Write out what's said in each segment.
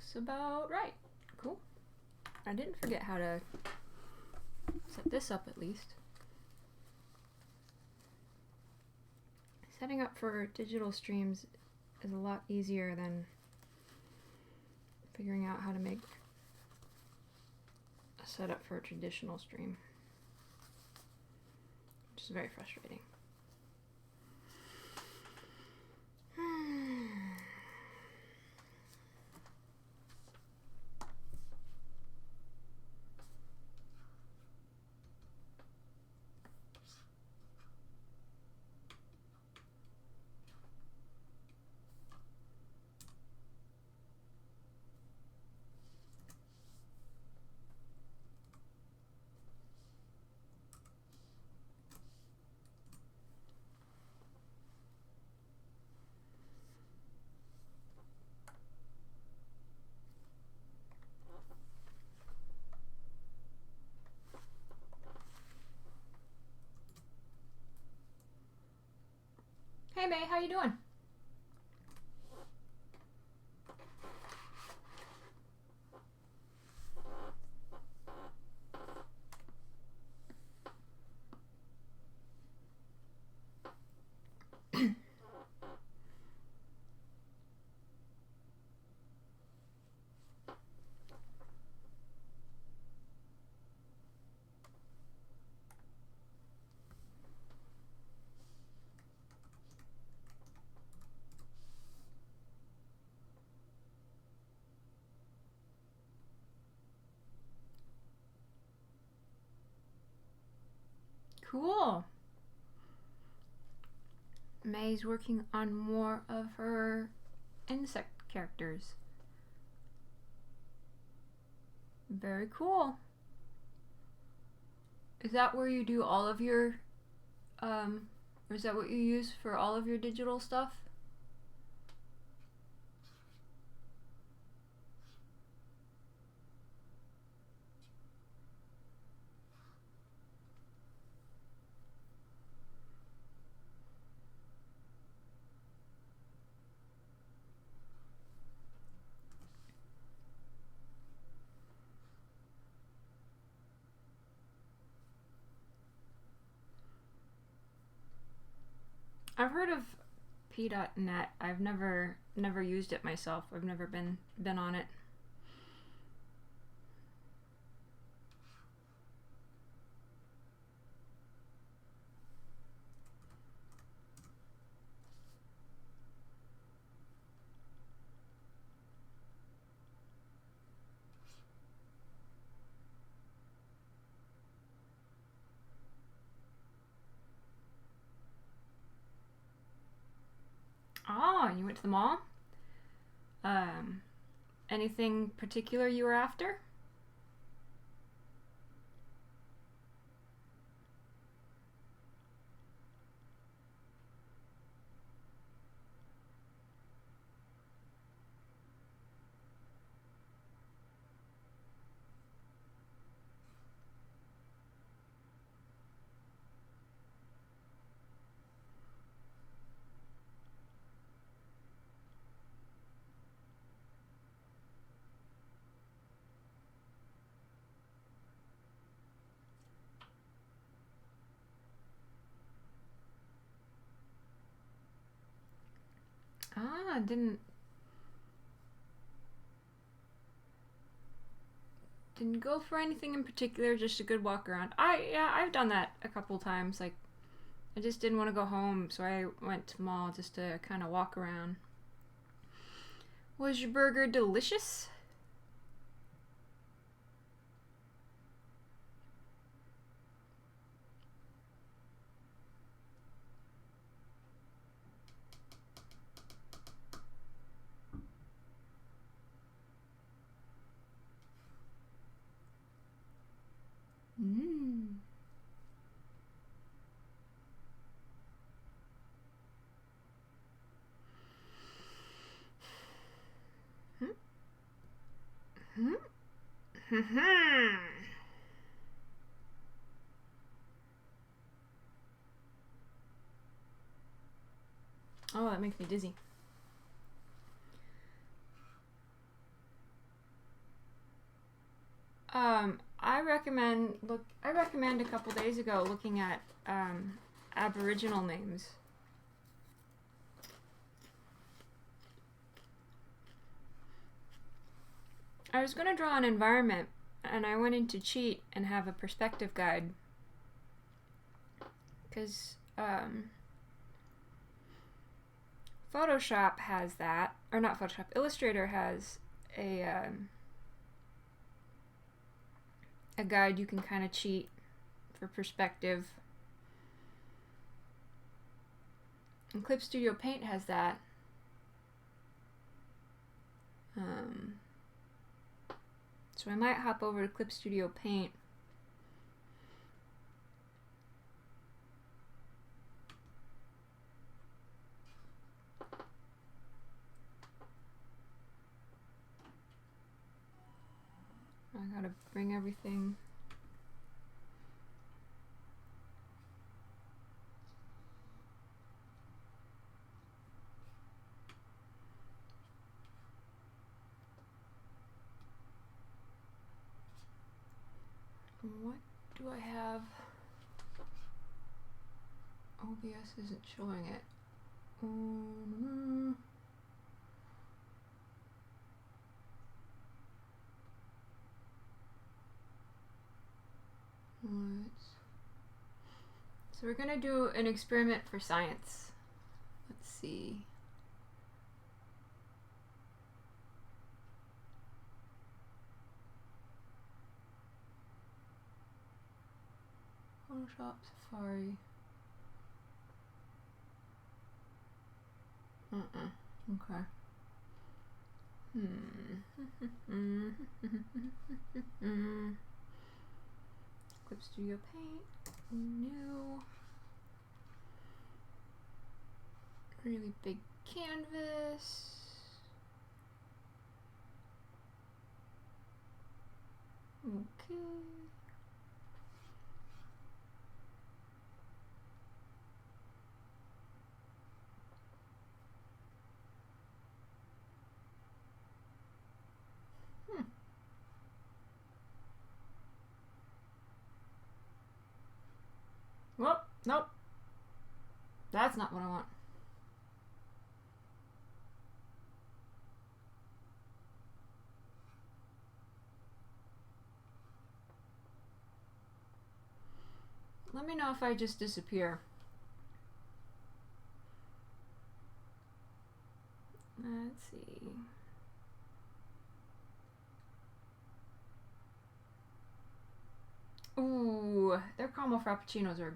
looks about right. Cool. I didn't forget how to set this up, at least. Setting up for digital streams is a lot easier than figuring out how to make a setup for a traditional stream, which is very frustrating. Hey May, how you doing? Cool. May's working on more of her insect characters. Very cool. Is that where you do all of your, or is that what you use for all of your digital stuff? I've heard of P.net. I've never used it myself. I've never been on it. Oh, you went to the mall? Anything particular you were after? Ah, didn't go for anything in particular, just a good walk around. I've done that a couple times. Like, I just didn't want to go home, so I went to the mall just to kind of walk around. Was your burger delicious? Mmm. Hmm? Hmm? Oh, that makes me dizzy. recommend a couple days ago looking at Aboriginal names. I was gonna draw an environment, and I went into Cheat and have a perspective guide, because Photoshop has that, or not Photoshop, Illustrator has a guide you can kind of cheat for perspective. And Clip Studio Paint has that. So I might hop over to Clip Studio Paint. I gotta bring everything. What do I have? OBS isn't showing it. So we're gonna do an experiment for science. Let's see. Photoshop, Safari. Okay. Clip Studio Paint. New. Really big canvas. Okay. Well, nope. That's not what I want. Let me know if I just disappear. Let's see. Ooh, their caramel frappuccinos are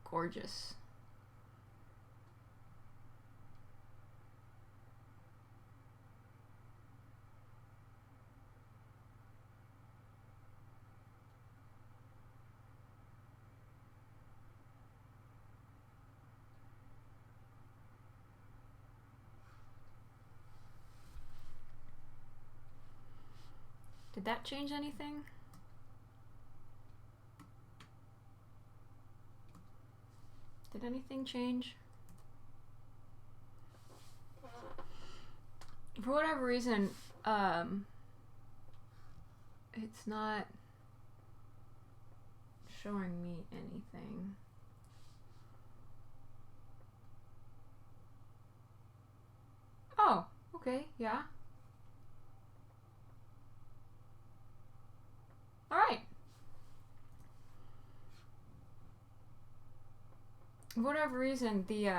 gorgeous. Did that change anything? Did anything change? For whatever reason, it's not showing me anything. Oh, okay, yeah. All right. For whatever reason, the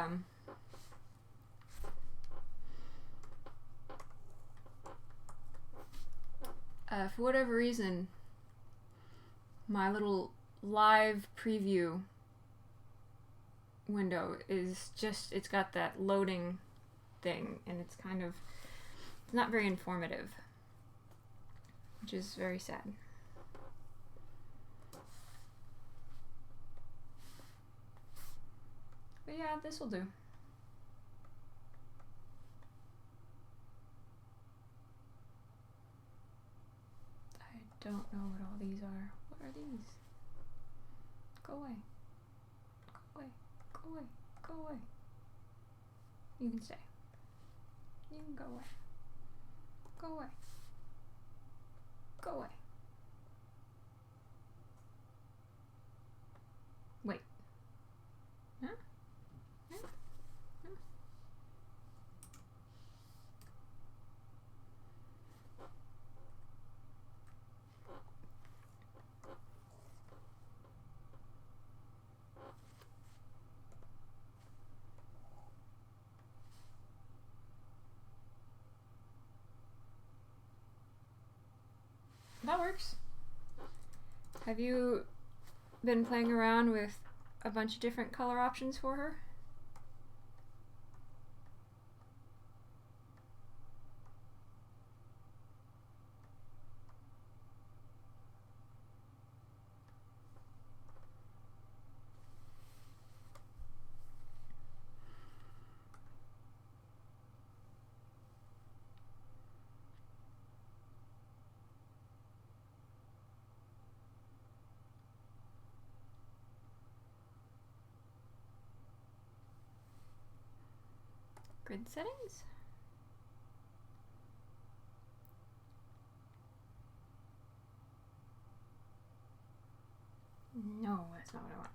for whatever reason, my little live preview window is just, it's got that loading thing, and it's kind of, it's not very informative, which is very sad. But yeah, this will do. I don't know what all these are. What are these? Go away. Go away. Go away. Go away. You can stay. You can go away. Go away. Go away. that works. Have you been playing around with a bunch of different color options for her? Grid settings? No, that's not what I want.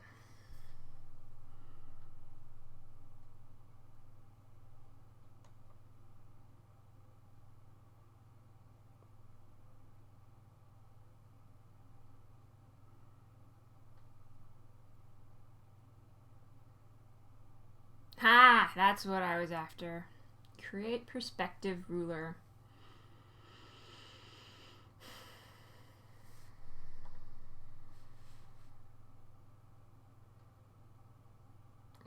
Ha! That's what I was after. Create perspective ruler.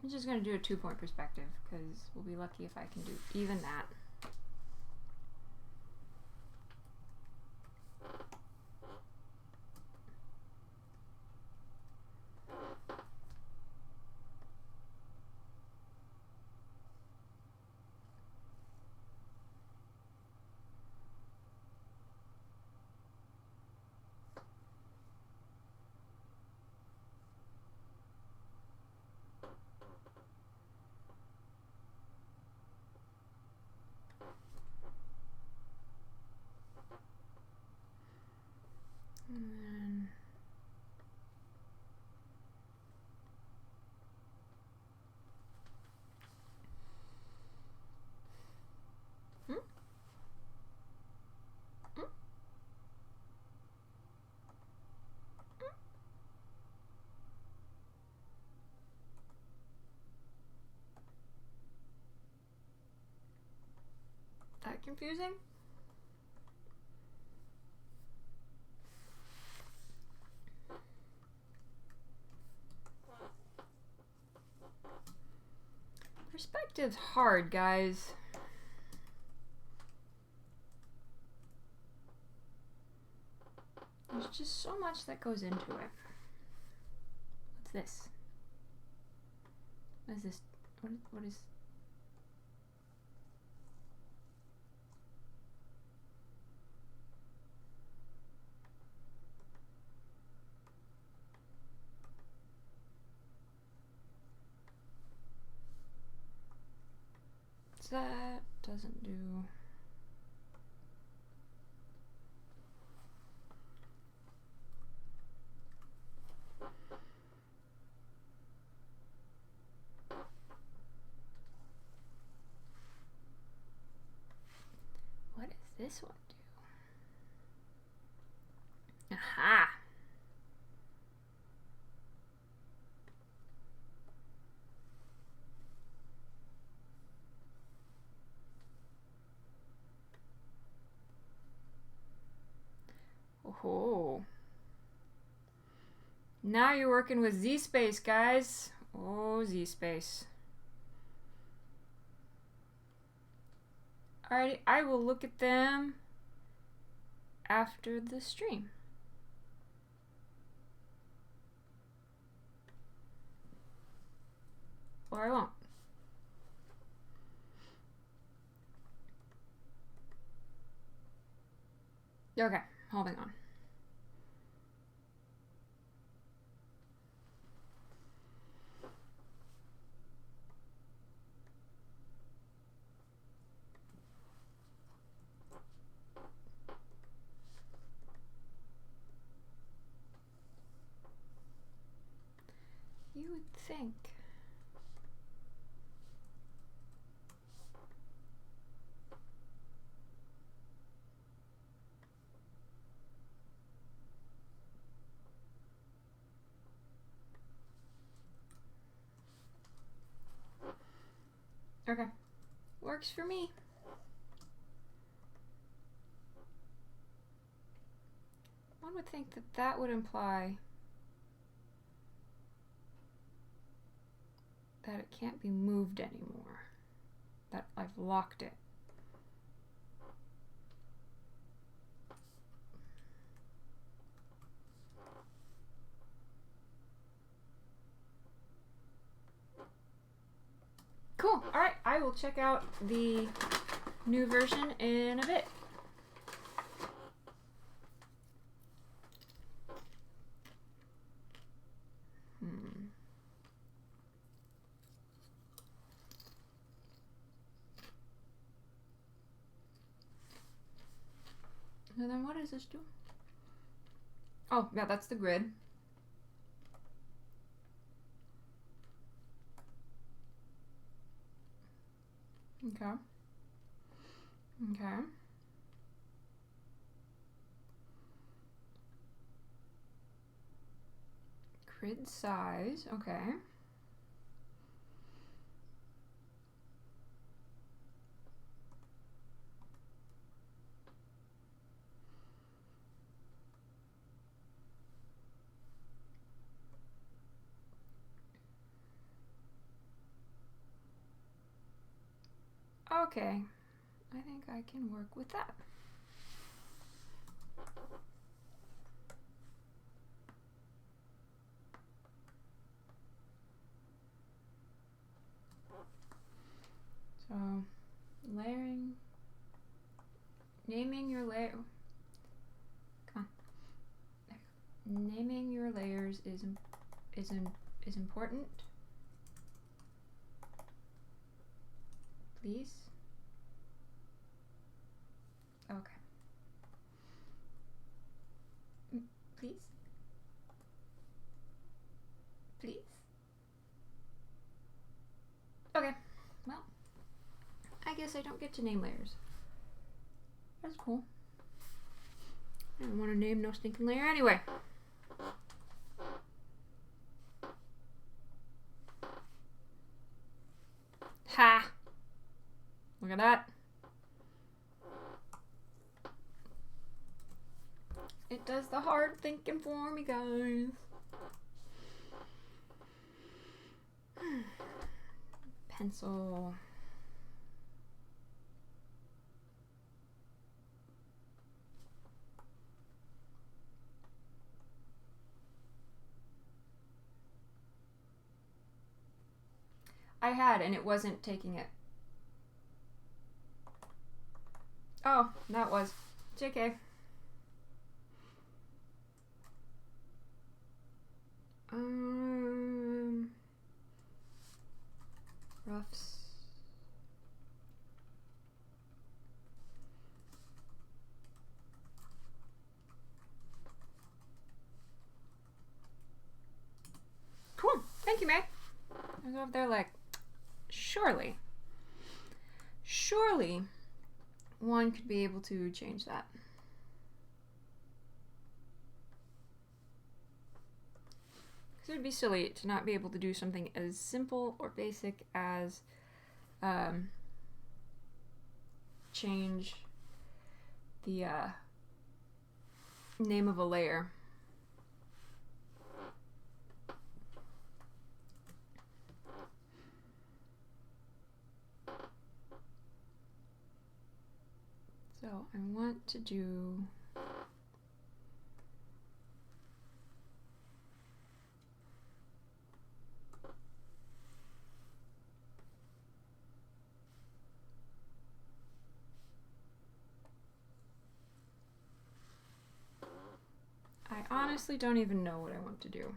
I'm just going to do a 2-point perspective because we'll be lucky if I can do even that. And then that confusing? Perspective's hard, guys. There's just so much that goes into it. What's this? What is this? What is... That doesn't do... What does this one do? Aha! Oh. Now you're working with Z-Space, guys. Oh, Z-Space. Alrighty, I will look at them after the stream. Or I won't. Okay, holding on. You would think. Okay. Works for me. one would think that that would imply that it can't be moved anymore, that I've locked it. Cool. All right, I will check out the new version in a bit. And then what does this do? Oh, yeah, that's the grid. Okay. Okay. Grid size, okay. Okay, I think I can work with that. So, layering, naming your layer. Come on. Naming your layers is important. Please. Okay. Please. Please. Okay. Well, I guess I don't get to name layers. That's cool. I don't want to name no stinking layer anyway. Ha! Look at that. It does the hard thinking for me, guys. Pencil. I had, and it wasn't taking it. Oh, that was. JK. Roughs. Cool. Thank you, May. I was over there like, surely one could be able to change that. Because it would be silly to not be able to do something as simple or basic as change the name of a layer. So I want to do I honestly don't even know what I want to do.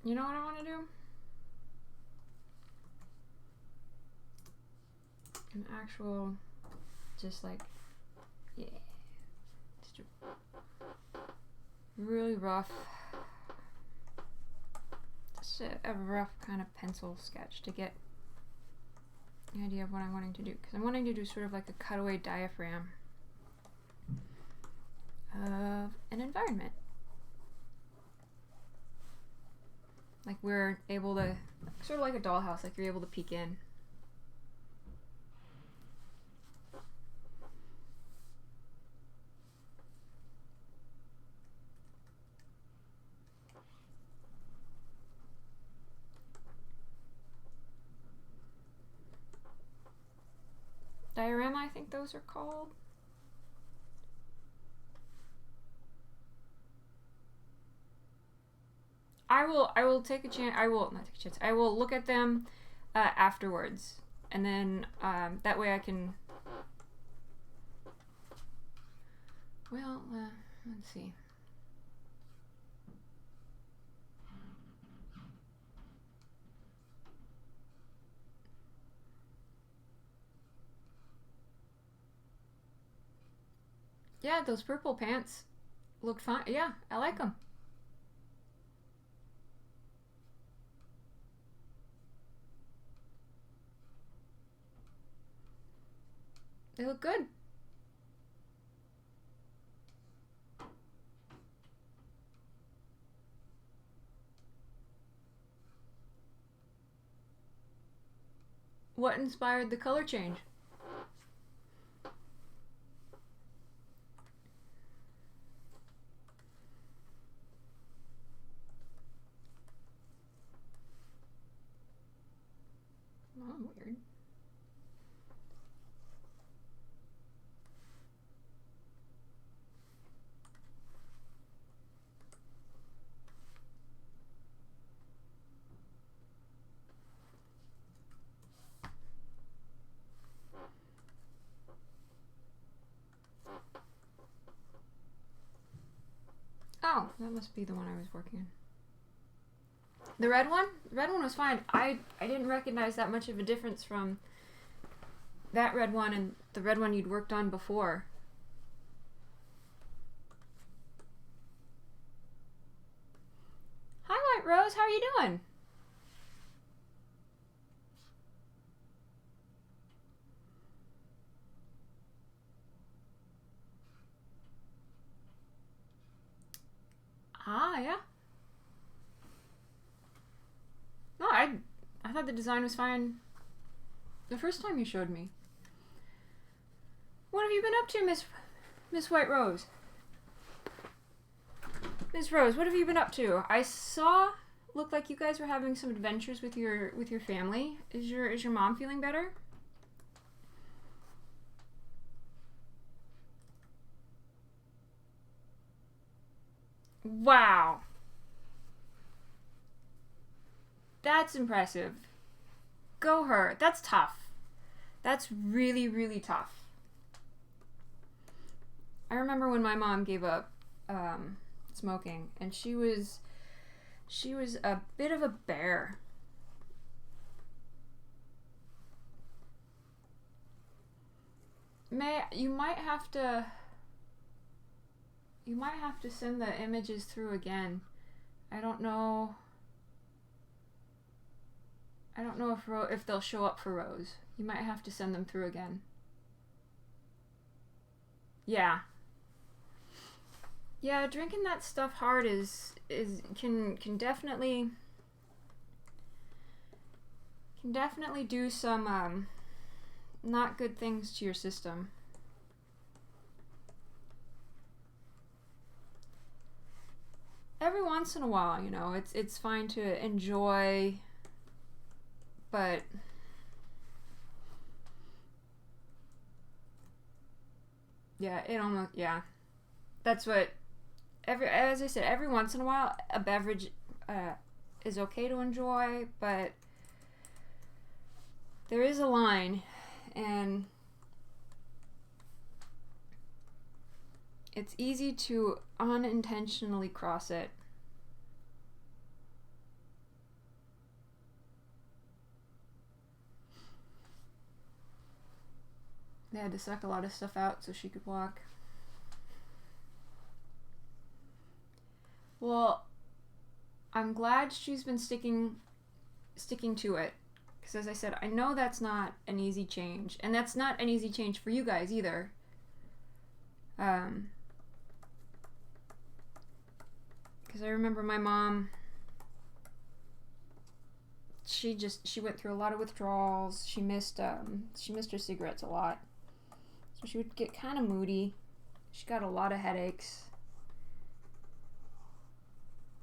You know what I want to do? An actual, just like, yeah. really rough, just a rough kind of pencil sketch to get the idea of what I'm wanting to do, because I'm wanting to do sort of like a cutaway diaphragm of an environment. Like we're able to, sort of like a dollhouse, like you're able to peek in. Diorama, I think those are called. I will take a chance. I will not take a chance. I will look at them afterwards, and then that way I can. Well, let's see. Yeah, those purple pants look fine. Yeah, I like them. They look good. What inspired the color change? Oh, weird. Oh, that must be the one I was working on. The red one? The red one was fine. I didn't recognize that much of a difference from that red one and the red one you'd worked on before. Hi, White Rose. How are you doing? Ah, yeah. No, I thought the design was fine the first time you showed me. What have you been up to, Miss White Rose? Miss Rose, what have you been up to? I saw looked like you guys were having some adventures with your family. Is your mom feeling better? Wow. That's impressive. Go her. That's tough. That's really, really tough. I remember when my mom gave up smoking, and she was a bit of a bear. You might have to send the images through again. I don't know if they'll show up for Rose. You might have to send them through again. Yeah. Yeah, drinking that stuff hard can definitely do some not good things to your system. Every once in a while, you know, it's fine to enjoy, but yeah, that's what as I said, every once in a while a beverage is okay to enjoy, but there is a line, and it's easy to unintentionally cross it. They had to suck a lot of stuff out so she could walk. Well, I'm glad she's been sticking to it. Because as I said, I know that's not an easy change. And that's not an easy change for you guys either. Because I remember my mom, she went through a lot of withdrawals. She missed her cigarettes a lot. So she would get kind of moody. She got a lot of headaches.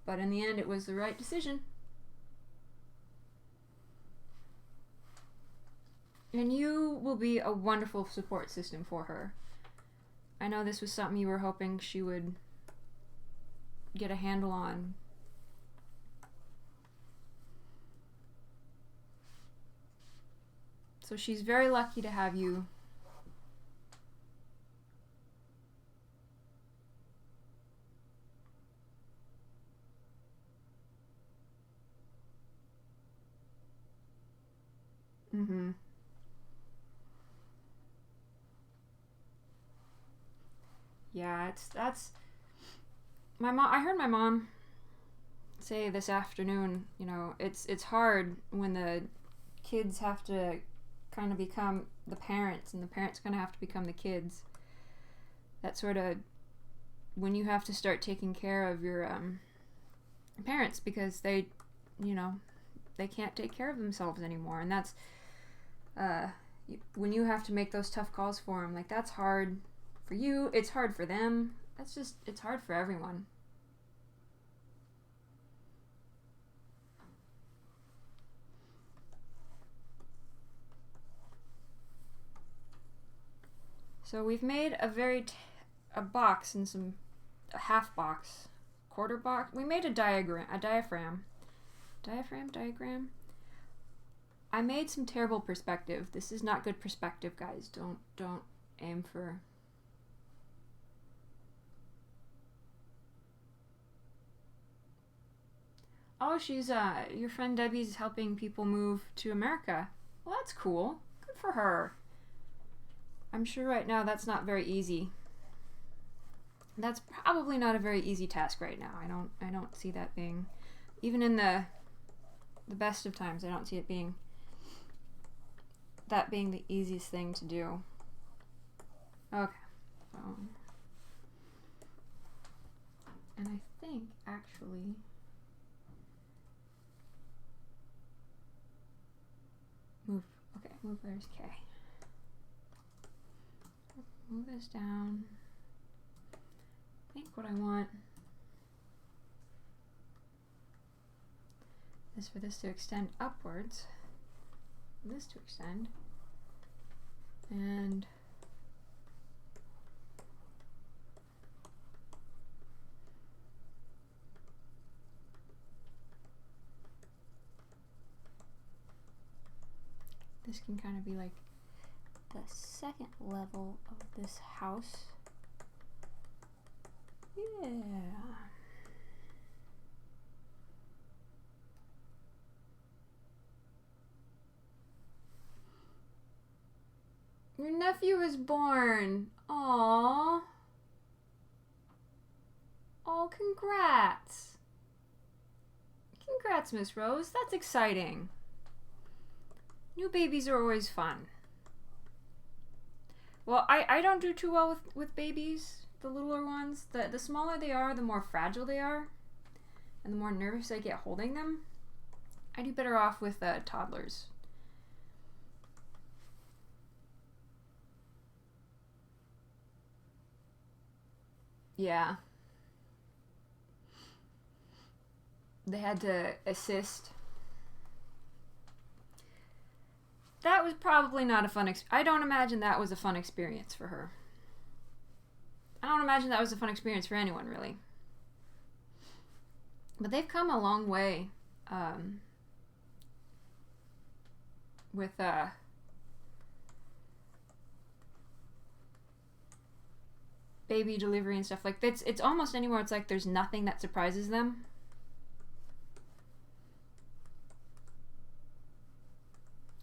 But in the end, it was the right decision. And you will be a wonderful support system for her. I know this was something you were hoping she would get a handle on. So she's very lucky to have you. Mm-hmm. Yeah, that's my mom. I heard my mom say this afternoon, you know, it's hard when the kids have to kind of become the parents and the parents kind of have to become the kids. That sort of when you have to start taking care of your parents because they, you know, they can't take care of themselves anymore, and that's when you have to make those tough calls for them. Like, that's hard for you. It's hard for them. It's hard for everyone. So we've made a box and a half box, quarter box. We made a diaphragm. I made some terrible perspective. This is not good perspective, guys. Don't aim for. Oh, she's your friend Debbie's helping people move to America. Well, that's cool. Good for her. I'm sure right now that's not very easy. That's probably not a very easy task right now. I don't see that being, even in the best of times, I don't see it being the easiest thing to do. Okay. And I think actually move there's K. Move this down. I think what I want is for this to extend upwards, this to extend, and this can kind of be like the second level of this house. Yeah. Your nephew was born. Aww. Oh, congrats. Congrats, Miss Rose. That's exciting. New babies are always fun. Well, I don't do too well with babies, the littler ones. The smaller they are, the more fragile they are, and the more nervous I get holding them. I do better off with toddlers. Yeah. They had to assist. That was probably not a fun I don't imagine that was a fun experience for her. I don't imagine that was a fun experience for anyone, really. But they've come a long way with baby delivery and stuff. Like, it's almost anywhere it's like there's nothing that surprises them.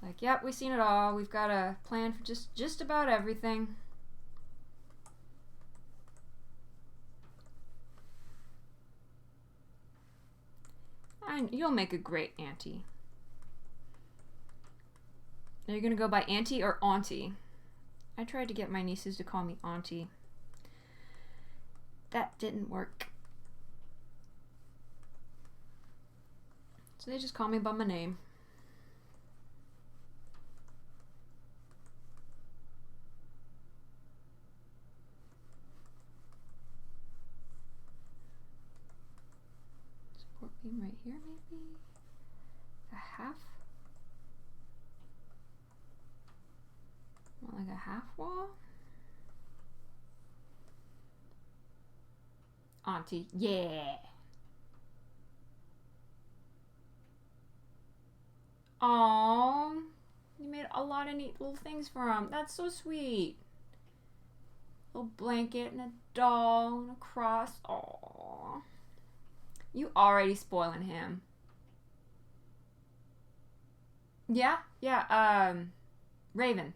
Like, yep, we've seen it all. We've got a plan for just about everything. And you'll make a great auntie. Are you gonna go by auntie or auntie? I tried to get my nieces to call me auntie. That didn't work. So they just call me by my name. Support beam right here, maybe? A half? More like a half wall? Auntie, yeah! Aww, you made a lot of neat little things for him. That's so sweet. Little blanket and a doll and a cross. Aww. You already spoiling him. Yeah, Raven.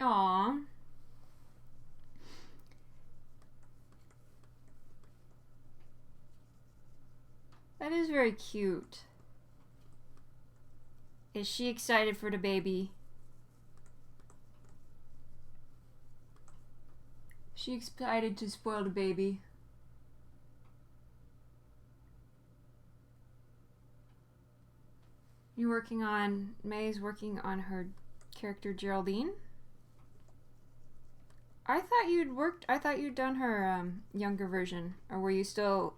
Aww. That is very cute. Is she excited for the baby? She excited to spoil the baby. May's working on her character Geraldine? I thought you'd done her younger version, or were you still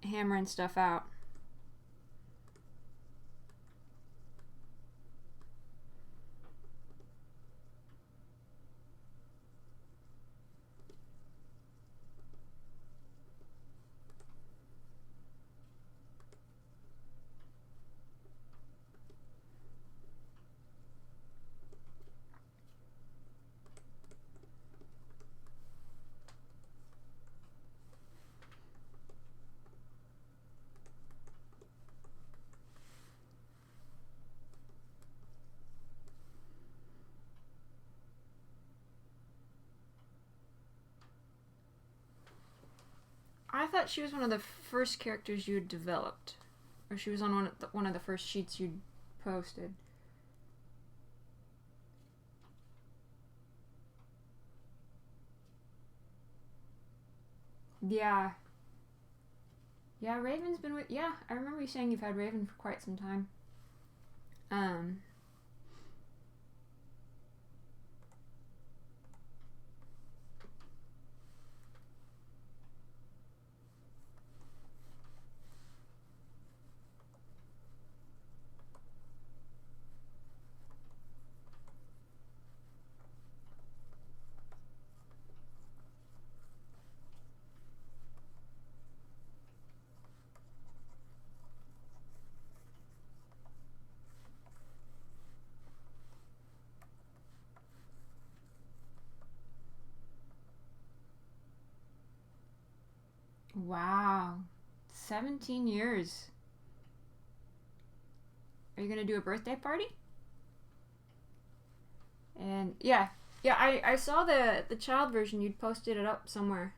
hammering stuff out? I thought she was one of the first characters you developed, or she was on one of the first sheets you posted. Yeah. Yeah, Raven's been with... Yeah, I remember you saying you've had Raven for quite some time. Wow. 17 years. Are you gonna do a birthday party? And yeah, I saw the child version. You'd posted it up somewhere.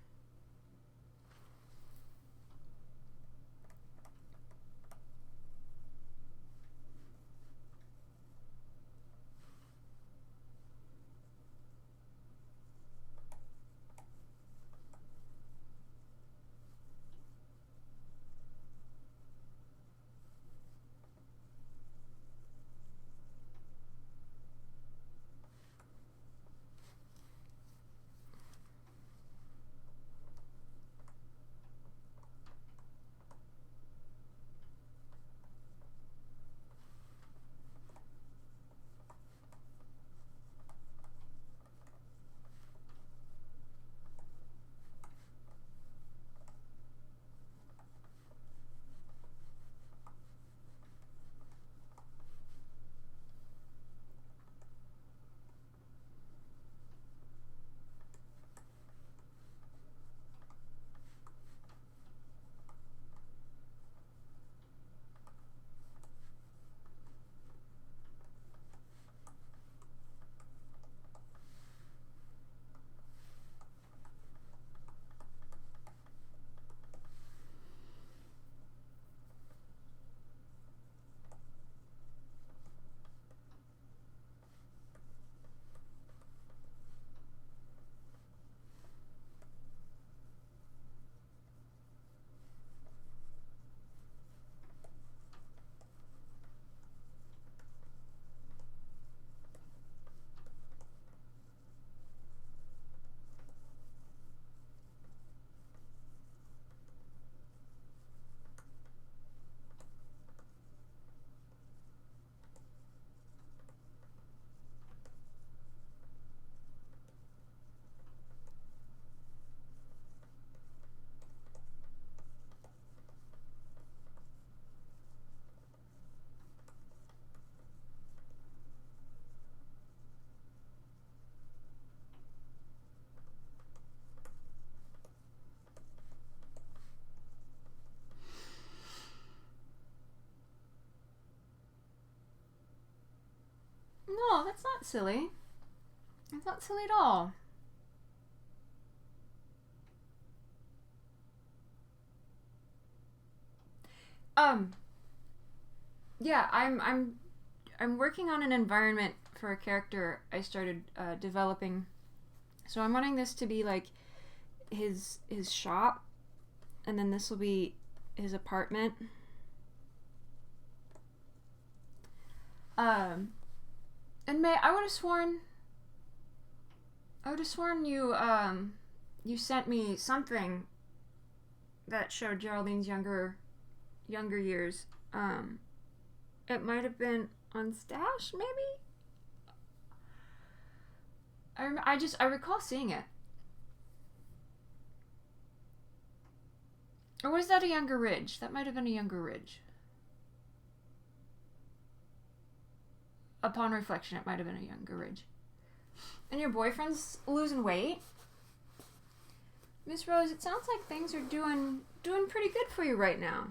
not silly. It's not silly at all. Yeah, I'm working on an environment for a character I started developing. So I'm wanting this to be like his shop, and then this will be his apartment. And May, I would have sworn you you sent me something that showed Geraldine's younger years. It might have been on Stash, maybe. I recall seeing it. Or was that a younger Ridge? That might have been a younger Ridge. Upon reflection, it might have been a younger Ridge. And your boyfriend's losing weight? Miss Rose, it sounds like things are doing pretty good for you right now.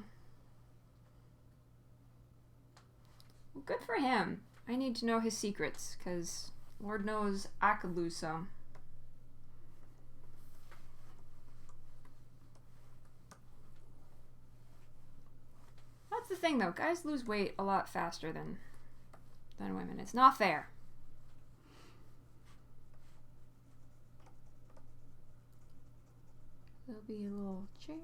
Well, good for him. I need to know his secrets, because Lord knows I could lose some. That's the thing, though. Guys lose weight a lot faster than women. It's not fair. There'll be a little chair.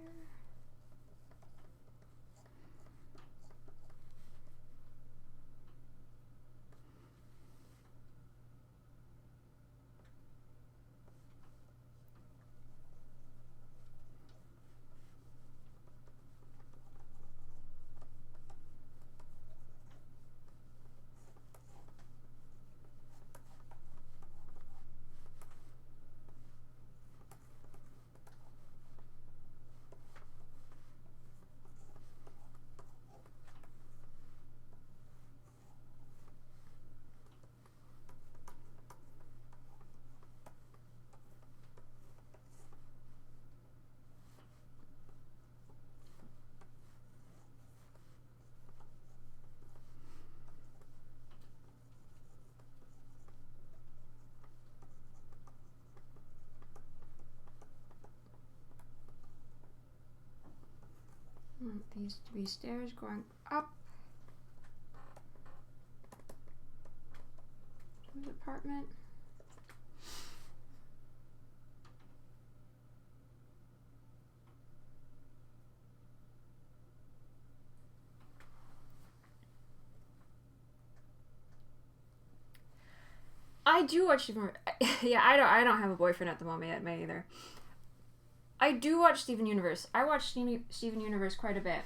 These to be stairs going up to his apartment. I do watch Steven. Yeah, I don't have a boyfriend at the moment yet, May either. I do watch Steven Universe. I watch Steven Universe quite a bit.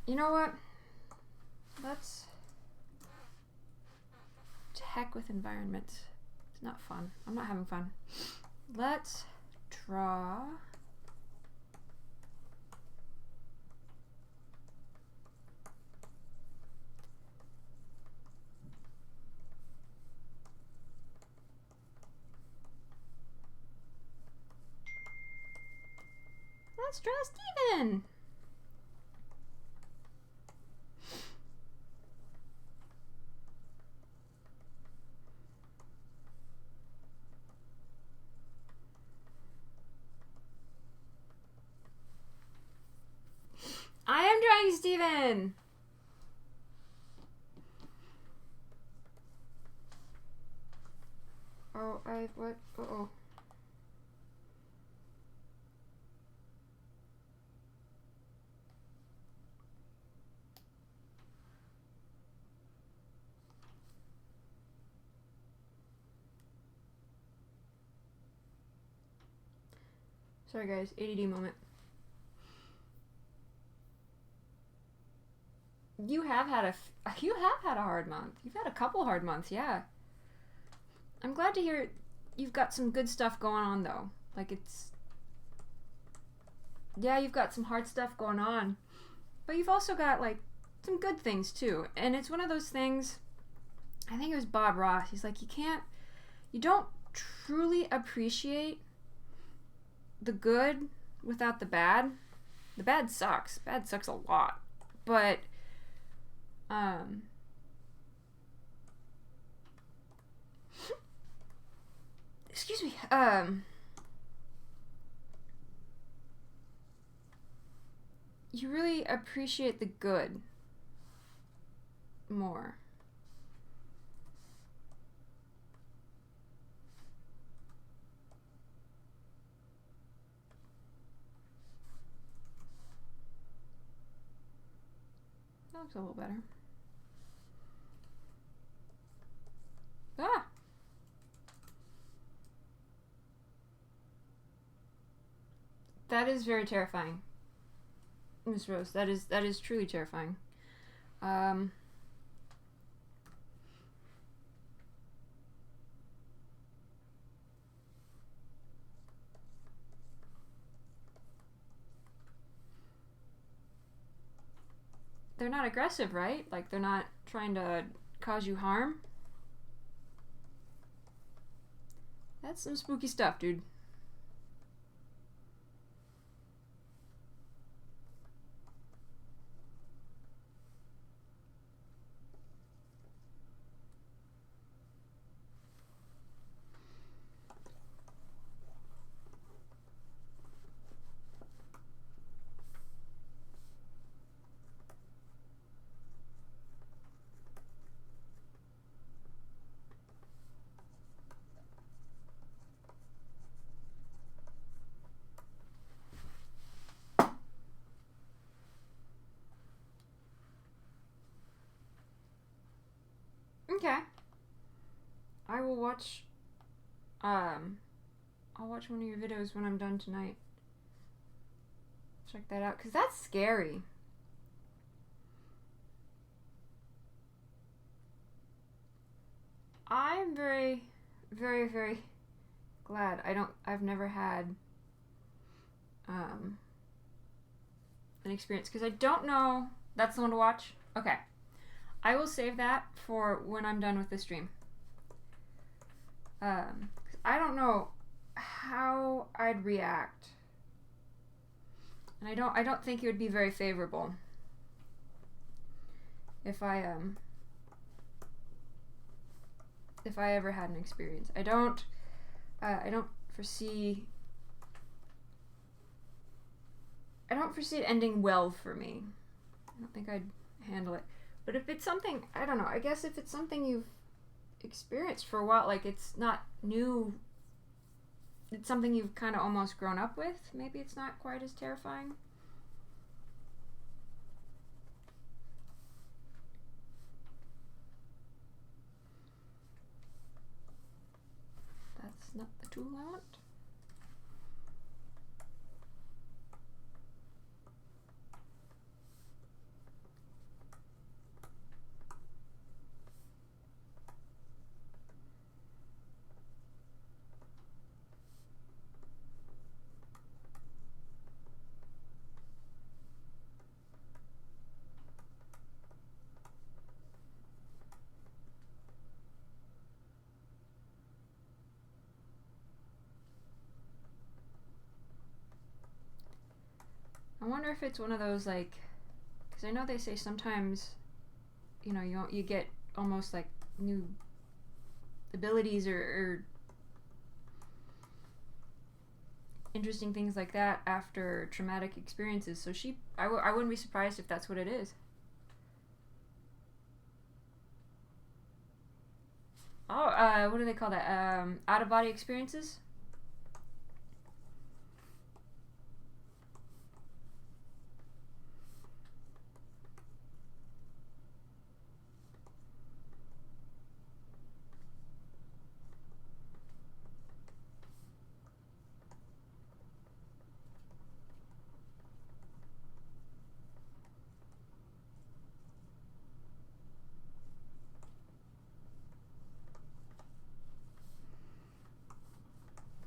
You know what? Let's... To heck with environment. It's not fun. I'm not having fun. Let's draw... Let's draw Steven! I am drawing Steven! Oh, what? Uh-oh. Sorry guys, ADD moment. You have had a hard month. You've had a couple hard months, yeah. I'm glad to hear you've got some good stuff going on though. Like yeah, you've got some hard stuff going on. But you've also got like some good things too. And it's one of those things, I think it was Bob Ross, he's like, you don't truly appreciate the good without the bad. The bad sucks. Bad sucks a lot. But excuse me, you really appreciate the good more. That looks a little better. Ah! That is very terrifying, Miss Rose. That is truly terrifying. They're not aggressive, right? Like, they're not trying to cause you harm? That's some spooky stuff, dude. Okay. I will watch, I'll watch one of your videos when I'm done tonight. Check that out, because that's scary. I'm very, very, very glad I've never had, an experience, because I don't know. That's the one to watch? Okay. I will save that for when I'm done with this stream. I don't know how I'd react. And I don't think it would be very favorable if I ever had an experience. I don't foresee it ending well for me. I don't think I'd handle it. But if it's something, I don't know, I guess if it's something you've experienced for a while, like it's not new, it's something you've kind of almost grown up with, maybe it's not quite as terrifying. That's not the tool I want. I wonder if it's one of those, like, because I know they say sometimes, you know, you get almost like new abilities or interesting things like that after traumatic experiences. So I wouldn't be surprised if that's what it is. Oh, what do they call that? Out-of-body experiences?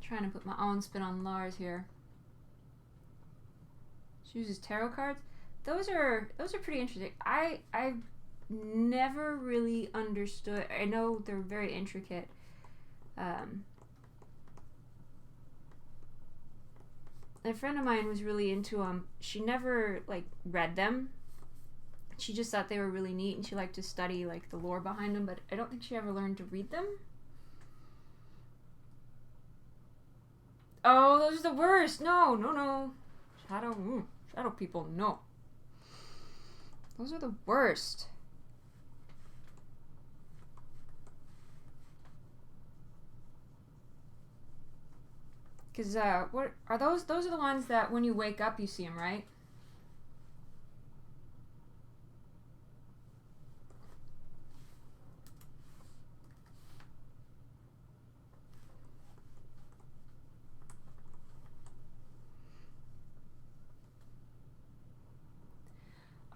Trying to put my own spin on Lars here. She uses tarot cards. Those are pretty interesting. I've never really understood. I know they're very intricate. A friend of mine was really into them. She never like read them. She just thought they were really neat, and she liked to study like the lore behind them. But I don't think she ever learned to read them. Oh, those are the worst. No, no, no. Shadow people, no. Those are the worst. Because, what are those? Those are the ones that when you wake up, you see them, right?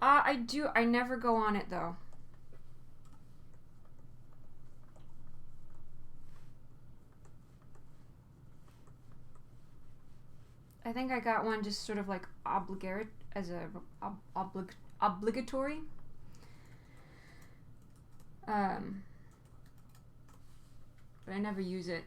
I do. I never go on it, though. I think I got one just sort of like obligatory. But I never use it.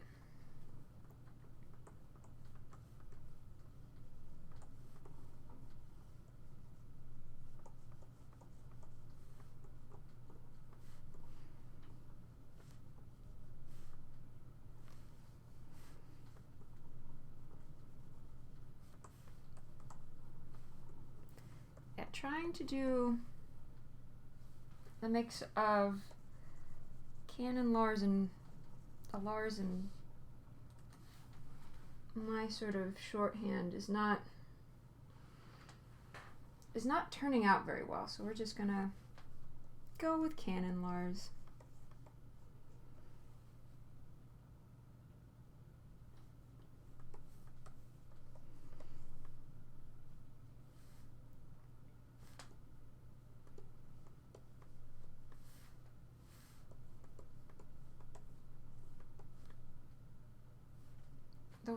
Yeah, trying to do a mix of Canon Lars and my sort of shorthand is not turning out very well, so we're just gonna go with Canon Lars.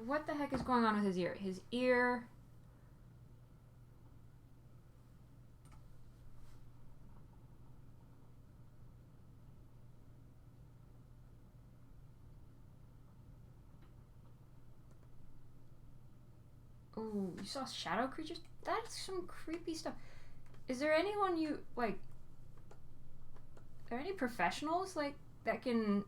What the heck is going on with his ear? His ear... Ooh, you saw shadow creatures? That's some creepy stuff. Is there anyone you, like... Are there any professionals, like, that can...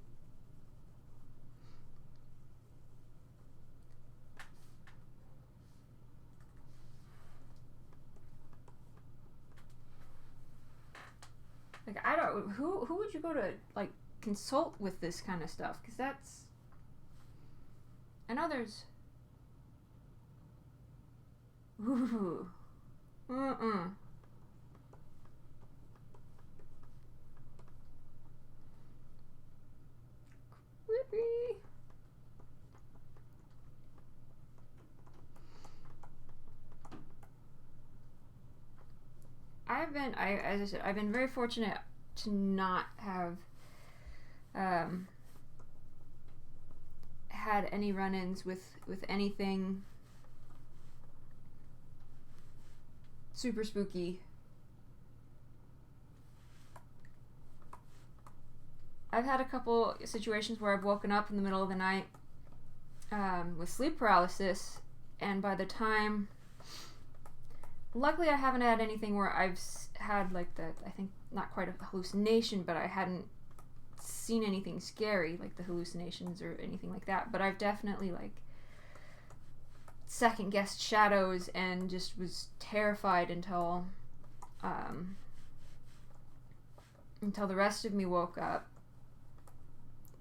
Like, I don't... Who would you go to, like, consult with this kind of stuff? Because that's... I know there's... Ooh. Creepy. As I said, I've been very fortunate to not have had any run-ins with anything super spooky. I've had a couple situations where I've woken up in the middle of the night with sleep paralysis, and by the time... Luckily, I haven't had anything where I've had, like, I think, not quite a hallucination, but I hadn't seen anything scary, like the hallucinations or anything like that. But I've definitely, like, second-guessed shadows and just was terrified until the rest of me woke up.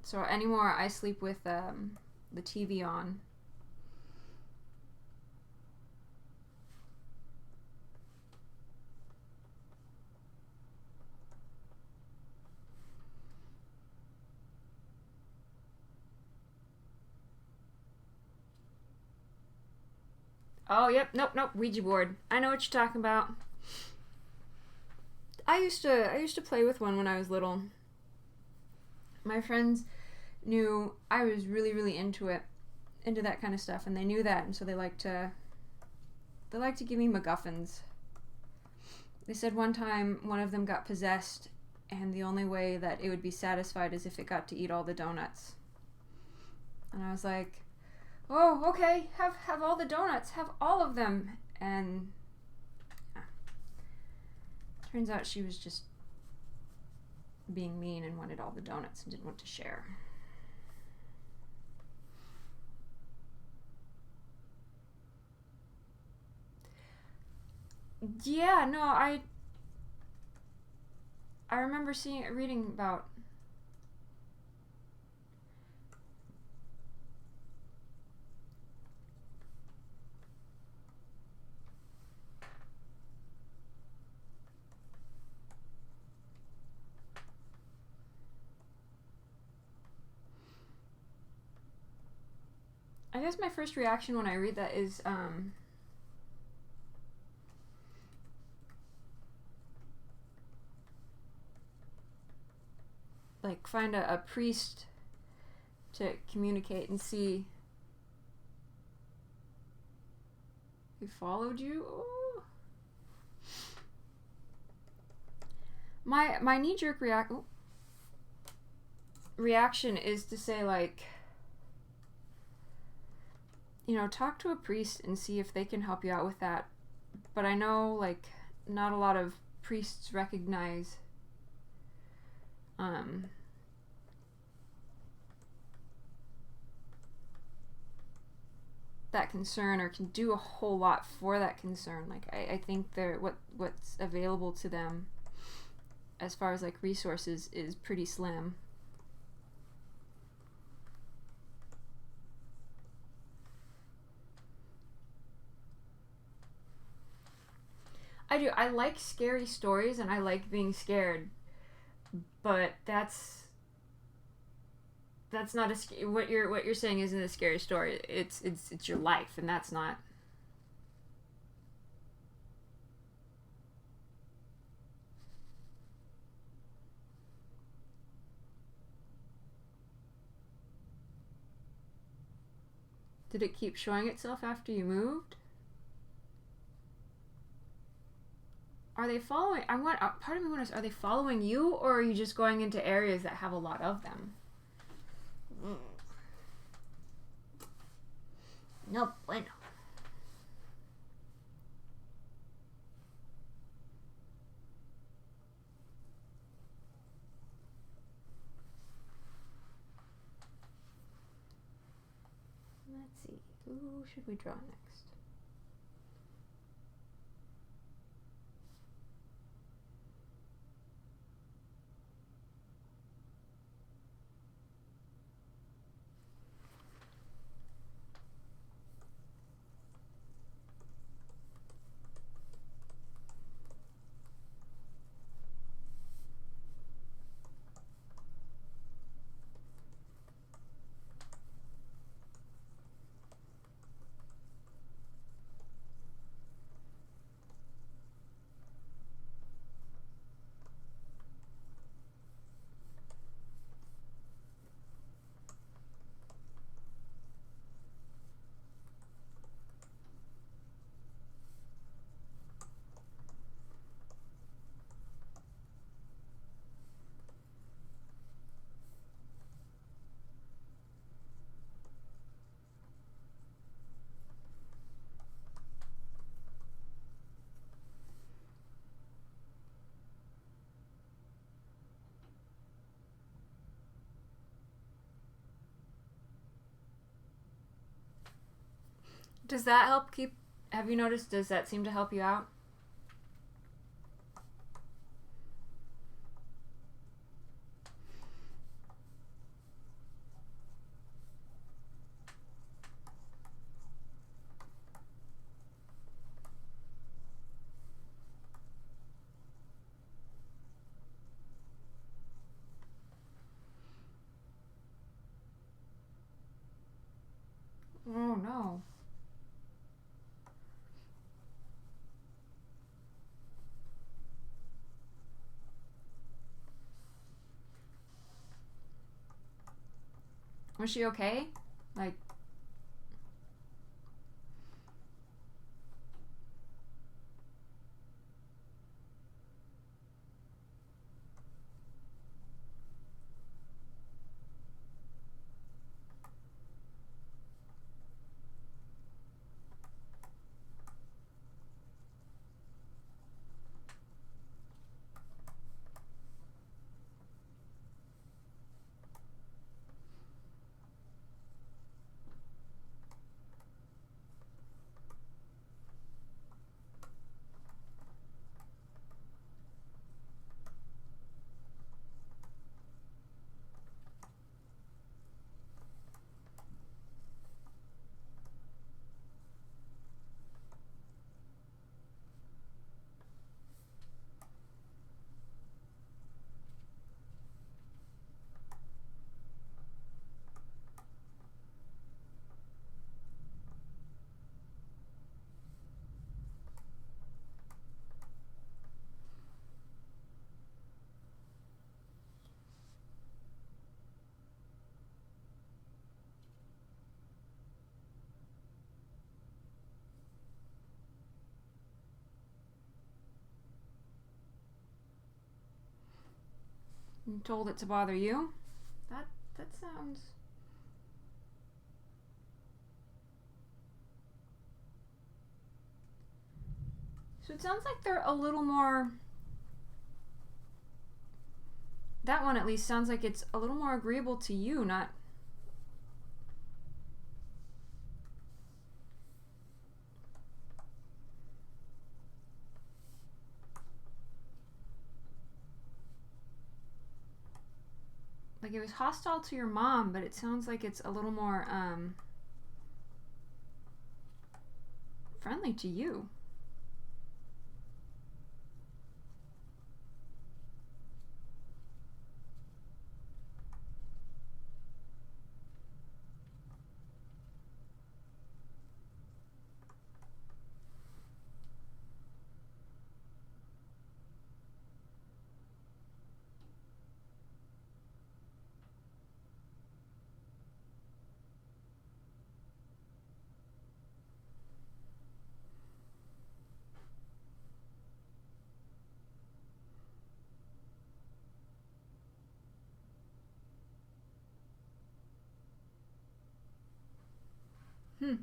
So anymore, I sleep with the TV on. Oh, yep, nope, Ouija board. I know what you're talking about. I used to play with one when I was little. My friends knew I was really, really into that kind of stuff, and they knew that, and so they like to give me MacGuffins. They said one time one of them got possessed, and the only way that it would be satisfied is if it got to eat all the donuts. And I was like, oh, okay, have all the donuts, have all of them. And yeah. Turns out she was just being mean and wanted all the donuts and didn't want to share. Yeah, no, I remember reading about. I guess my first reaction when I read that is like find a priest to communicate and see who followed you. Ooh. My knee jerk reaction is to say, like, you know, talk to a priest and see if they can help you out with that. But I know, like, not a lot of priests recognize that concern or can do a whole lot for that concern. Like, I think what's available to them as far as like resources is pretty slim. I do. I like scary stories and I like being scared, but that's not what you're saying isn't a scary story. It's your life, and that's not. Did it keep showing itself after you moved? Are they following? I want part of me wonders: are they following you, or are you just going into areas that have a lot of them? No bueno. Let's see. Who should we draw next? Does that help keep? Have you noticed? Does that seem to help you out? Oh no. Was she okay? Like. and told it to bother you. That sounds... So it sounds like they're a little more... That one at least sounds like it's a little more agreeable to you, not... Like it was hostile to your mom, but it sounds like it's a little more friendly to you. Hmm.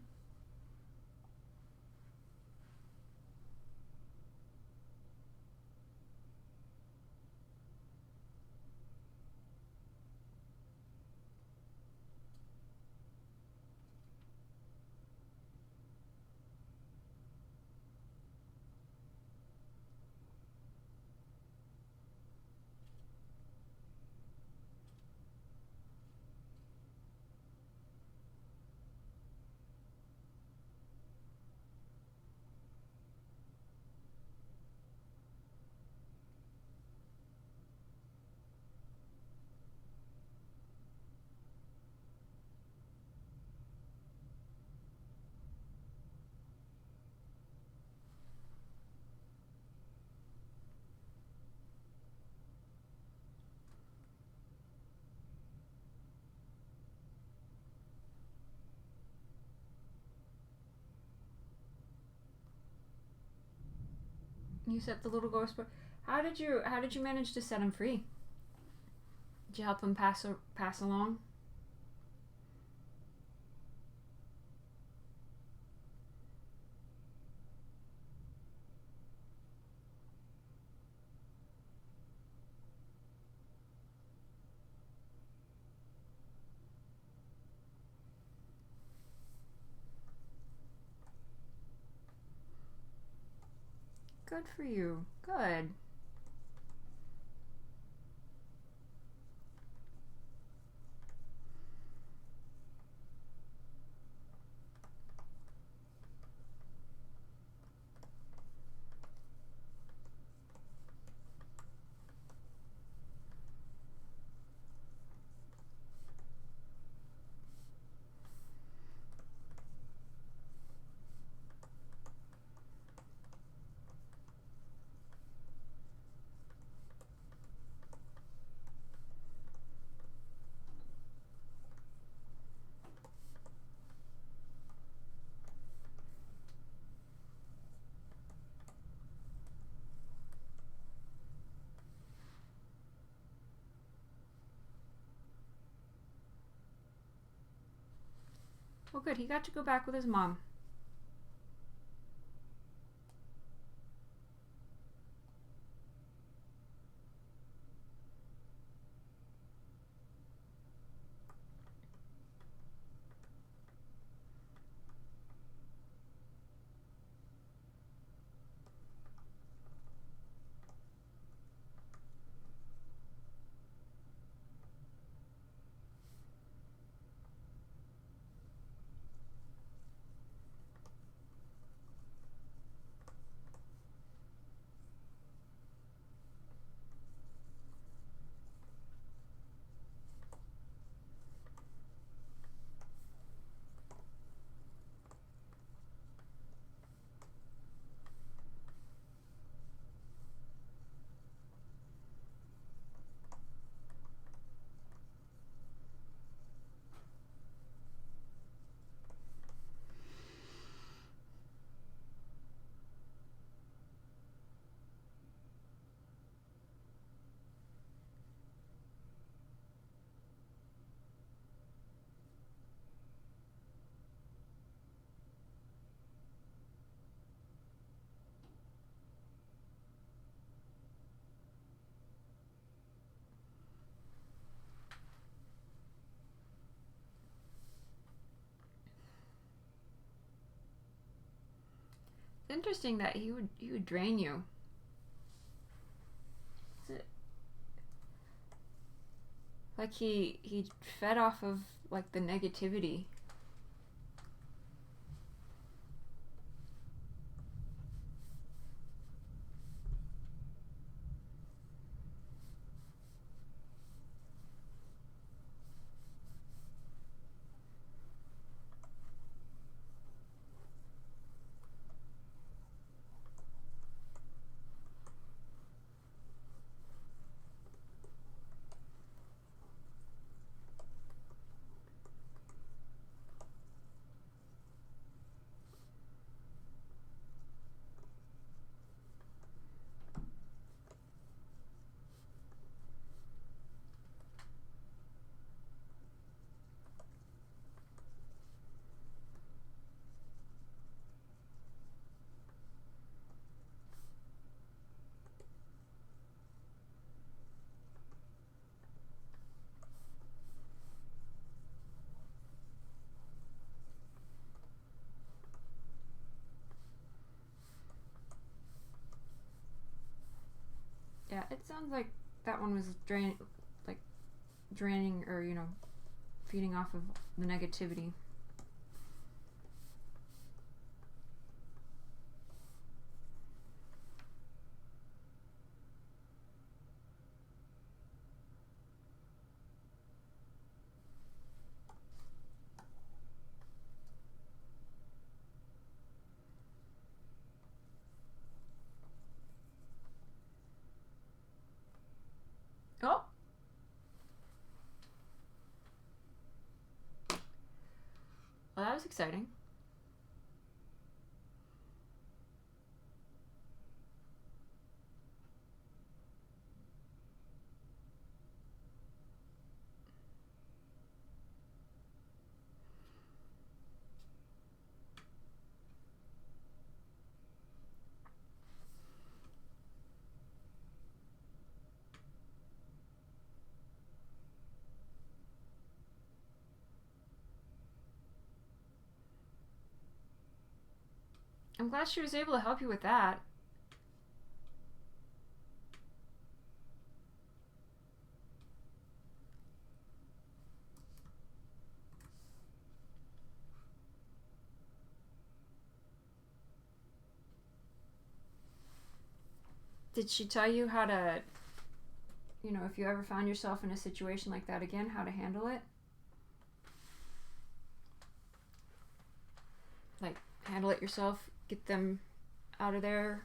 You set the little ghost boy. How did you manage to set him free? Did you help him pass along? Good for you. Good. Well, good. He got to go back with his mom. Interesting that he would drain you. Is it like he fed off of like the negativity? Yeah, it sounds like that one was draining, or feeding off of the negativity. Oh, well, that was exciting. I'm glad she was able to help you with that. Did she tell you how to, if you ever found yourself in a situation like that again, how to handle it? Like, handle it yourself, get them out of there?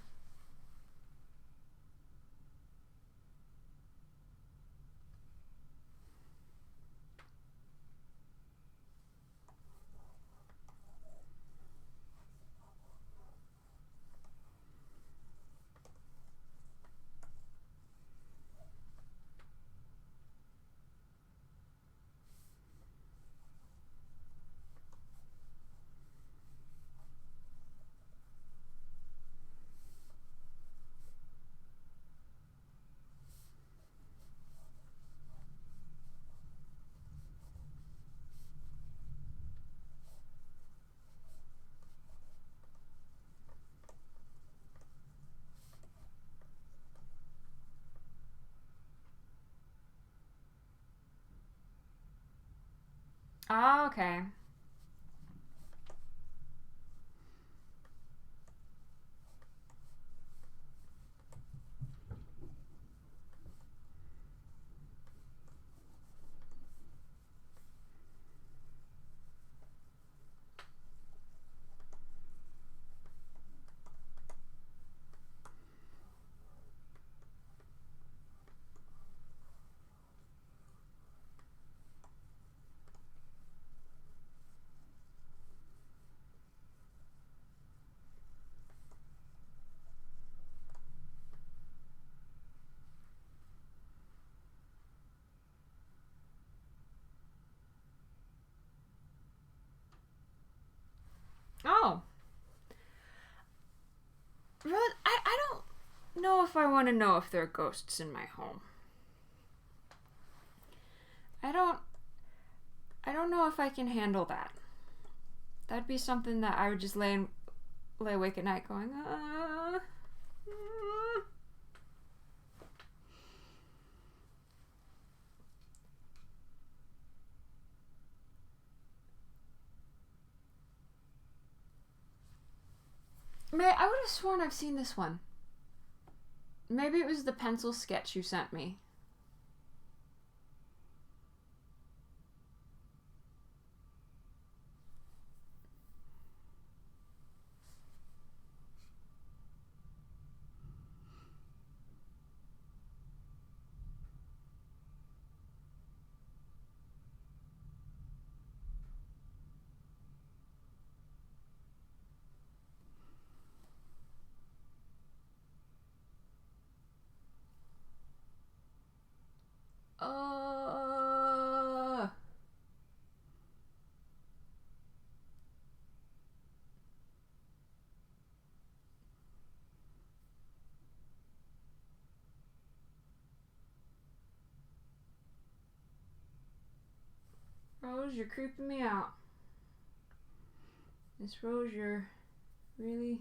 Ah, okay. Oh. Really? I don't know if I want to know if there are ghosts in my home. I don't I don't know if I can handle that. That'd be something that I would just lay lay awake at night going, May, I would have sworn I've seen this one. Maybe it was the pencil sketch you sent me. Rose, you're creeping me out. Miss Rose, you're really...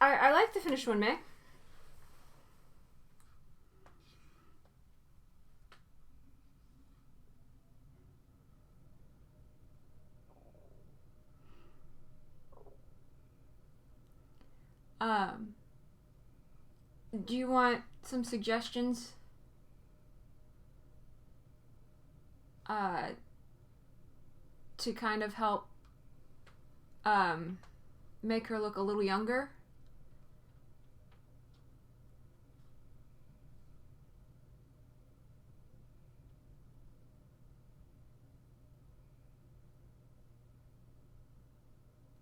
I like the finished one, May. Do you want some suggestions? To kind of help, make her look a little younger?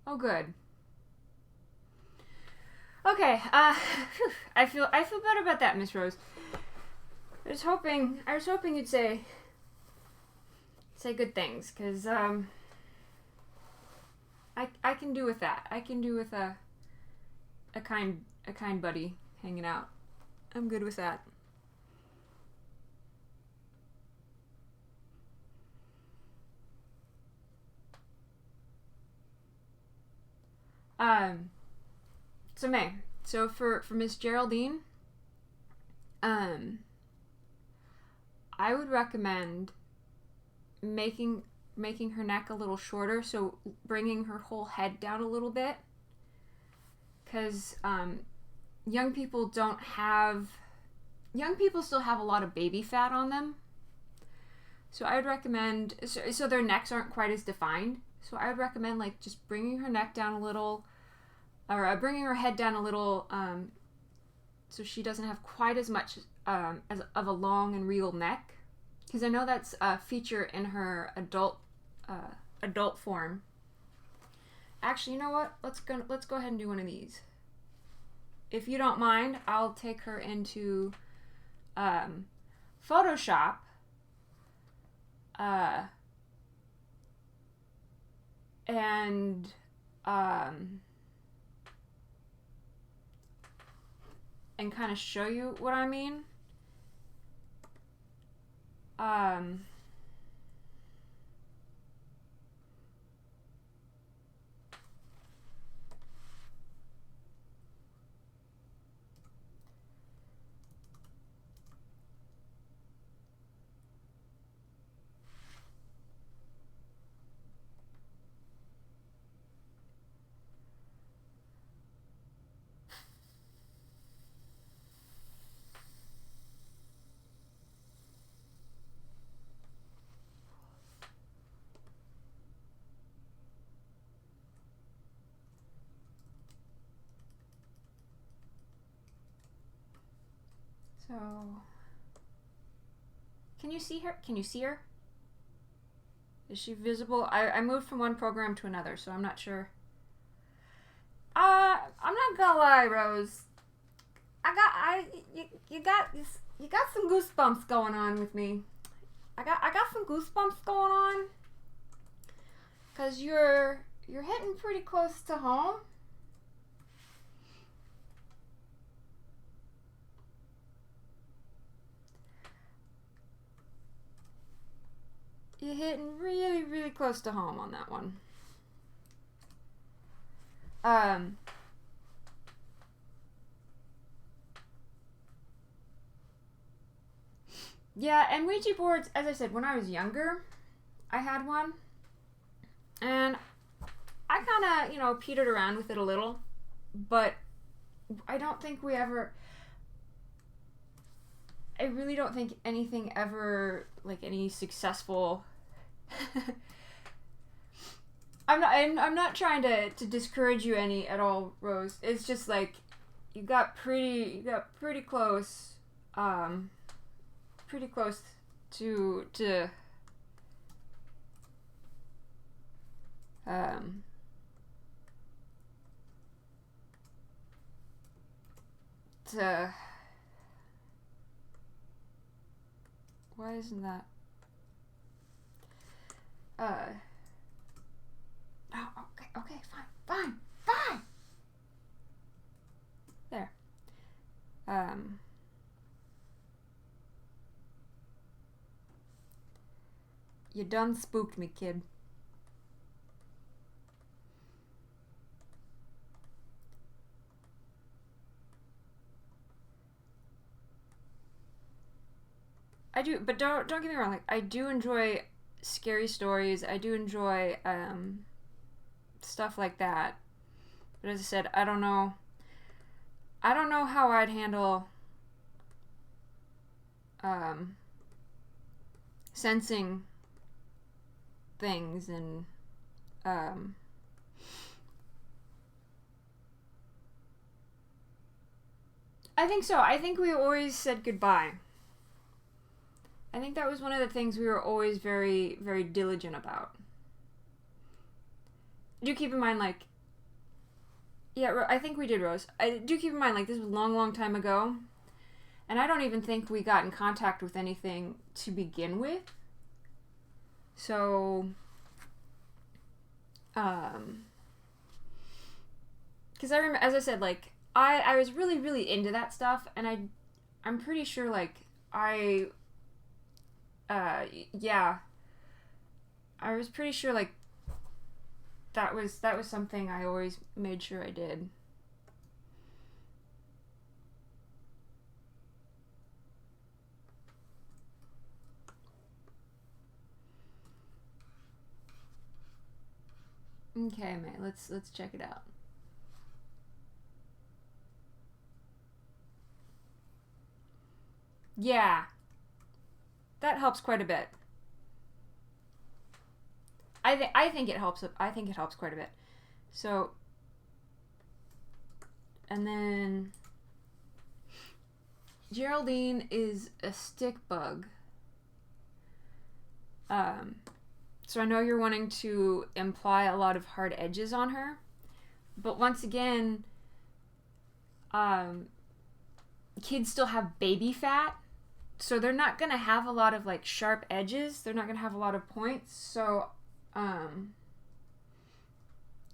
Oh, good. Okay, I feel better about that, Miss Rose. I was hoping you'd say good things, cause I can do with that. I can do with a kind buddy hanging out. I'm good with that. So May, so for Miss Geraldine, I would recommend making her neck a little shorter, so bringing her whole head down a little bit, because young people still have a lot of baby fat on them, so I would recommend, so their necks aren't quite as defined, so I would recommend like just bringing her neck down a little, or bringing her head down a little, so she doesn't have quite as much as of a long and regal neck, because I know that's a feature in her adult form. Actually, you know what? Let's go ahead and do one of these. If you don't mind, I'll take her into Photoshop. And kind of show you what I mean. So, can you see her? Is she visible? I moved from one program to another, so I'm not sure. I'm not gonna lie, Rose. You got some goosebumps going on with me. I got some goosebumps going on. 'Cause you're hitting pretty close to home. You're hitting really, really close to home on that one. Yeah, and Ouija boards, as I said, when I was younger, I had one. And I kind of, petered around with it a little. But I don't think we ever... I really don't think anything ever, like, any successful... I'm not trying to discourage you any at all, Rose. It's just like you got pretty close, pretty close to why isn't that? Oh, okay, fine. There. You done spooked me, kid. I do, but don't get me wrong. Like, I do enjoy scary stories. I do enjoy stuff like that. But as I said, I don't know how I'd handle sensing things and I think so. I think we always said goodbye. I think that was one of the things we were always very, very diligent about. Do keep in mind, like... Yeah, I think we did, Rose. I do keep in mind, like, this was a long, long time ago. And I don't even think we got in contact with anything to begin with. So... Because I remember, as I said, like, I was really, really into that stuff. And I'm pretty sure, like, yeah. I was pretty sure, like, that was something I always made sure I did. Okay, mate, let's check it out. Yeah. That helps quite a bit. I think it helps. I think it helps quite a bit. So, and then Geraldine is a stick bug. So I know you're wanting to imply a lot of hard edges on her, but once again, kids still have baby fat. So they're not going to have a lot of, like, sharp edges. They're not going to have a lot of points. So, I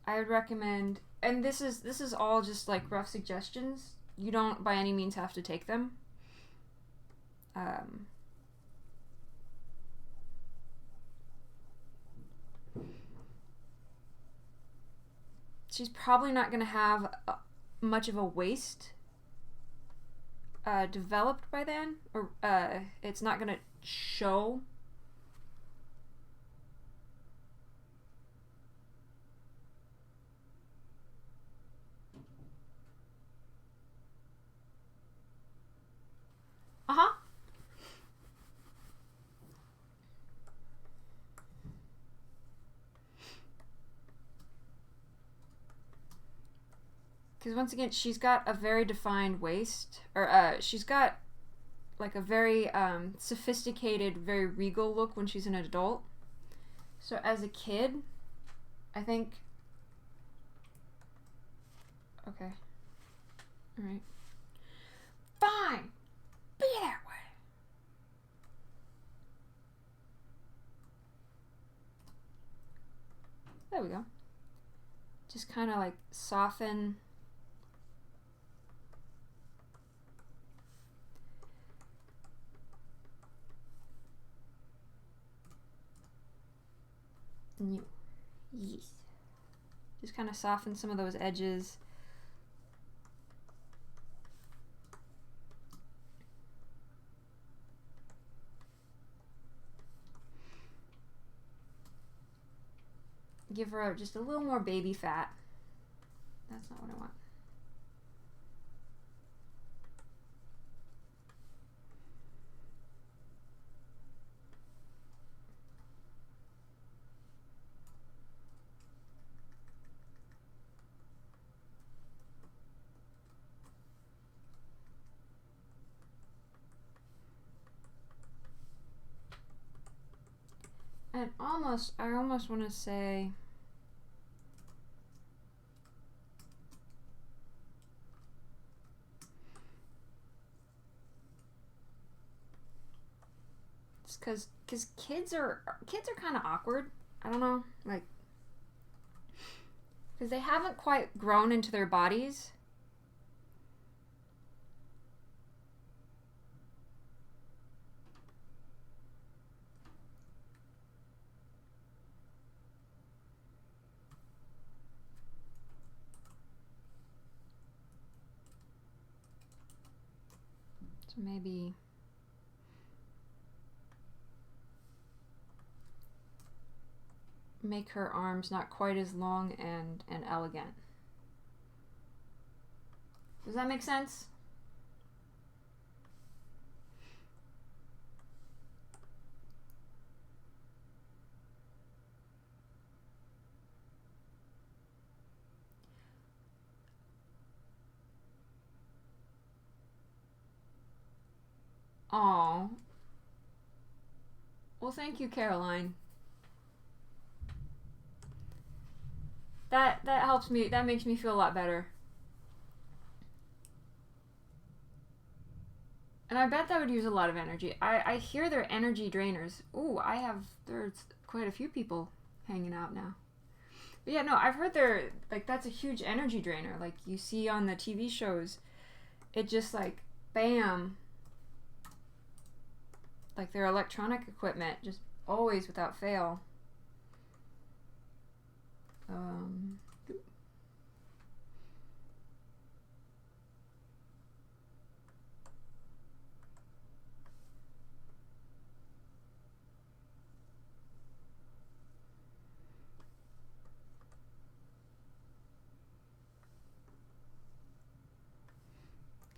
would recommend, and this is all just, like, rough suggestions. You don't, by any means, have to take them. She's probably not going to have much of a waist developed by then, or it's not gonna show. Because once again, she's got a very defined waist, or she's got like a very sophisticated, very regal look when she's an adult. So as a kid, I think... Okay. Alright. Fine! Be that way! There we go. Just kind of like soften. Yes. Just kind of soften some of those edges. Give her just a little more baby fat. That's not what I want. And I almost want to say, it's because kids are kind of awkward. I don't know, like, because they haven't quite grown into their bodies. So maybe make her arms not quite as long and elegant. Does that make sense? Oh. Well, thank you, Caroline. That helps me. That makes me feel a lot better. And I bet that would use a lot of energy. I hear they're energy drainers. Ooh, there's quite a few people hanging out now. But yeah, no, I've heard they're, like, that's a huge energy drainer. Like, you see on the TV shows, it just, like, bam. Like, their electronic equipment, just always without fail.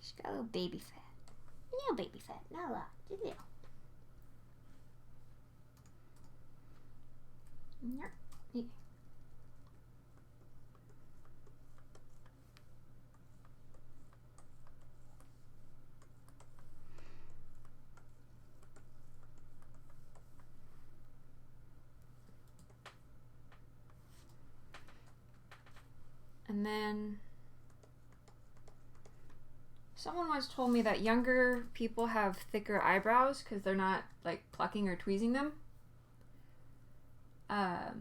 She's got a little baby fat. A little baby fat, not a lot, just a little. Yeah. And then someone once told me that younger people have thicker eyebrows because they're not, like, plucking or tweezing them. I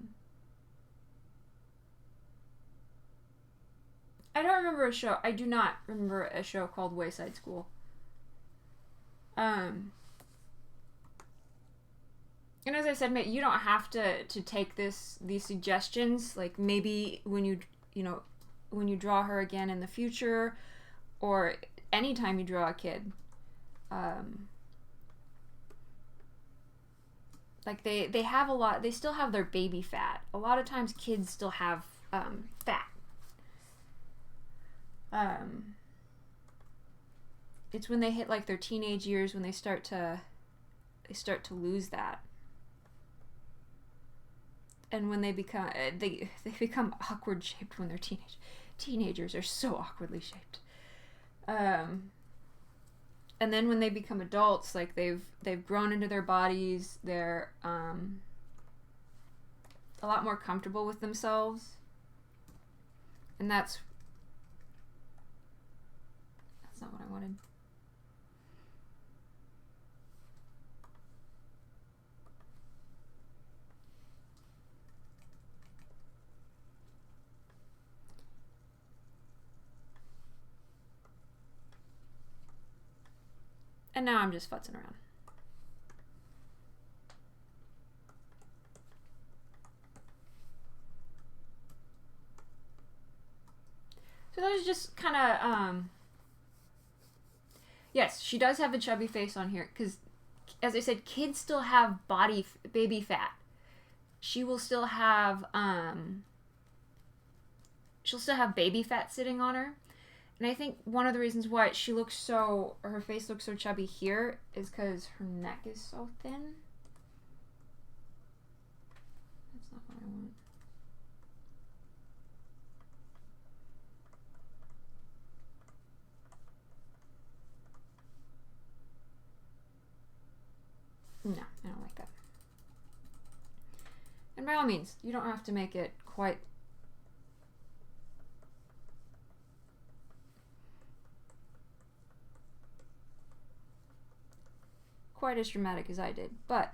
don't remember a show. I do not remember a show called Wayside School. And as I said, you don't have to take these suggestions. Like, maybe when you draw her again in the future, or anytime you draw a kid, like they have a lot. They still have their baby fat. A lot of times, kids still have fat. It's when they hit, like, their teenage years when they start to lose that. And when they become they become awkward shaped when they're teenagers are so awkwardly shaped. And then when they become adults, like, they've grown into their bodies, they're a lot more comfortable with themselves. And that's not what I wanted. And now I'm just futzing around. So those just kind of, yes, she does have a chubby face on here. Because, as I said, kids still have baby fat. She will still have, she'll still have baby fat sitting on her. And I think one of the reasons why her face looks so chubby here is because her neck is so thin. That's not what I want. No, I don't like that. And by all means, you don't have to make it quite as dramatic as I did, but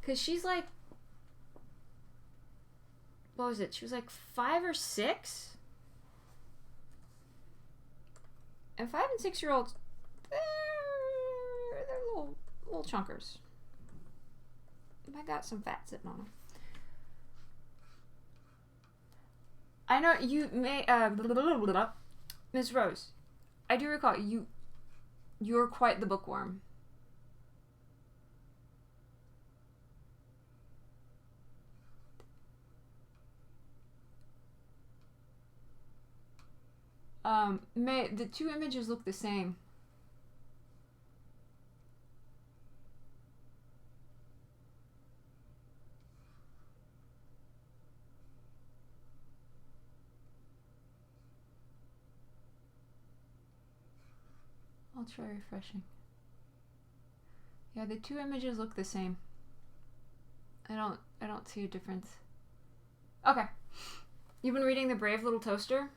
because she's like, what was it? She was like 5 or 6, and 5 and 6-year-olds, they're little chunkers. I got some fat sitting on them. I know you may, Miss Rose, I do recall you're quite the bookworm. The 2 images look the same. I'll try refreshing. Yeah, the 2 images look the same. I don't see a difference. Okay. You've been reading The Brave Little Toaster?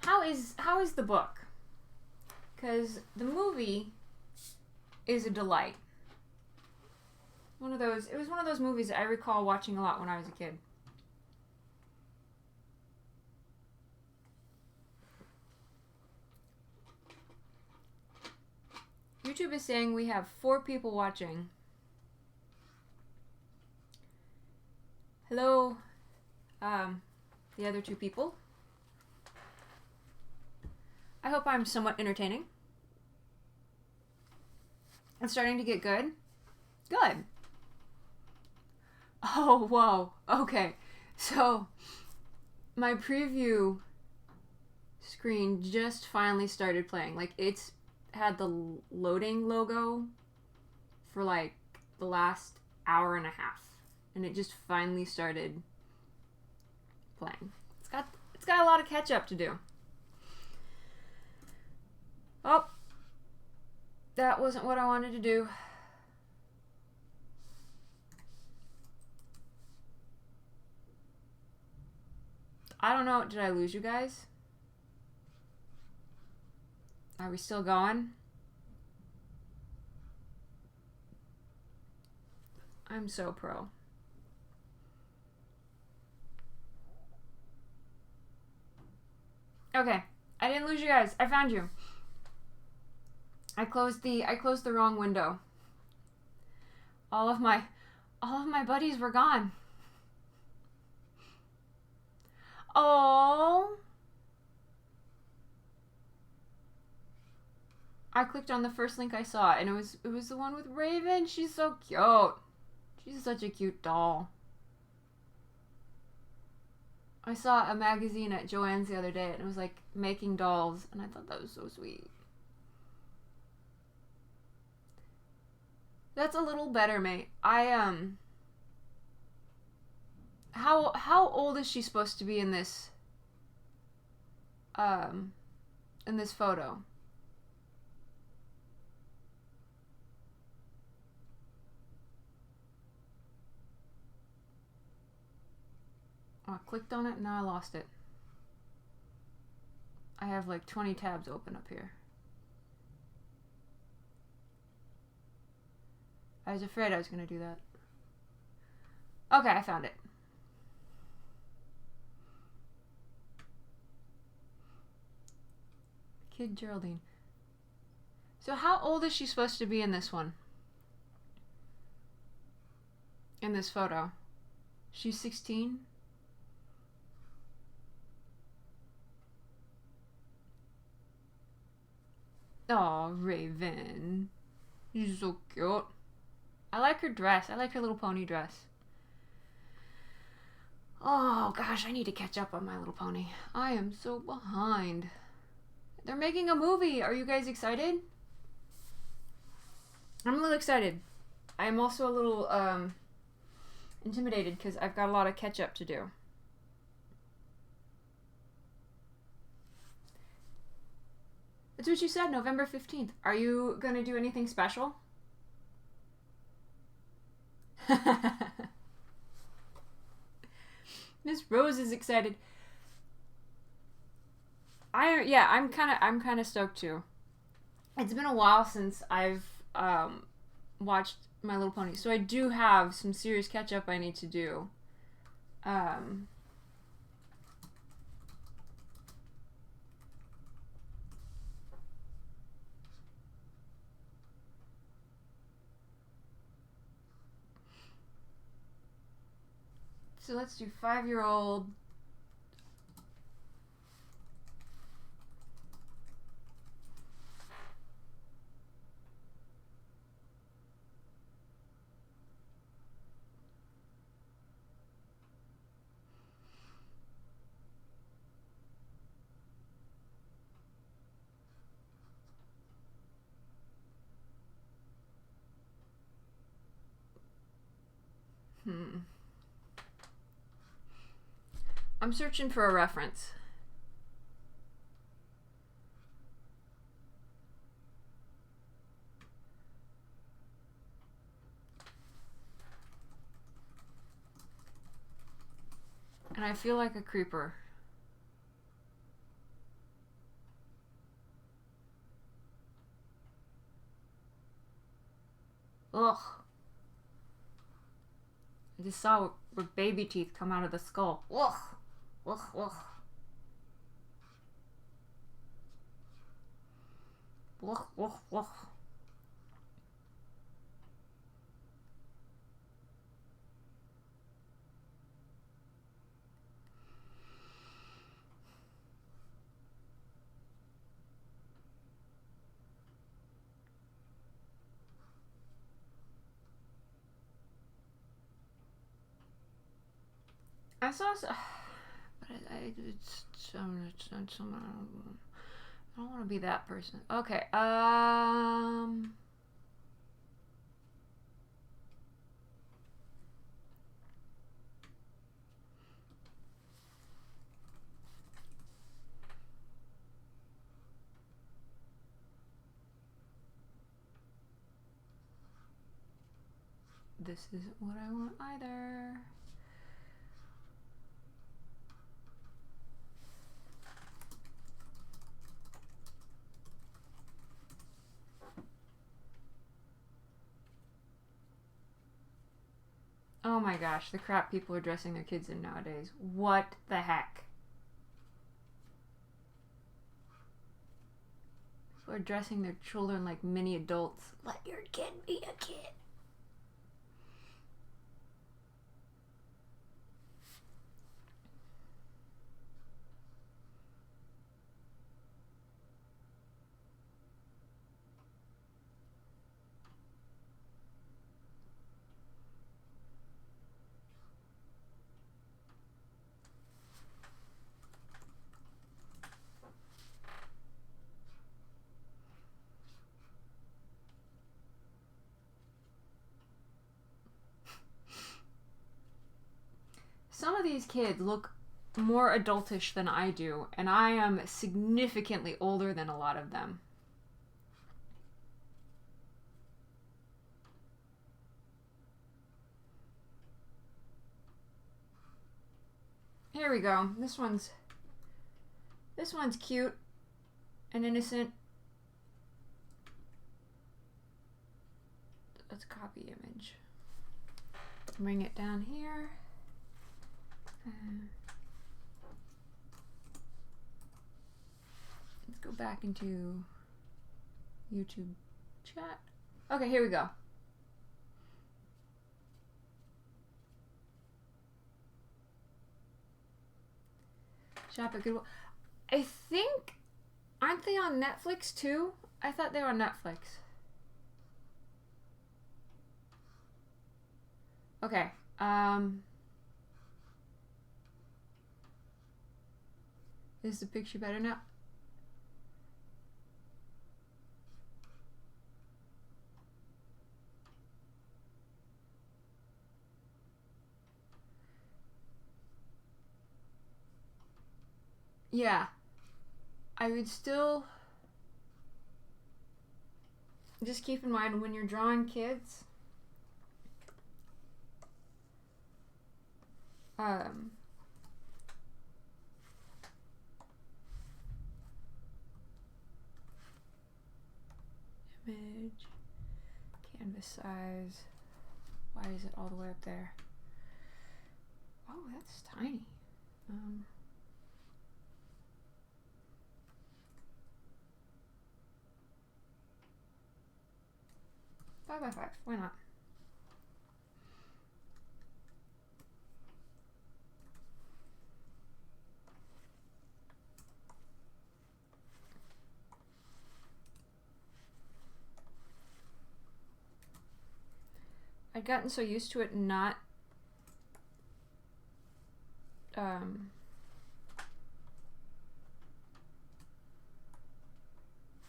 How is the book? Because the movie is a delight. It was one of those movies I recall watching a lot when I was a kid. YouTube is saying we have 4 people watching. Hello, the other 2 people. I hope I'm somewhat entertaining. It's starting to get good. Good. Oh, whoa. Okay. So, my preview screen just finally started playing. Like, it's had the loading logo for like the last hour and a half. And it just finally started playing. It's got a lot of catch up to do. Oh, that wasn't what I wanted to do. I don't know. Did I lose you guys? Are we still going? I'm so pro. Okay, I didn't lose you guys. I found you. I closed the wrong window. All of my buddies were gone. Oh. I clicked on the first link I saw, and it was the one with Raven. She's so cute. She's such a cute doll. I saw a magazine at Joann's the other day, and it was like making dolls, and I thought that was so sweet. That's a little better, mate. How old is she supposed to be in this photo? Oh, I clicked on it and now I lost it. I have like 20 tabs open up here. I was afraid I was going to do that. Okay, I found it. Kid Geraldine. So how old is she supposed to be in this one? In this photo? She's 16? Oh, Raven. She's so cute. I like her dress. I like her little pony dress. Oh gosh, I need to catch up on My Little Pony. I am so behind. They're making a movie. Are you guys excited? I'm a little excited. I am also a little intimidated because I've got a lot of catch up to do. That's what you said, November 15th. Are you going to do anything special? Miss Rose is excited. I'm kind of stoked too. It's been a while since I've watched My Little Pony, so I do have some serious catch up I need to do. So let's do 5-year-old. I'm searching for a reference. And I feel like a creeper. Ugh. I just saw where baby teeth come out of the skull. Ugh. Ugh, ugh. Ugh, ugh, ugh. I saw, but I don't want to be that person. Okay. This isn't what I want either. Oh my gosh, the crap people are dressing their kids in nowadays. What the heck? People are dressing their children like mini adults. Let your kid be a kid. Some of these kids look more adultish than I do, and I am significantly older than a lot of them. Here we go. This one's cute and innocent. Let's copy image. Bring it down here. Let's go back into YouTube chat. Okay, here we go. Shop at Goodwill. I think, aren't they on Netflix too? I thought they were on Netflix. Okay. Is the picture better now? Yeah. I would still just keep in mind when you're drawing kids, image, canvas size. Why is it all the way up there? Oh, that's tiny. 5 by 5. Why not? I'd gotten so used to it not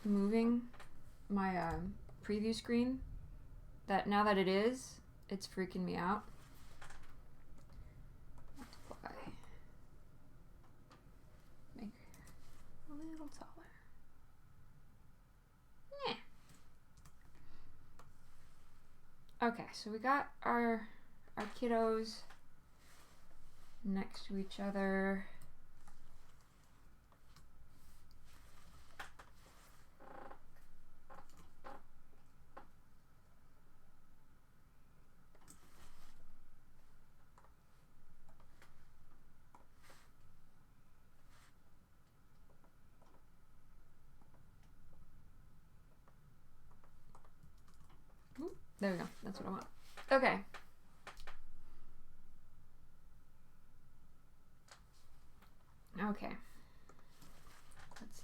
moving my preview screen that now that it is, it's freaking me out. Multiply. Make it a little taller. Yeah. Okay, so we got our kiddos next to each other. There we go. That's what I want. Okay. Okay. Let's see.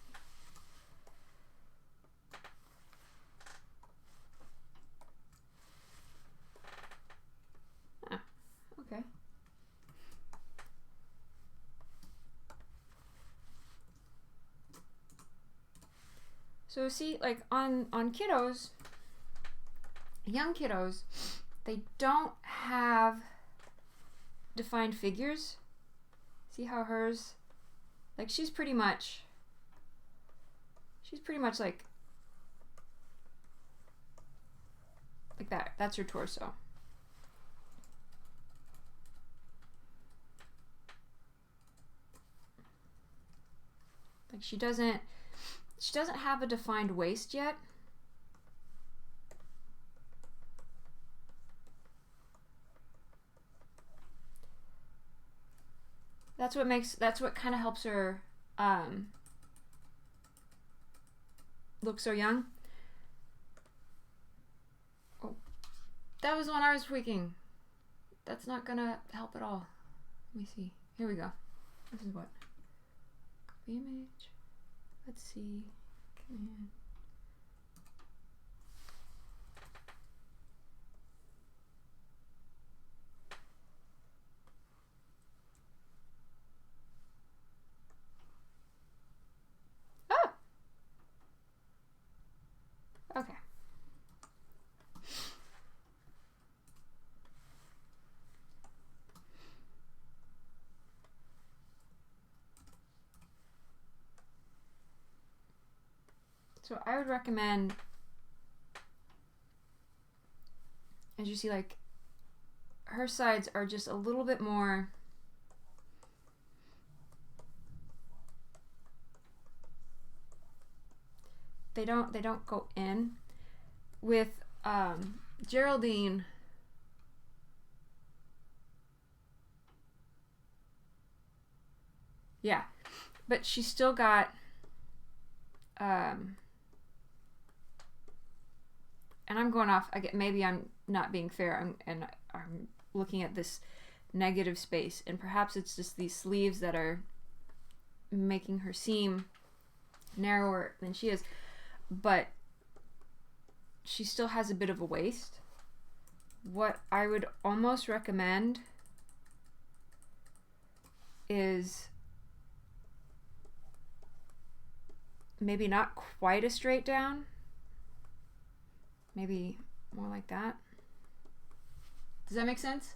Ah, okay. So see, like on kiddos, young kiddos, they don't have defined figures. See how hers, like she's pretty much like that. That's her torso. Like she doesn't have a defined waist yet. That's what kind of helps her look so young. Oh, that was the one I was tweaking. That's not gonna help at all. Let me see. Here we go. This is what? Copy image. Let's see. Command. Okay. So I would recommend, as you see, like her sides are just a little bit more they don't go in. With Geraldine, yeah, but she's still got and I'm going off. Maybe I'm not being fair, and I'm looking at this negative space, and perhaps it's just these sleeves that are making her seem narrower than she is, but she still has a bit of a waist. What I would almost recommend is maybe not quite a straight down, maybe more like that. Does that make sense?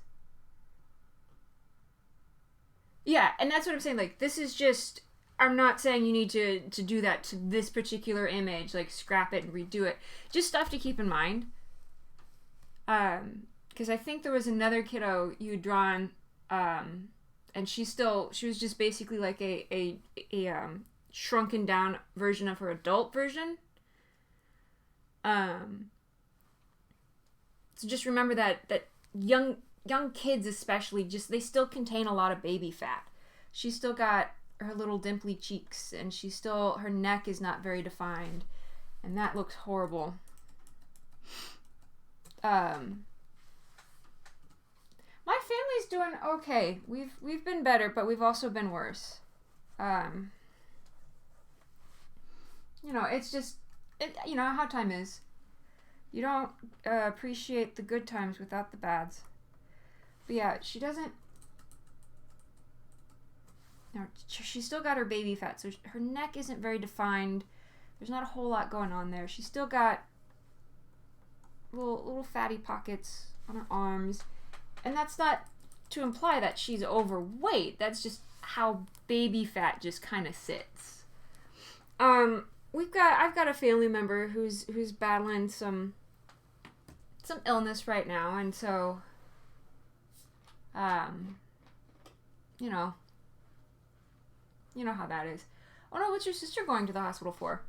Yeah, and that's what I'm saying. Like, this is just, I'm not saying you need to do that to this particular image, like scrap it and redo it. Just stuff to keep in mind. Because I think there was another kiddo you'd drawn, and she was just basically like a shrunken down version of her adult version. So just remember that young kids especially, just they still contain a lot of baby fat. She's still got her little dimply cheeks, and her neck is not very defined, and that looks horrible. My family's doing okay. We've been better, but we've also been worse. It's just how time is. You don't appreciate the good times without the bads. But yeah, she doesn't. She's still got her baby fat, so her neck isn't very defined. There's not a whole lot going on there. She's still got little fatty pockets on her arms, and that's not to imply that she's overweight. That's just how baby fat just kind of sits. I've got a family member who's battling some illness right now, and so you know how that is. Oh no, what's your sister going to the hospital for?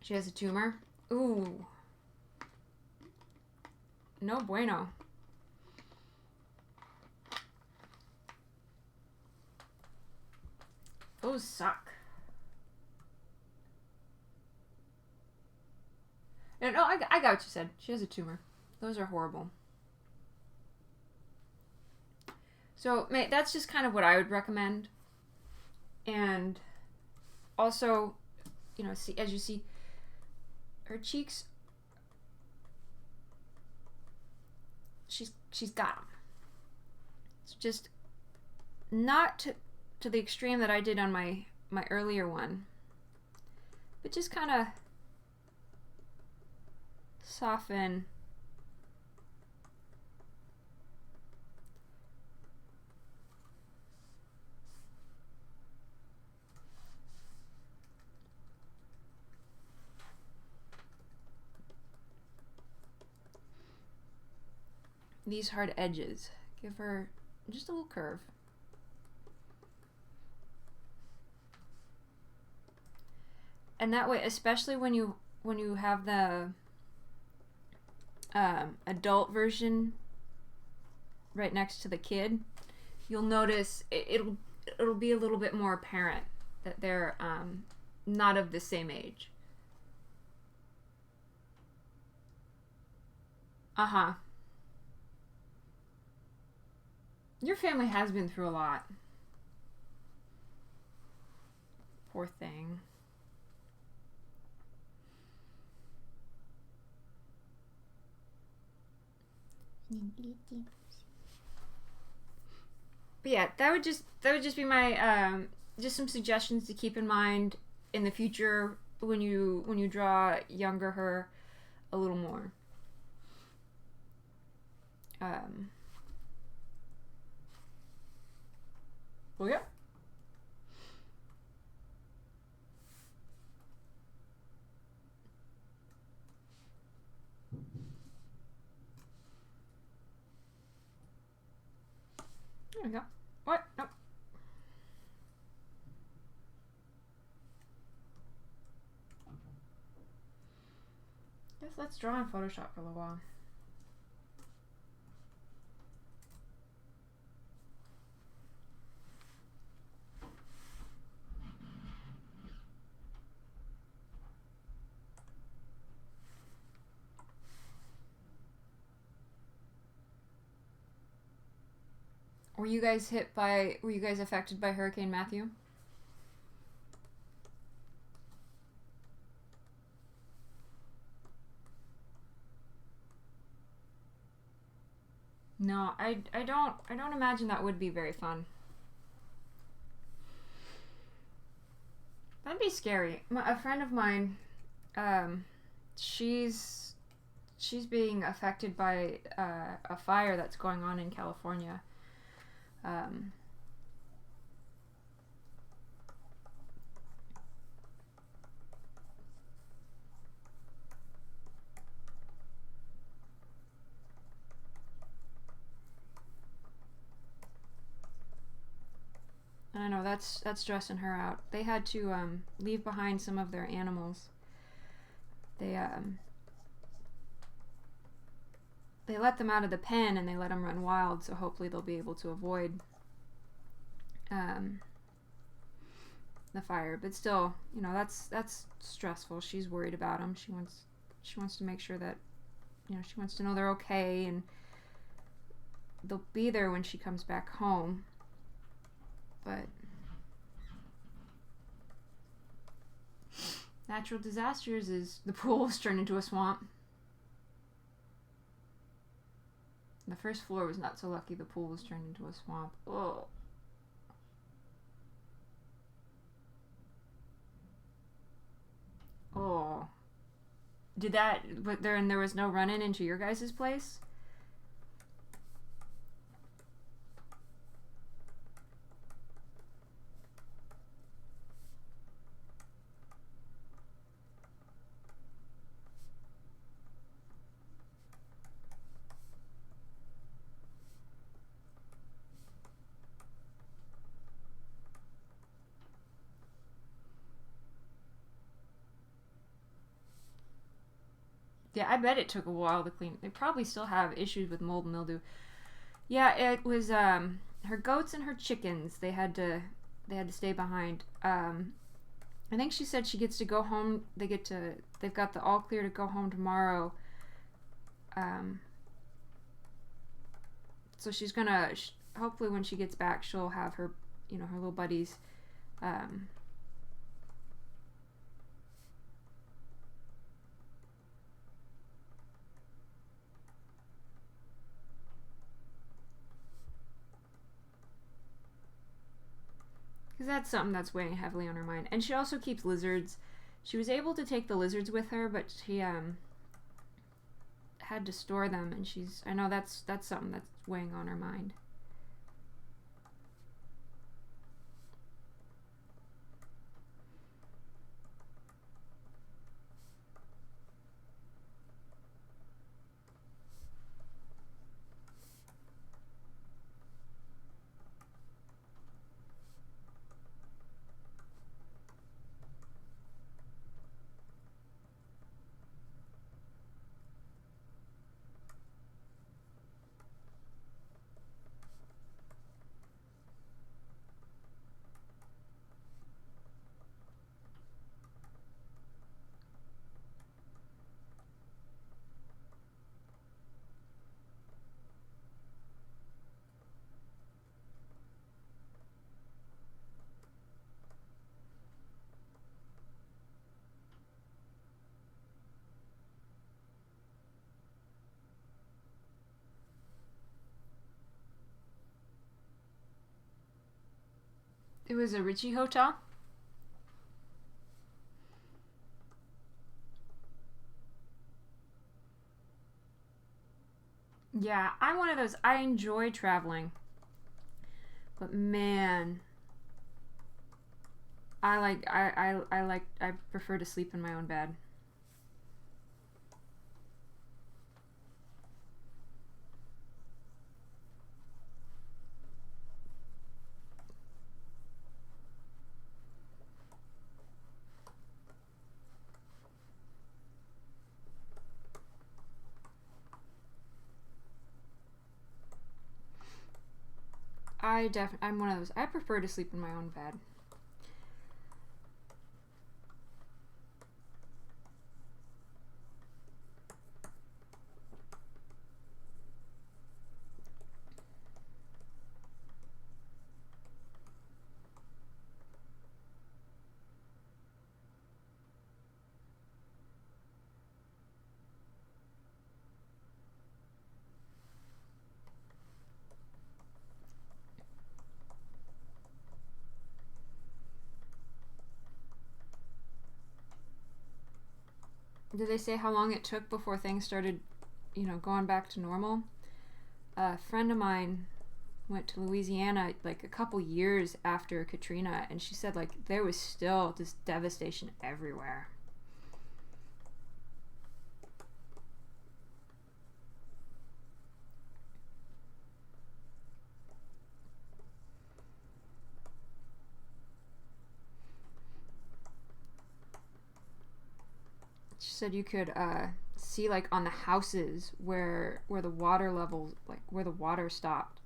She has a tumor? Ooh. No bueno. Those suck. No, I got what you said. She has a tumor. Those are horrible. So, that's just kind of what I would recommend. And also, as you see, her cheeks, she's got them. It's just not to the extreme that I did on my earlier one, but just kind of soften. These hard edges. Give her just a little curve. And that way, especially when you have the adult version right next to the kid, you'll notice it'll be a little bit more apparent that they're not of the same age. Uh-huh. Your family has been through a lot. Poor thing. But yeah, that would just be my just some suggestions to keep in mind in the future when you draw younger her a little more. Well, yeah. There we go. What? Nope. Let's draw in Photoshop for a little while. Were you guys affected by Hurricane Matthew? No, I don't imagine that would be very fun. That'd be scary. A friend of mine, she's being affected by a fire that's going on in California. I know that's stressing her out. They had to leave behind some of their animals. They let them out of the pen and they let them run wild, so hopefully they'll be able to avoid the fire. But still, you know, that's stressful. She's worried about them. She wants to make sure that, you know, she wants to know they're okay and they'll be there when she comes back home. But natural disasters is the pool was turned into a swamp. The first floor was not so lucky. The pool was turned into a swamp. Oh. Oh. Did that... But there was no run-in into your guys' place? Yeah, I bet it took a while to clean. They probably still have issues with mold and mildew. Yeah, it was her goats and her chickens. They had to stay behind. I think she said she gets to go home. They've got the all clear to go home tomorrow. So she's gonna hopefully when she gets back she'll have her, you know, her little buddies. Because that's something that's weighing heavily on her mind. And she also keeps lizards. She was able to take the lizards with her, but she had to store them, and I know that's something that's weighing on her mind. It was a Ritchie hotel. Yeah, I'm one of those. I enjoy traveling. But man, I prefer to sleep in my own bed. I'm one of those. I prefer to sleep in my own bed. Did they say how long it took before things started, going back to normal? A friend of mine went to Louisiana like a couple years after Katrina, and she said like there was still just devastation everywhere. She said you could see like on the houses where the water level, like where the water stopped.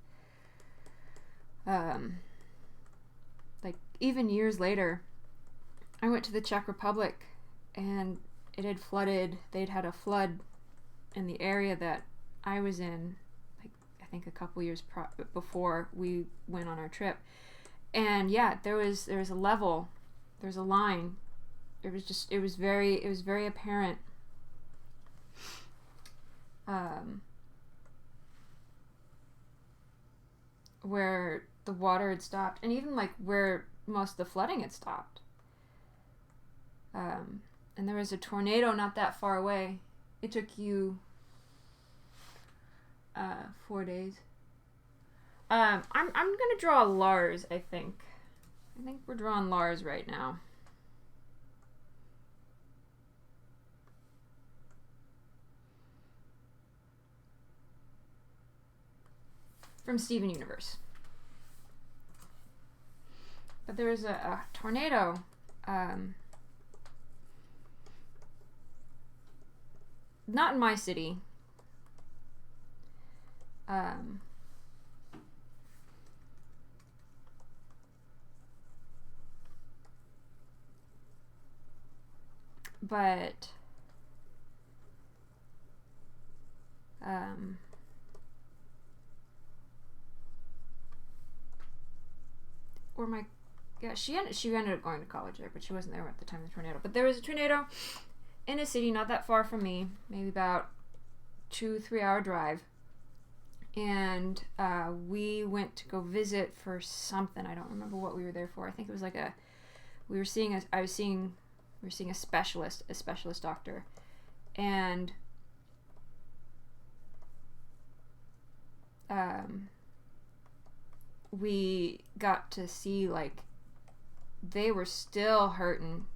Like even years later, I went to the Czech Republic, and it had flooded. They'd had a flood in the area that I was in, like I think a couple years before we went on our trip. And yeah, there was a level, there's a line. It was very apparent. Where the water had stopped, and even like where most of the flooding had stopped. And there was a tornado not that far away. It took you 4 days. I'm gonna draw Lars, I think. I think we're drawing Lars right now. From Steven Universe. But there was a tornado. Not in my city. But she ended up going to college there, but she wasn't there at the time of the tornado. But there was a tornado in a city not that far from me, maybe about 2-3 hour drive, and we went to go visit for something. I don't remember what we were there for. I think it was like we were seeing a specialist doctor, and we got to see like they were still hurting.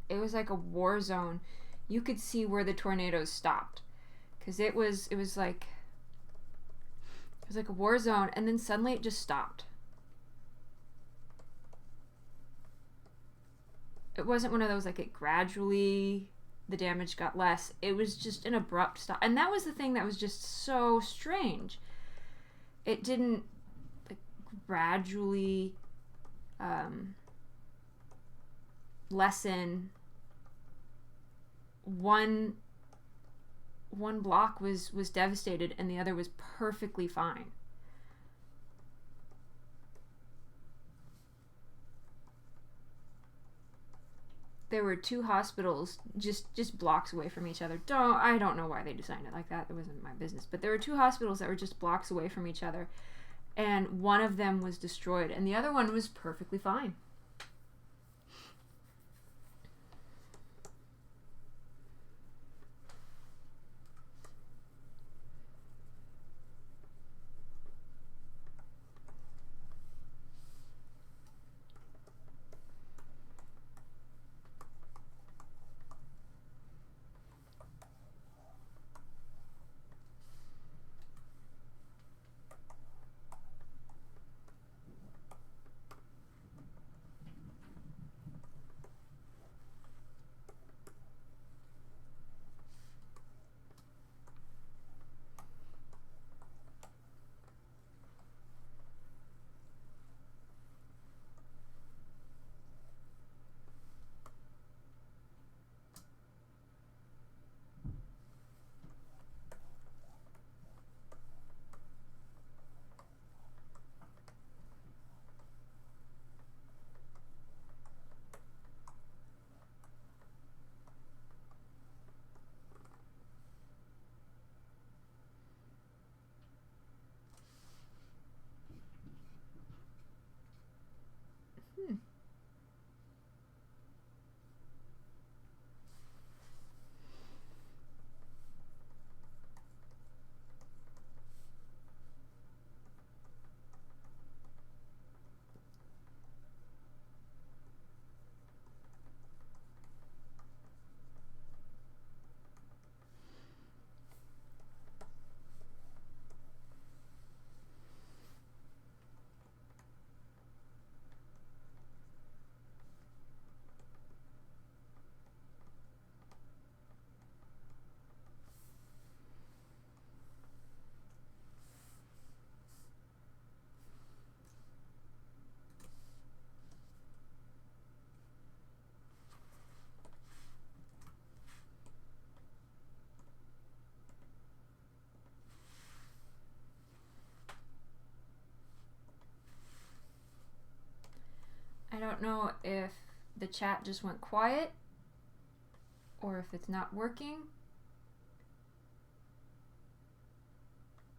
It was like a war zone. You could see where the tornadoes stopped, because it was like a war zone, and then suddenly it just stopped. It wasn't one of those like it gradually, the damage got less. It was just an abrupt stop, and that was the thing that was just so strange. It didn't like gradually lessen. One block was devastated, and the other was perfectly fine. There were 2 hospitals just blocks away from each other. I don't know why they designed it like that. It wasn't my business. But there were 2 hospitals that were just blocks away from each other, and one of them was destroyed, and the other one was perfectly fine. don't know if the chat just went quiet or if it's not working.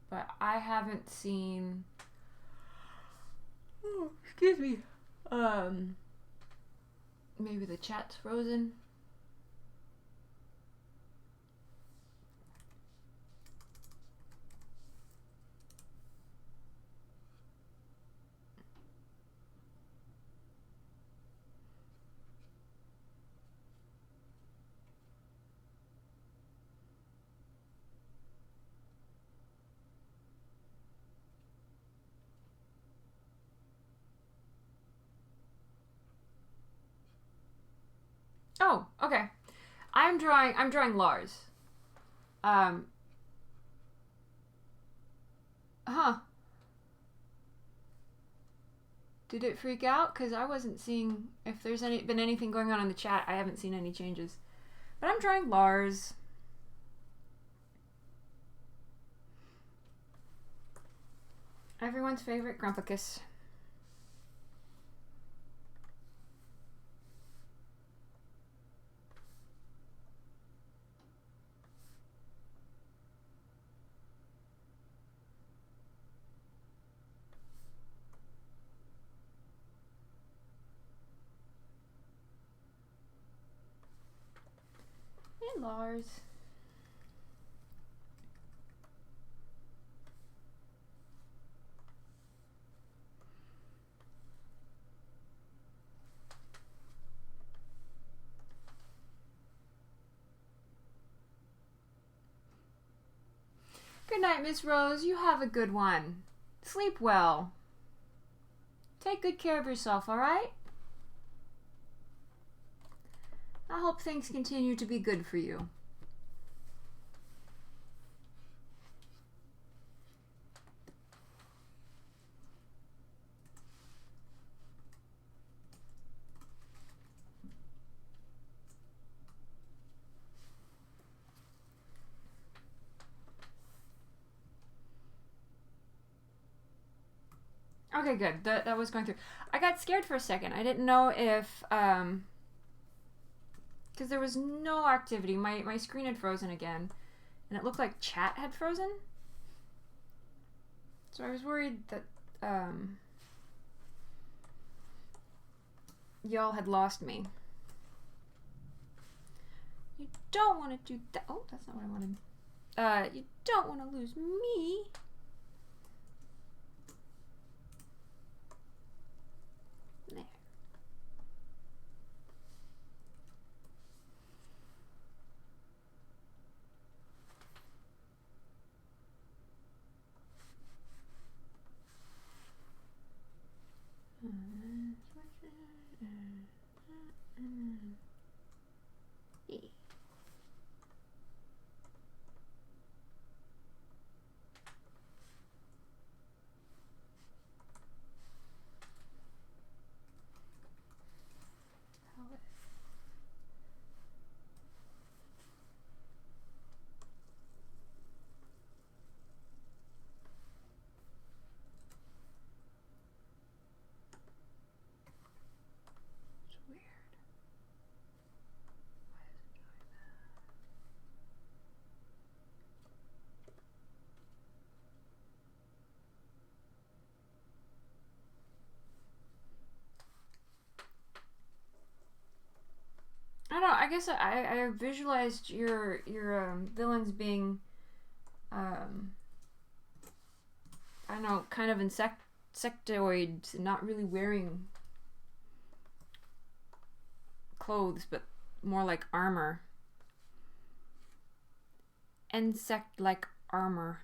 But I haven't seen... Oh, excuse me. Maybe the chat's frozen. Oh, okay. I'm drawing Lars. Huh. Did it freak out? Because I wasn't seeing if there's been anything going on in the chat. I haven't seen any changes. But I'm drawing Lars. Everyone's favorite Grumpicus. Hey, Lars. Good night, Miss Rose. You have a good one. Sleep well. Take good care of yourself, all right? I hope things continue to be good for you. Okay, good. That was going through. I got scared for a second. I didn't know if, because there was no activity. My screen had frozen again, and it looked like chat had frozen. So I was worried that, y'all had lost me. You don't want to do that. Oh, that's not what I wanted. You don't want to lose me. There. I don't know, I guess I visualized your villains being, I don't know, kind of insectoids, and not really wearing clothes, but more like armor. Insect-like armor.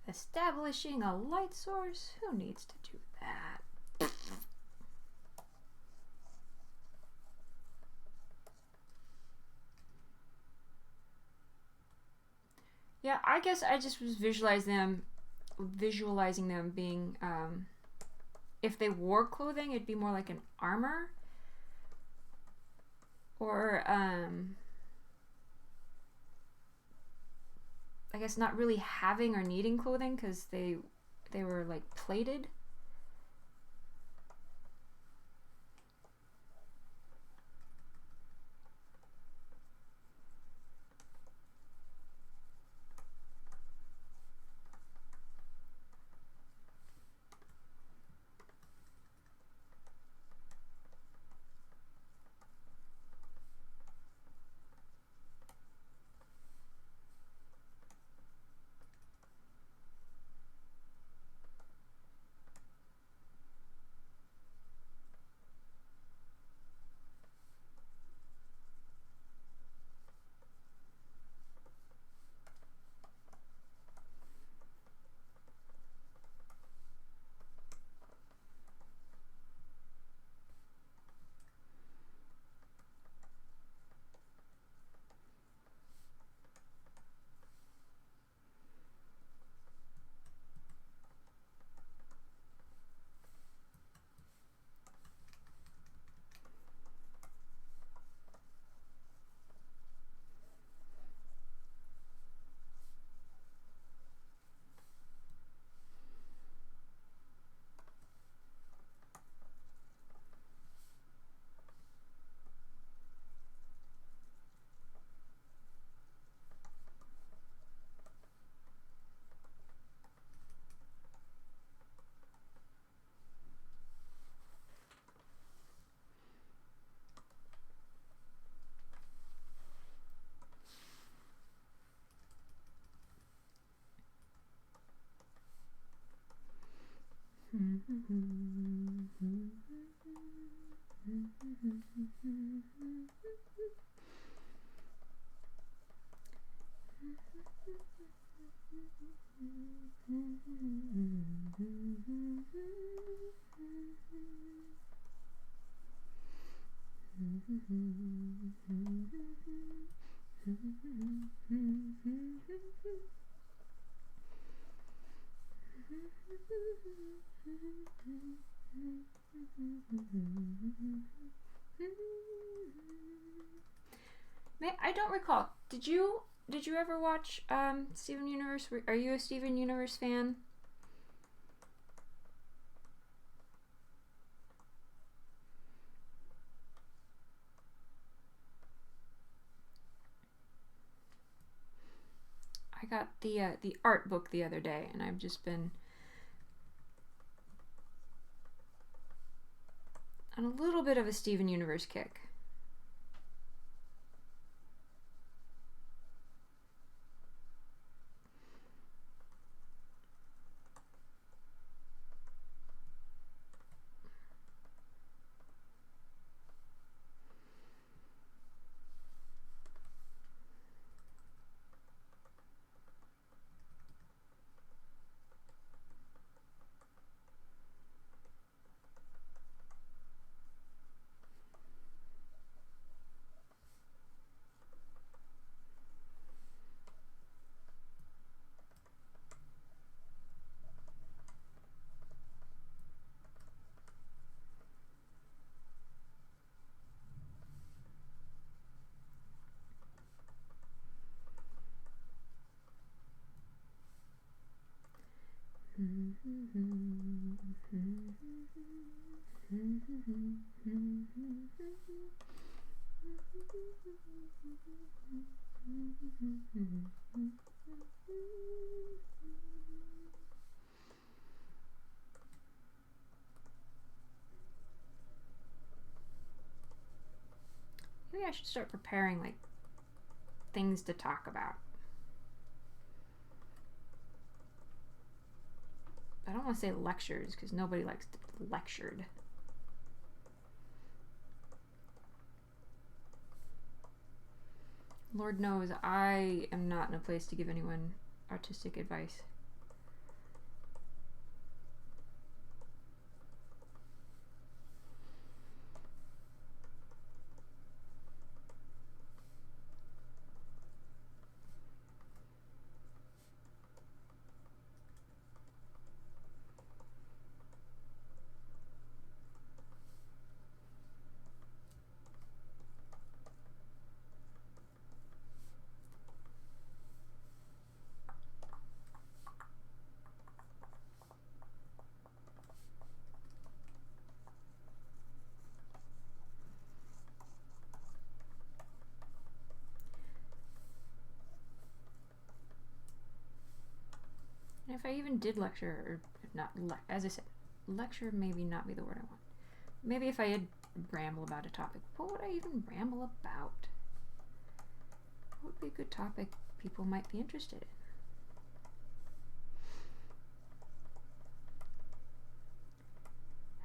Establishing a light source? Who needs to do that? Yeah, I guess I just was visualizing them being, if they wore clothing, it'd be more like an armor. Or, I guess not really having or needing clothing because they were like plated. I don't recall. Did you ever watch Steven Universe? Are you a Steven Universe fan? I got the art book the other day, and I've just been on a little bit of a Steven Universe kick. Maybe I should start preparing like things to talk about. I don't want to say lectures because nobody likes to be lectured. Lord knows I am not in a place to give anyone artistic advice. And if I even did lecture, or not, as I said, lecture maybe not be the word I want. Maybe if I did ramble about a topic, what would I even ramble about? What would be a good topic people might be interested in?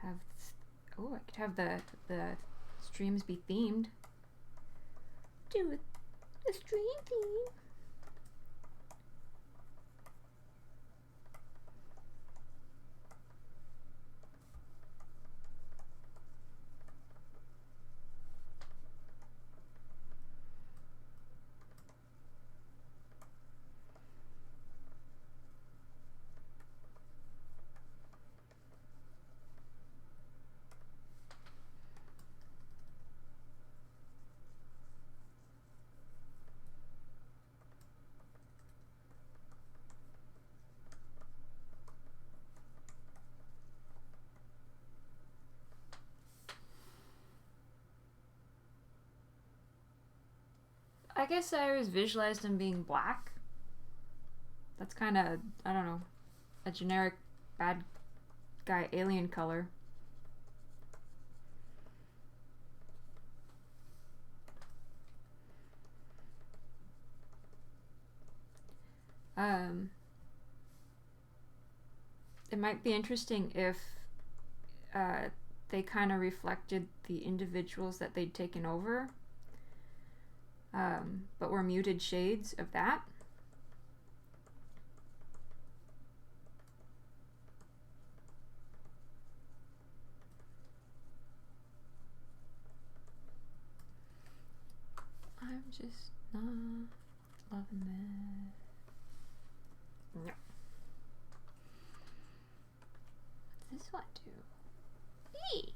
I could have the streams be themed. Do a stream theme. I guess I always visualized him being black. That's kind of, I don't know, a generic bad guy alien color. It might be interesting if they kind of reflected the individuals that they'd taken over, but were muted shades of that. I'm just not loving this. No. What's this one do? Hey!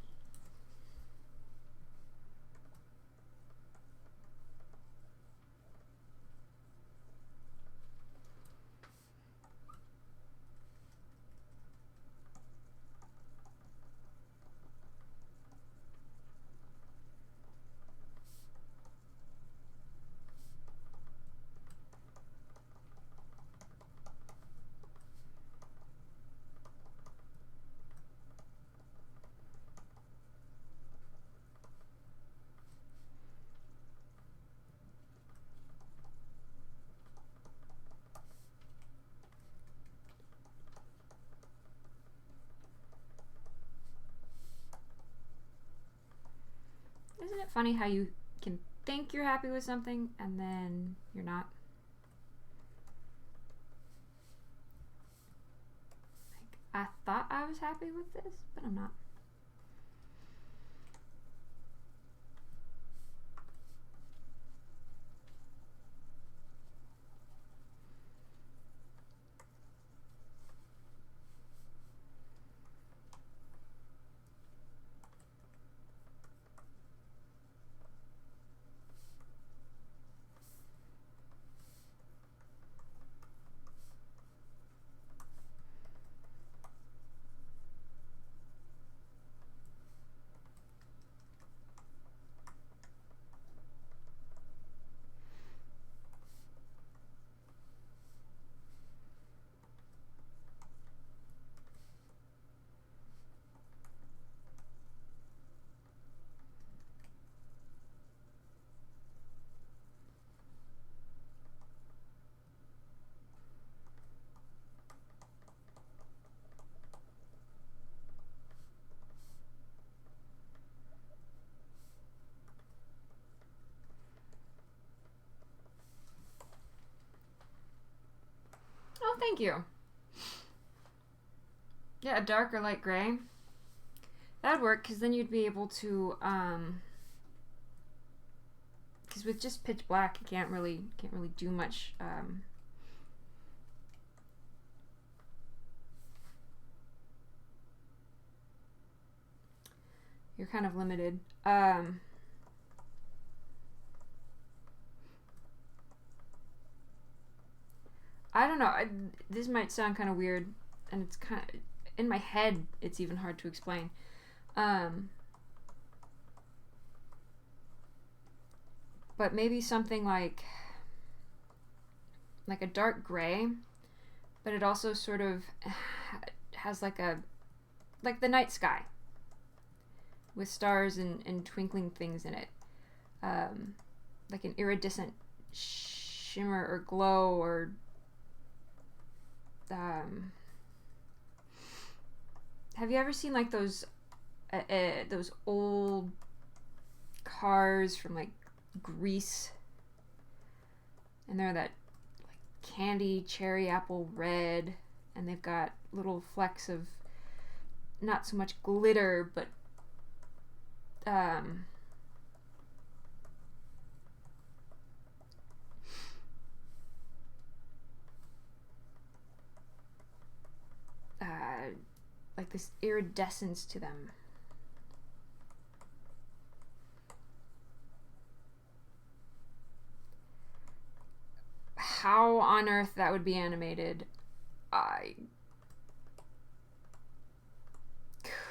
Isn't it funny how you can think you're happy with something and then you're not? Like, I thought I was happy with this, but I'm not. Oh, thank you. Yeah, a dark or light gray. That'd work, because then you'd be able to, because with just pitch black, you can't really do much. You're kind of limited. I don't know. This might sound kind of weird, and it's kind of in my head. It's even hard to explain. But maybe something like a dark gray, but it also sort of has like the night sky with stars and twinkling things in it, like an iridescent shimmer or glow, or have you ever seen like those old cars from like Greece, and they're that like candy cherry apple red, and they've got little flecks of not so much glitter, but like this iridescence to them. How on earth that would be animated, I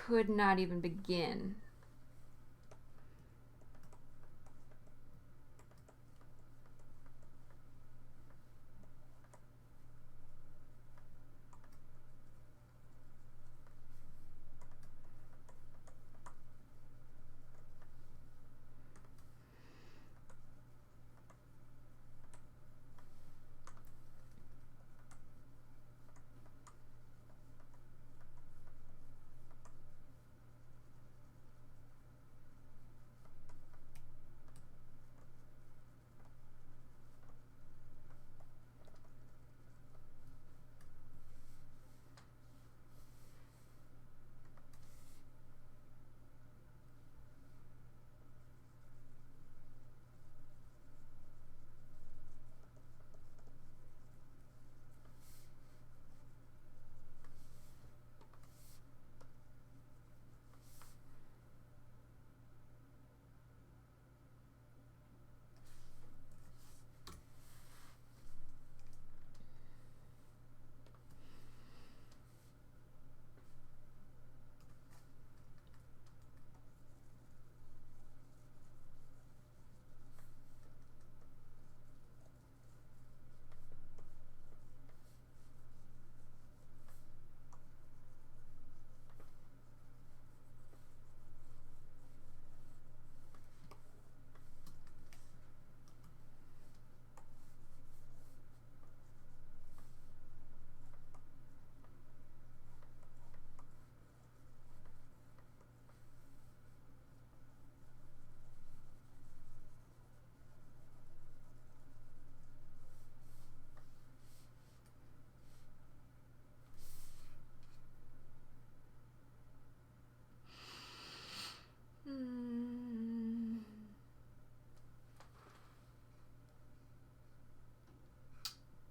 could not even begin.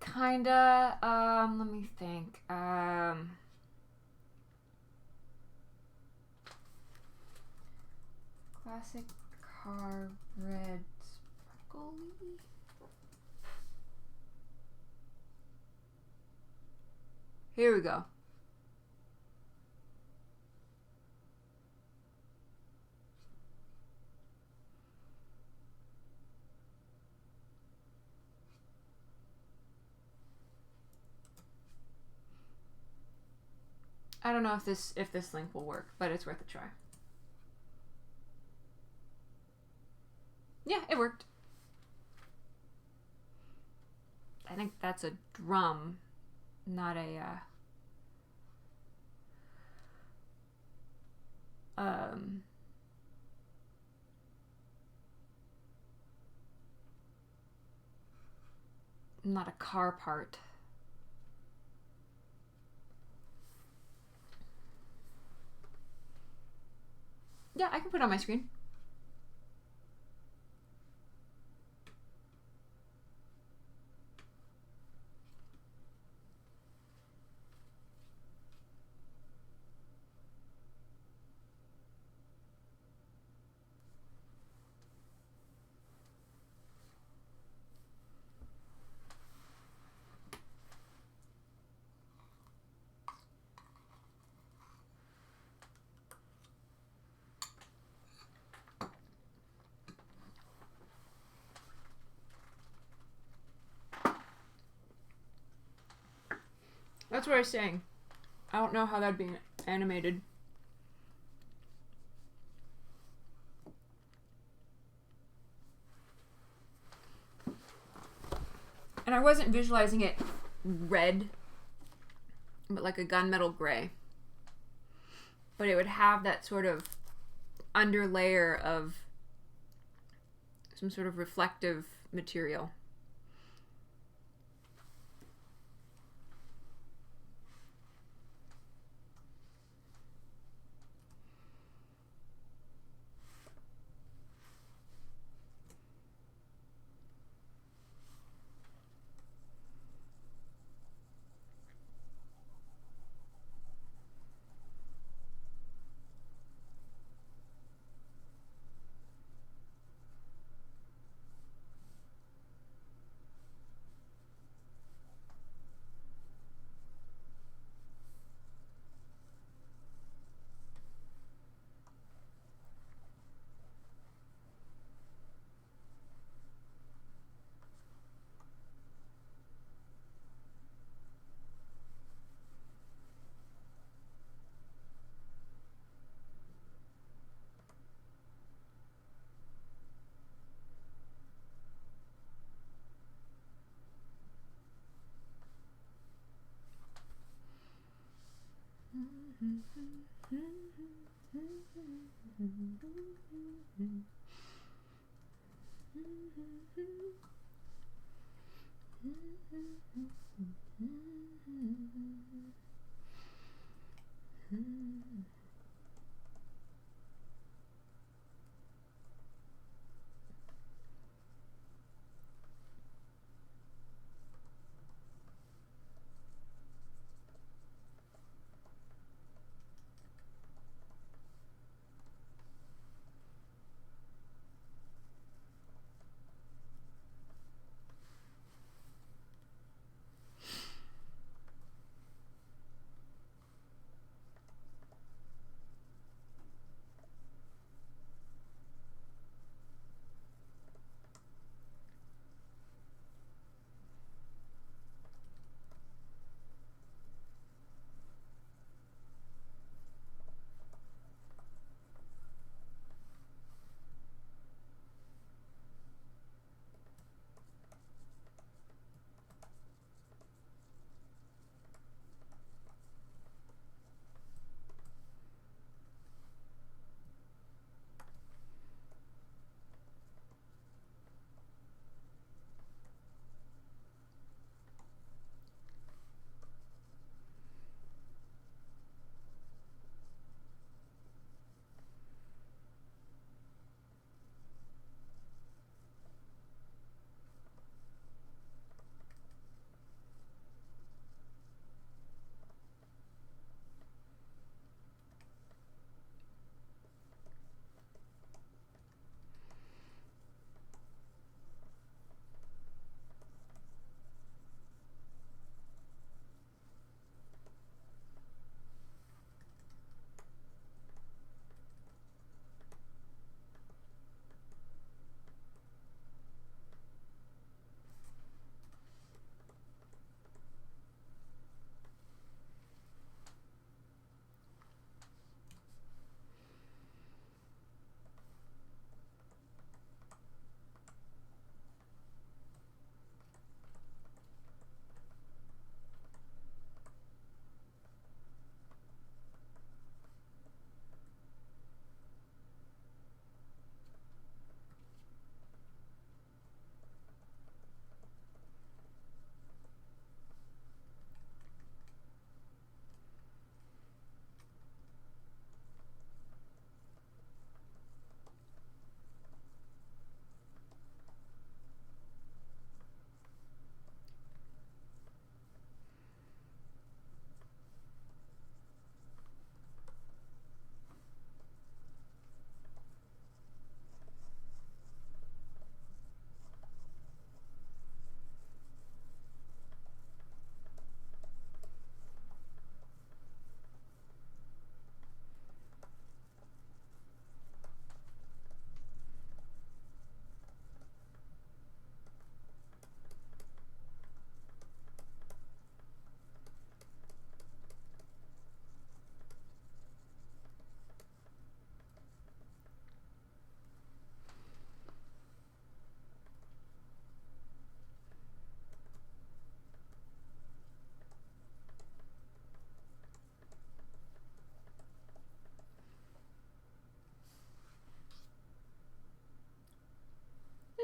Kinda. Let me think. Classic car red sparkly. Here we go. I don't know if this link will work, but it's worth a try. Yeah, it worked. I think that's a drum, not a not a car part. Yeah, I can put it on my screen. That's what I was saying. I don't know how that'd be animated. And I wasn't visualizing it red, but like a gunmetal gray. But it would have that sort of underlayer of some sort of reflective material.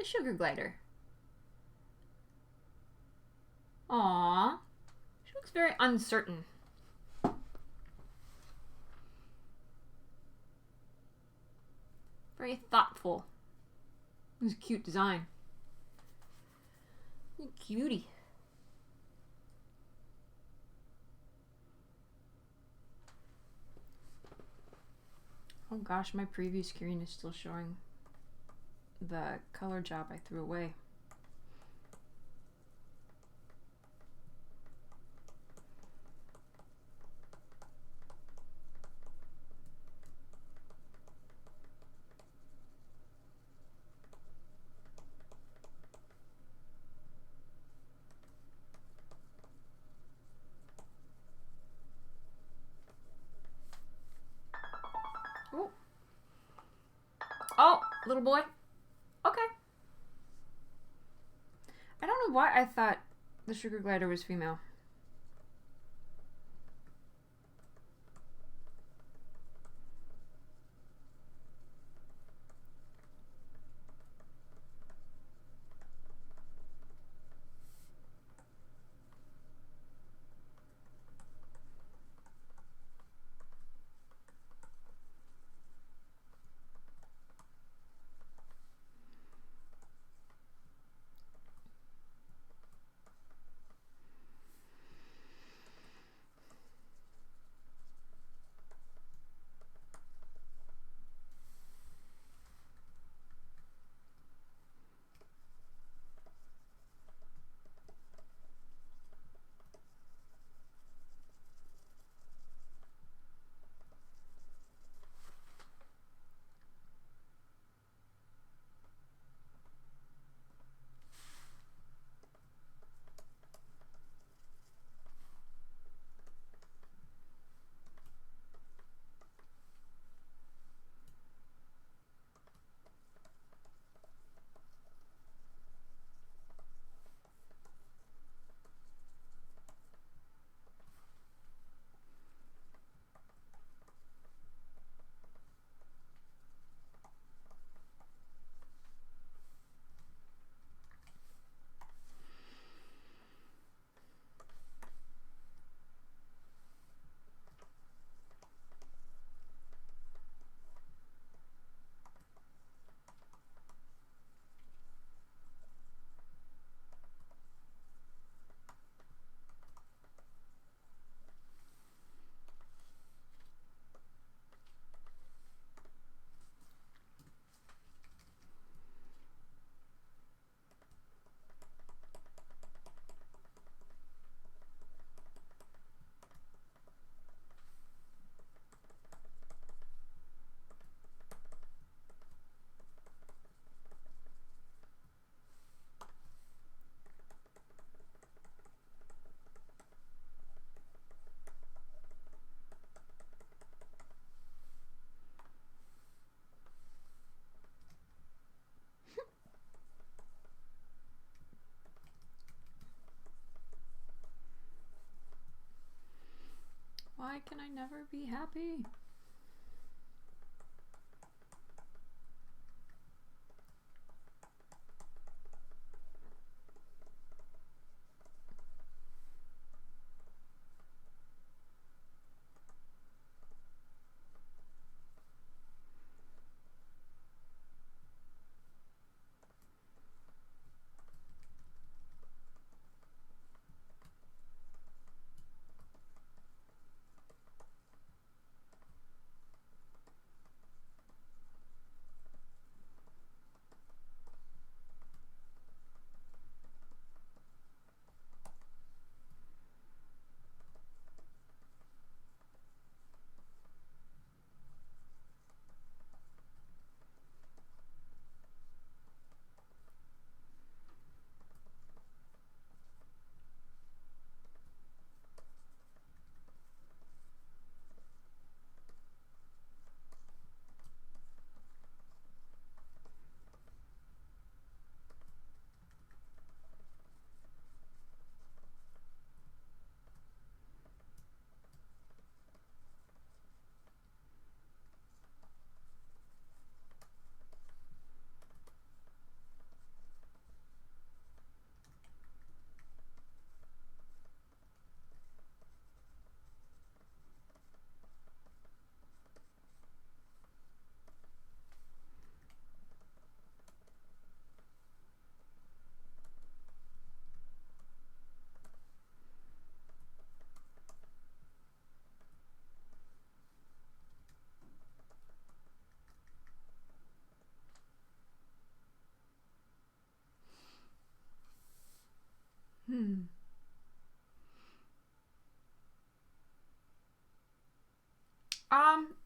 the sugar glider. Aww. She looks very uncertain. Very thoughtful. It was a cute design. Cutie. Oh gosh, my preview screen is still showing the color job I threw away. Oh. Oh, little boy. Okay. I don't know why I thought the sugar glider was female. Why can I never be happy?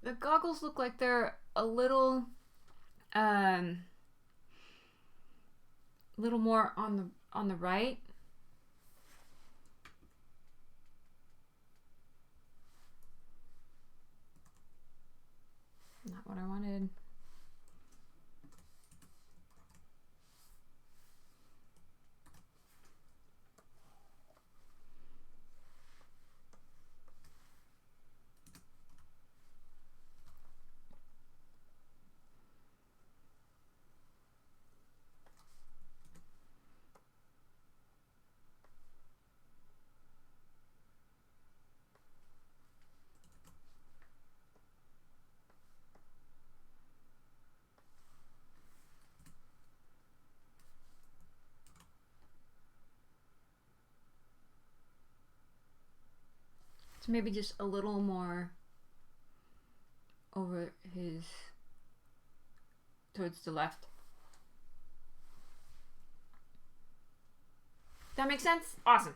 The goggles look like they're a little more on the right. Not what I wanted. So maybe just a little more over his, towards the left. That makes sense? Awesome.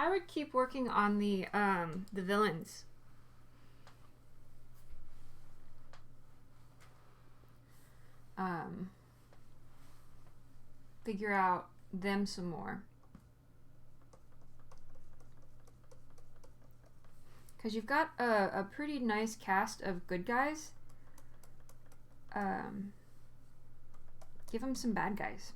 I would keep working on the villains. Figure out them some more. Because you've got a pretty nice cast of good guys. Give them some bad guys.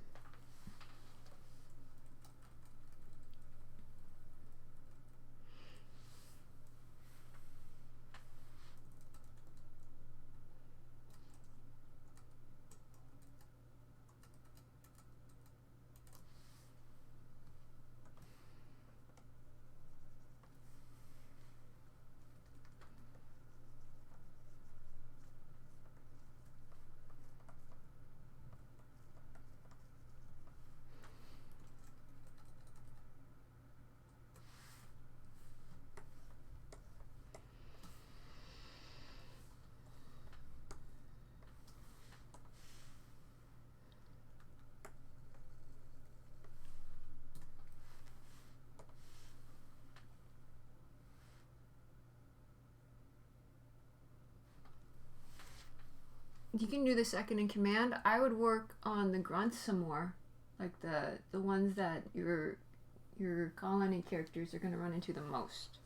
You can do the second in command. I would work on the grunts some more, like the ones that your colony characters are going to run into the most.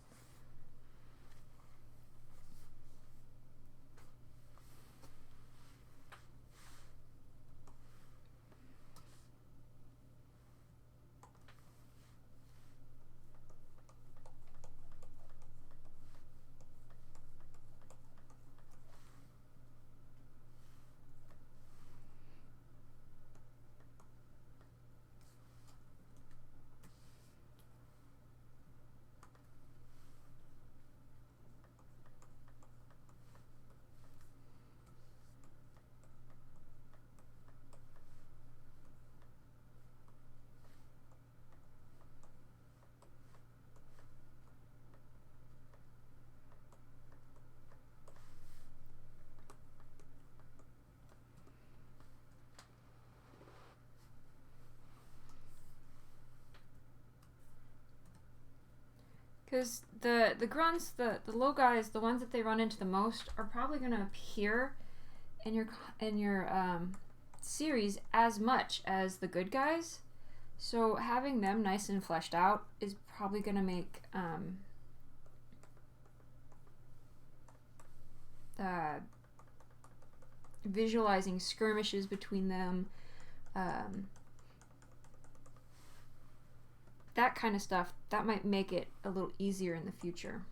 Because the grunts, the low guys, the ones that they run into the most, are probably going to appear in your series as much as the good guys. So having them nice and fleshed out is probably going to make visualizing skirmishes between them, that kind of stuff, that might make it a little easier in the future.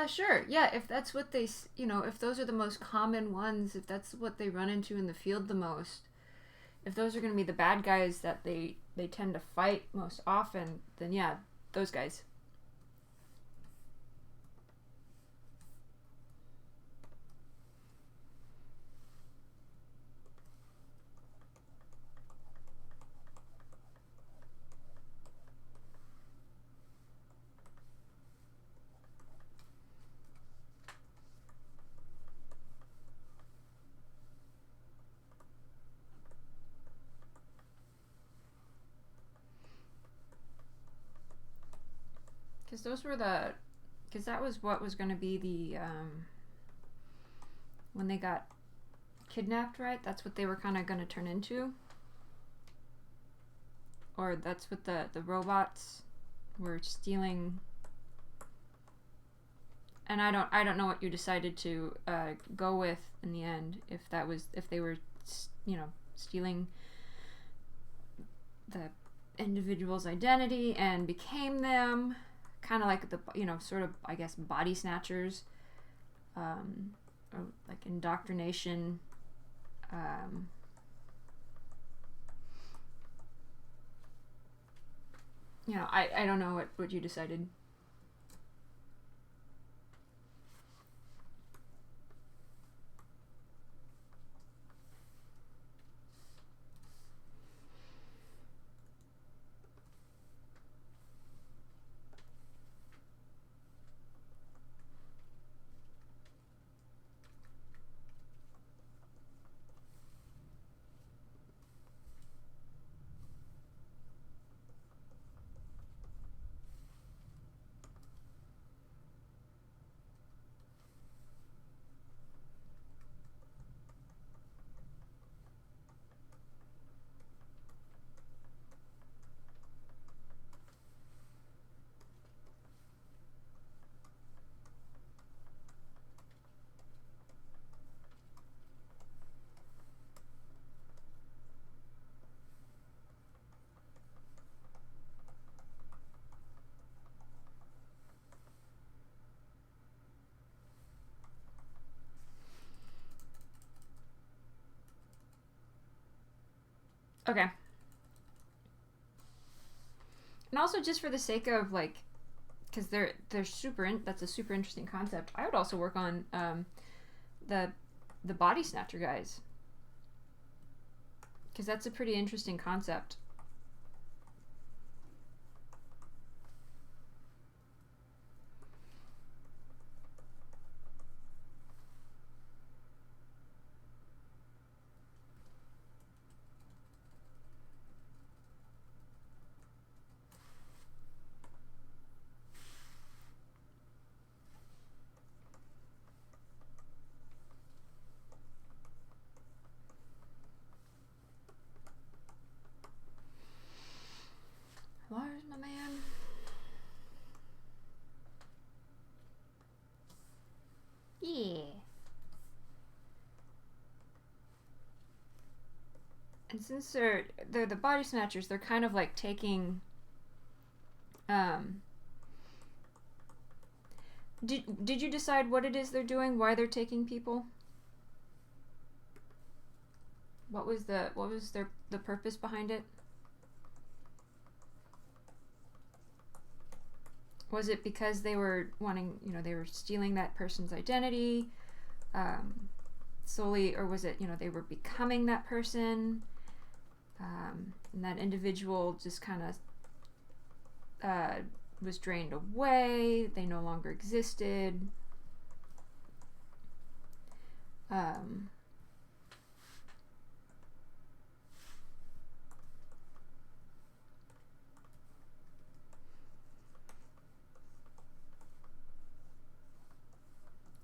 Sure. Yeah, if that's what they, if those are the most common ones, if that's what they run into in the field the most, if those are going to be the bad guys that they tend to fight most often, then yeah, those guys. Because those were the... Because that was what was going to be the... when they got kidnapped, right? That's what they were kind of going to turn into. Or that's what the robots were stealing. And I don't know what you decided to go with in the end. If they were, you know, stealing the individual's identity and became them, kind of like the, you know, sort of, I guess, body snatchers, or like indoctrination. You know, I don't know what you decided. Okay. And also, just for the sake of, like, because they're that's a super interesting concept. I would also work on the body snatcher guys, because that's a pretty interesting concept. Lars, my man. Yeah. And since they're the body snatchers, they're kind of like taking. Did you decide what it is they're doing? Why they're taking people? What was the purpose behind it? Was it because they were wanting, you know, they were stealing that person's identity solely, or was it, you know, they were becoming that person, and that individual just kind of was drained away, they no longer existed?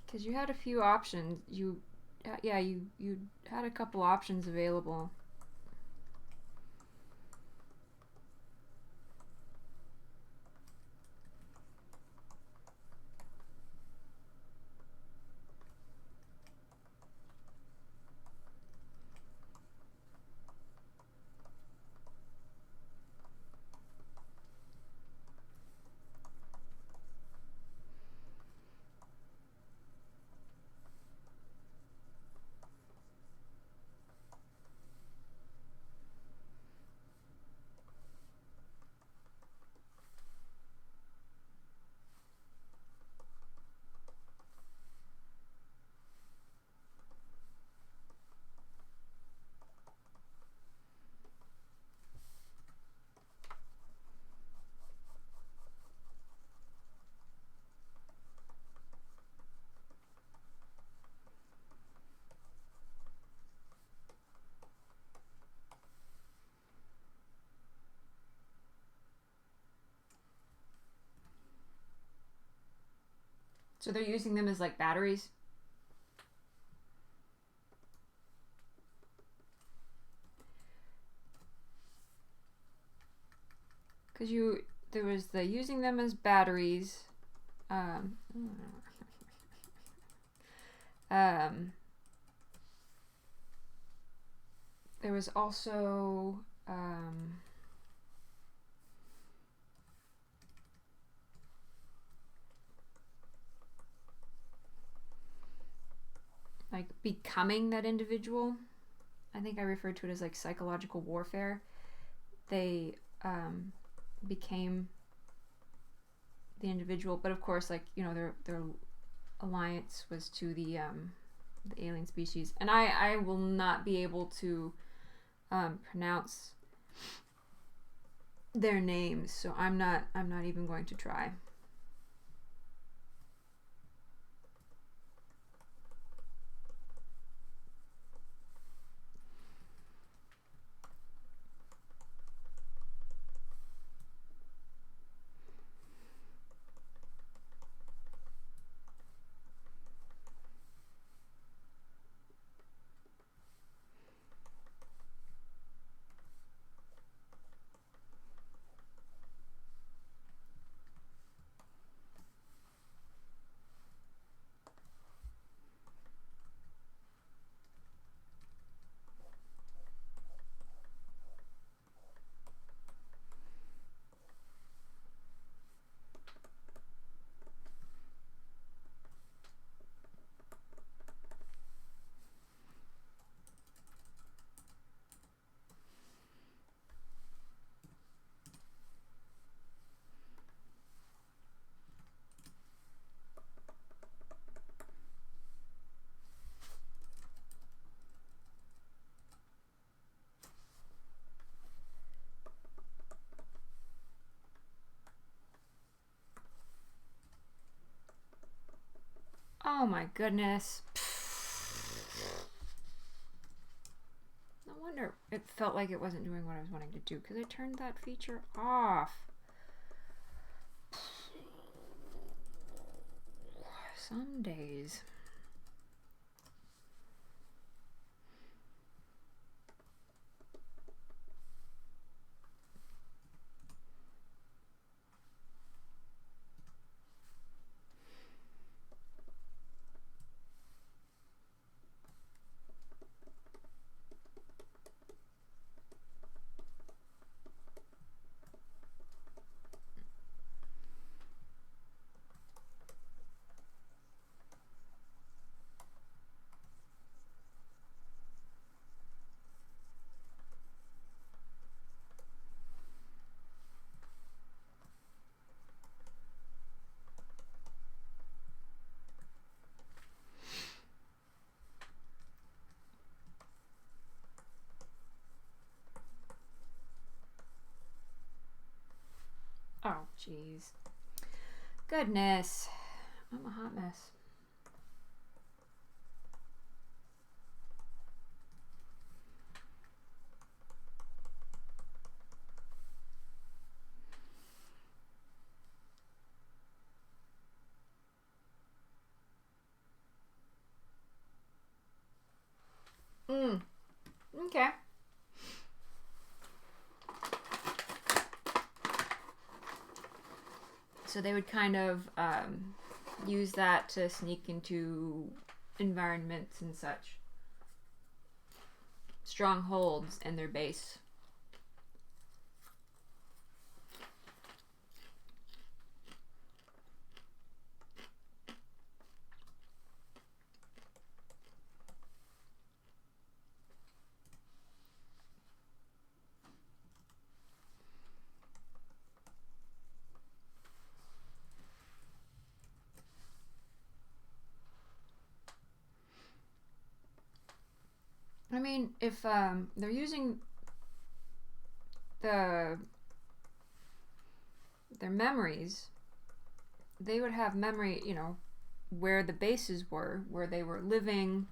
Because you had a few options. You had a couple options available. So they're using them as like batteries? Because there was the using them as batteries. There was also like becoming that individual. I think I referred to it as like psychological warfare. They became the individual, but of course, like, you know, their alliance was to the alien species, and I will not be able to pronounce their names, so I'm not even going to try. Oh my goodness. No wonder it felt like it wasn't doing what I was wanting to do, because I turned that feature off. Some days. Oh, jeez. Goodness. I'm a hot mess. Okay. So they would kind of use that to sneak into environments and such. Strongholds and their base. I mean, if they're using their memories, they would have memory, you know, where the bases were, where they were living,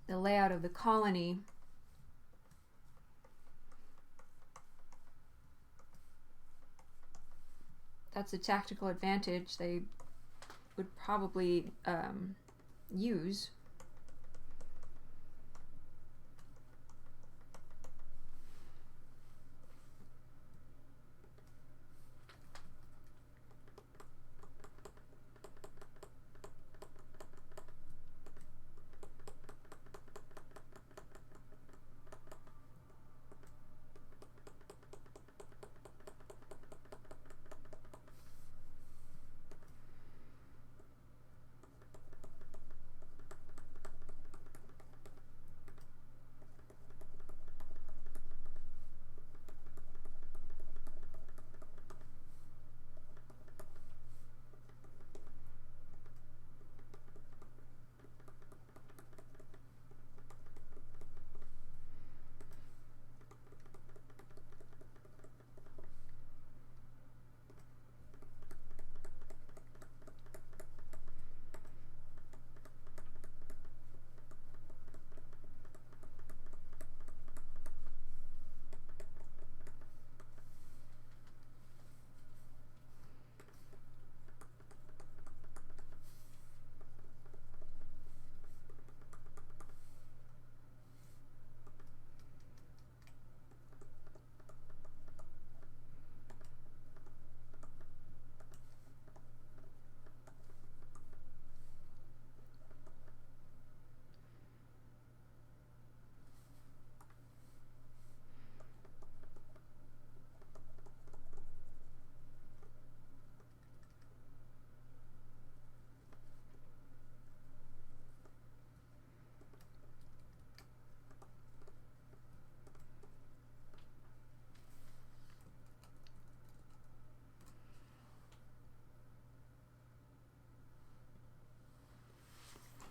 the layout of the colony. That's a tactical advantage. They would probably use.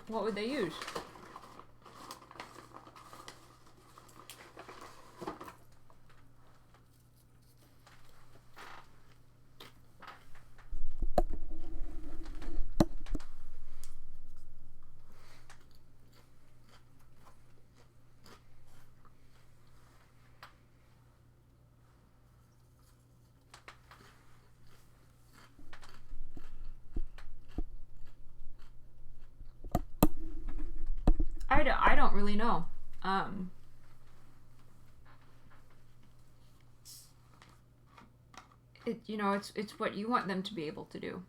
What would they use? I don't really know. It's what you want them to be able to do.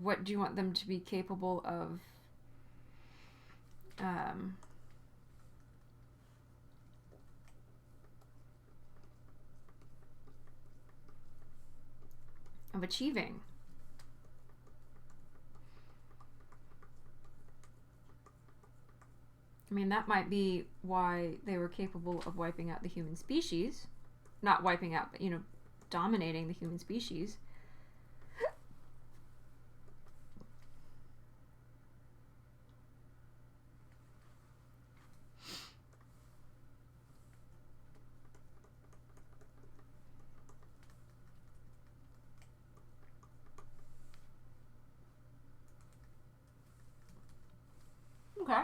What do you want them to be capable of achieving? I mean, that might be why they were capable of wiping out the human species. Not wiping out, but, dominating the human species. Okay.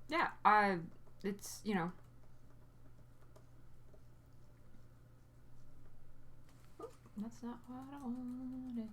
Yeah, it's, you know, that's not what I wanted.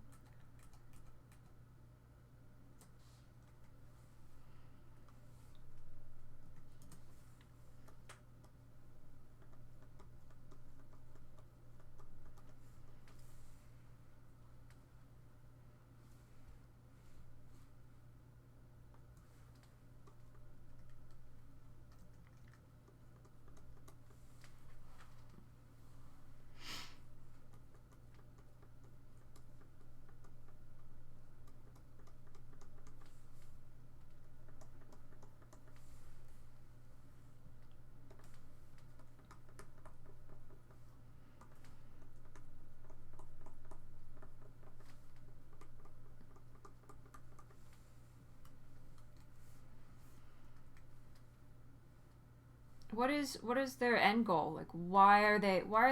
What is their end goal? Like, why are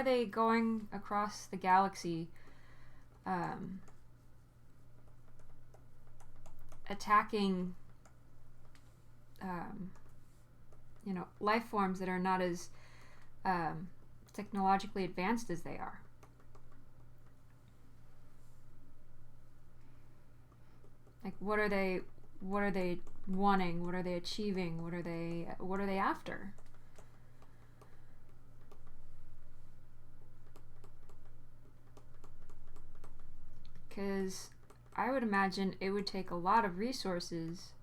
they going across the galaxy, attacking, you know, life forms that are not as technologically advanced as they are? Like, what are they wanting? What are they achieving? What are they after? Because I would imagine it would take a lot of resources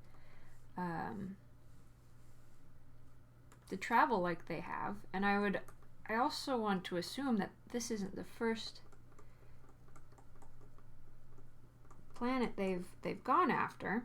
to travel like they have, and I also want to assume that this isn't the first planet they've gone after.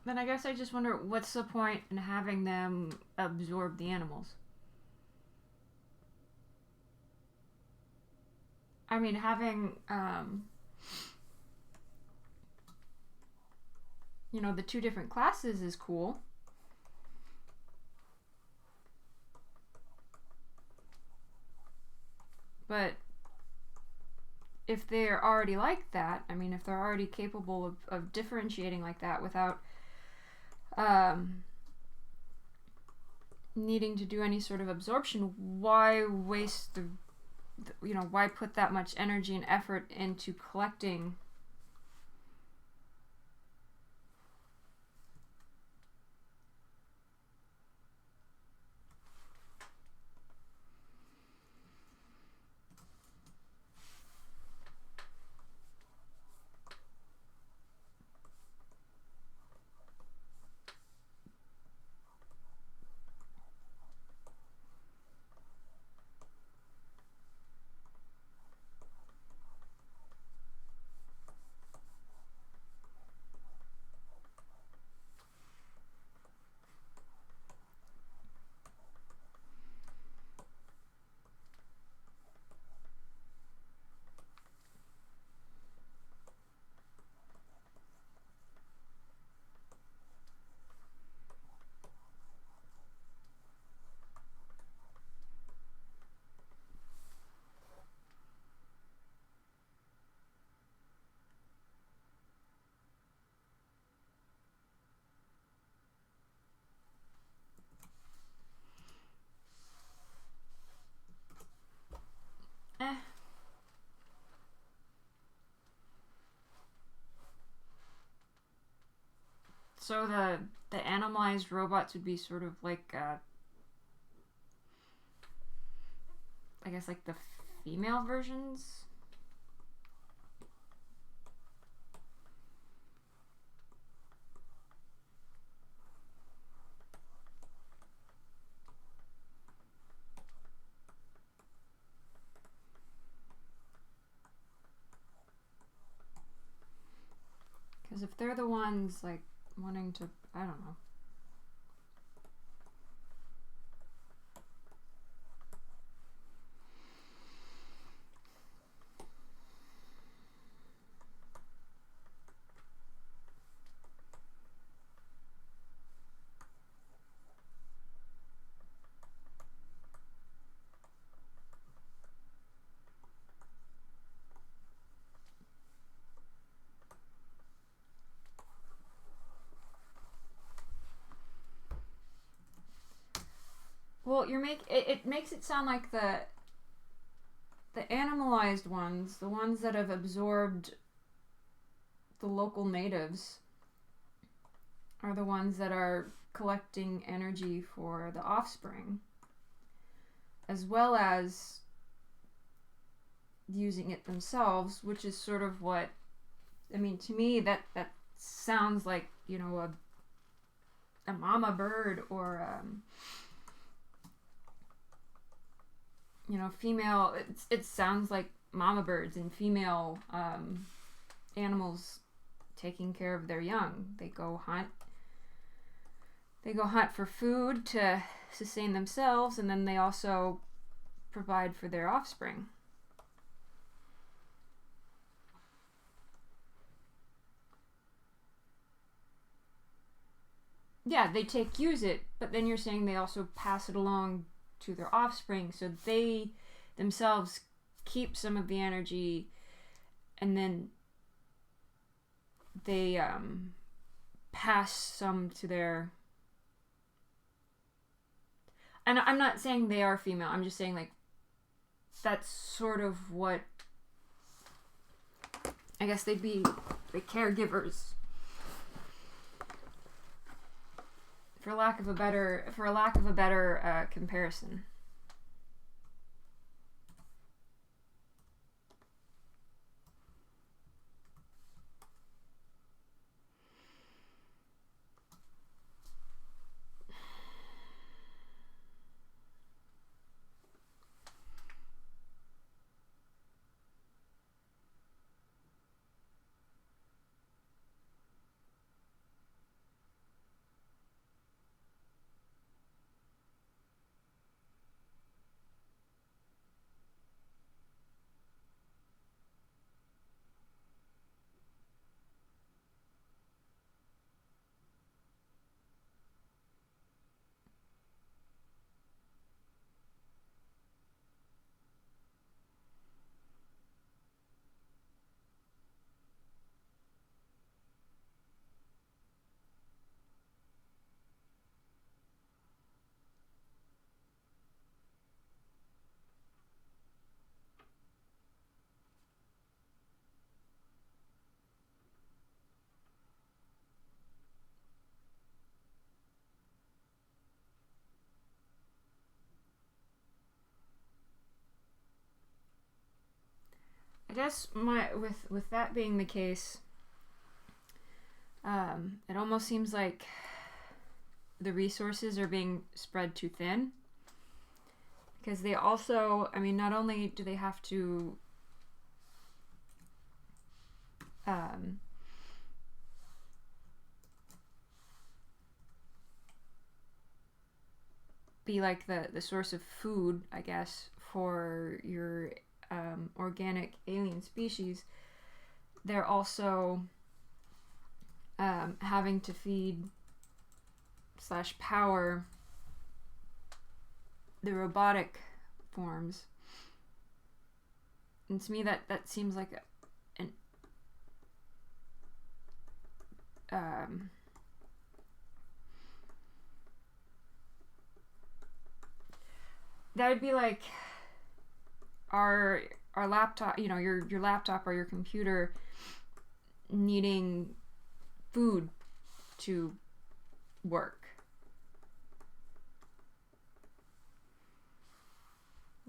Then I guess I just wonder what's the point in having them absorb the animals? I mean, having, you know, the two different classes is cool. But if they're already like that, I mean, if they're already capable of differentiating like that without needing to do any sort of absorption, why waste you know, why put that much energy and effort into collecting So the animalized robots would be sort of like, I guess, like the female versions. Because if they're the ones like wanting to, I don't know. Well, it makes it sound like the animalized ones, the ones that have absorbed the local natives, are the ones that are collecting energy for the offspring, as well as using it themselves, which is sort of what, I mean, to me that sounds like, you know, a mama bird, or you know, female. It sounds like mama birds and female animals taking care of their young. They go hunt for food to sustain themselves, and then they also provide for their offspring. Yeah, they use it, but then you're saying they also pass it along to their offspring, so they themselves keep some of the energy, and then they pass some to their. And I'm not saying they are female. I'm just saying, like, that's sort of what, I guess they'd be the caregivers, for lack of a better comparison. I guess with that being the case, it almost seems like the resources are being spread too thin, because they also, I mean, not only do they have to be like the source of food, I guess, for your organic alien species, they're also having to feed / power the robotic forms. And to me that seems like an that would be like our laptop, you know, your laptop or your computer needing food to work.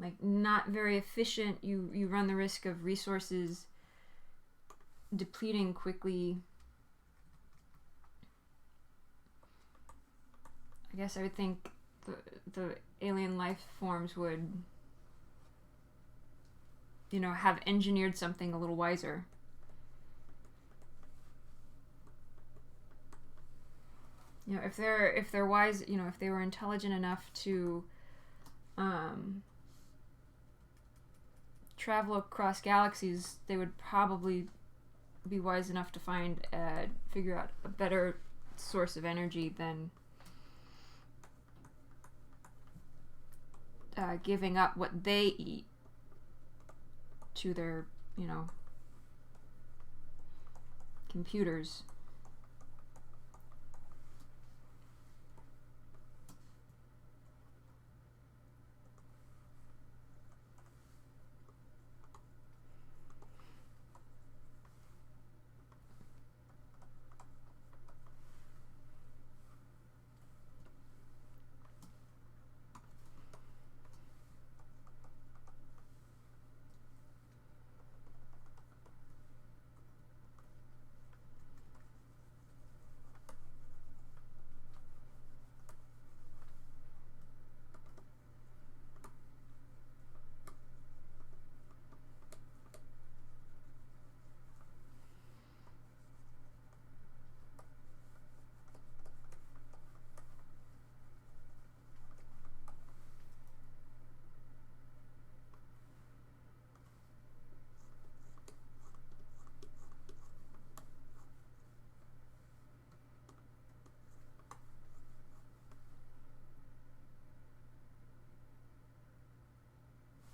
Like, not very efficient. You run the risk of resources depleting quickly. I guess I would think the alien life forms would, you know, have engineered something a little wiser. You know, if they're wise, you know, if they were intelligent enough to travel across galaxies, they would probably be wise enough to figure out a better source of energy than giving up what they eat to their, you know, computers.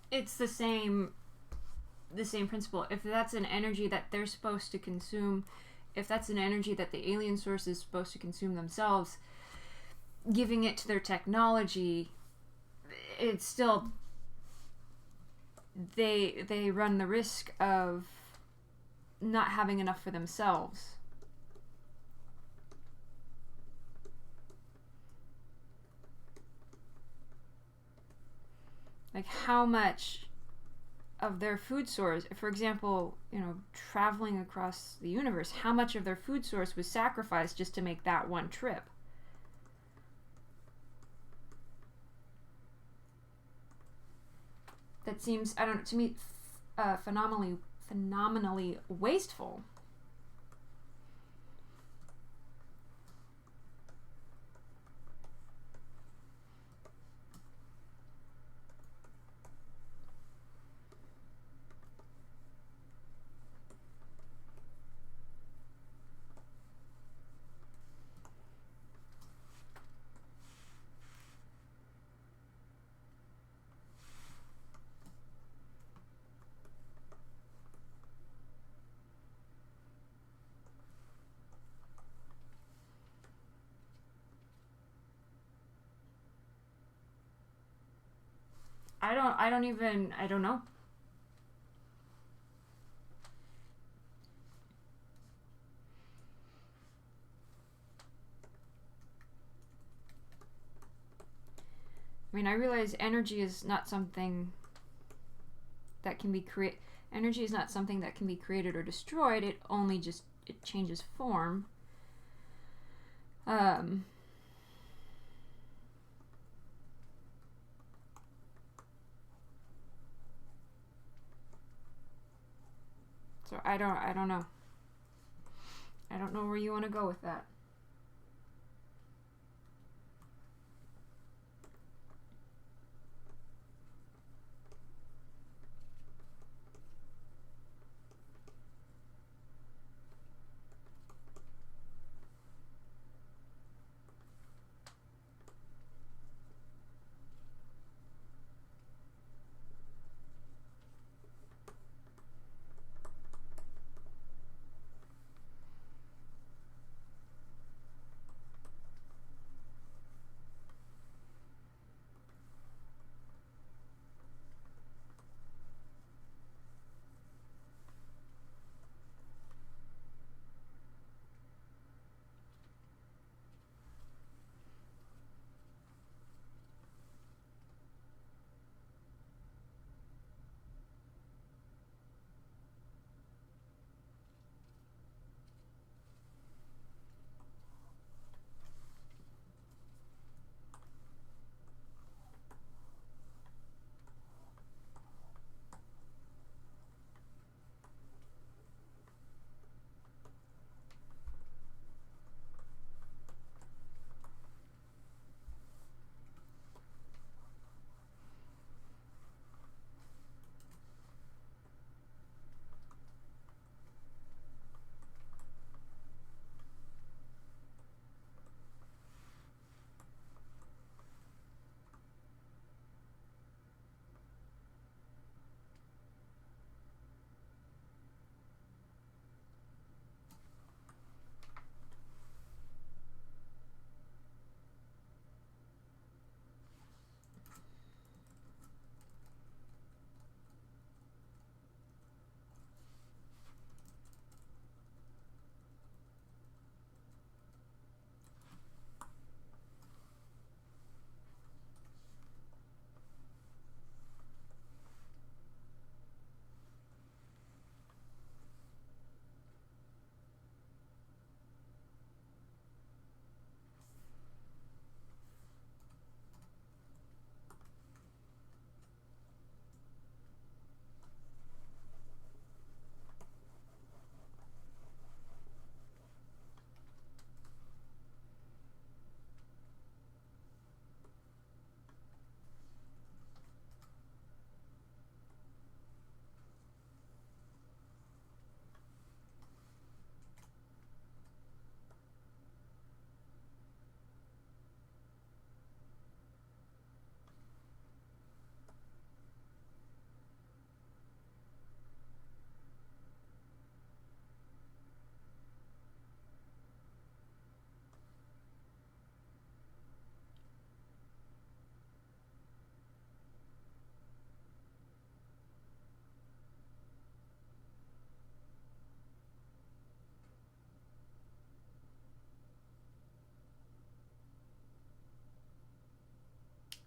It's the same principle. If that's an energy that they're supposed to consume, if that's an energy that the alien source is supposed to consume themselves, giving it to their technology, it's still, they run the risk of not having enough for themselves. Like, how much of their food source, for example, you know, traveling across the universe, how much of their food source was sacrificed just to make that one trip? That seems, I don't know, to me, phenomenally wasteful. I don't know. I mean, I realize energy is not something that can be Energy is not something that can be created or destroyed. It only just, it changes form. So I don't know. I don't know where you want to go with that.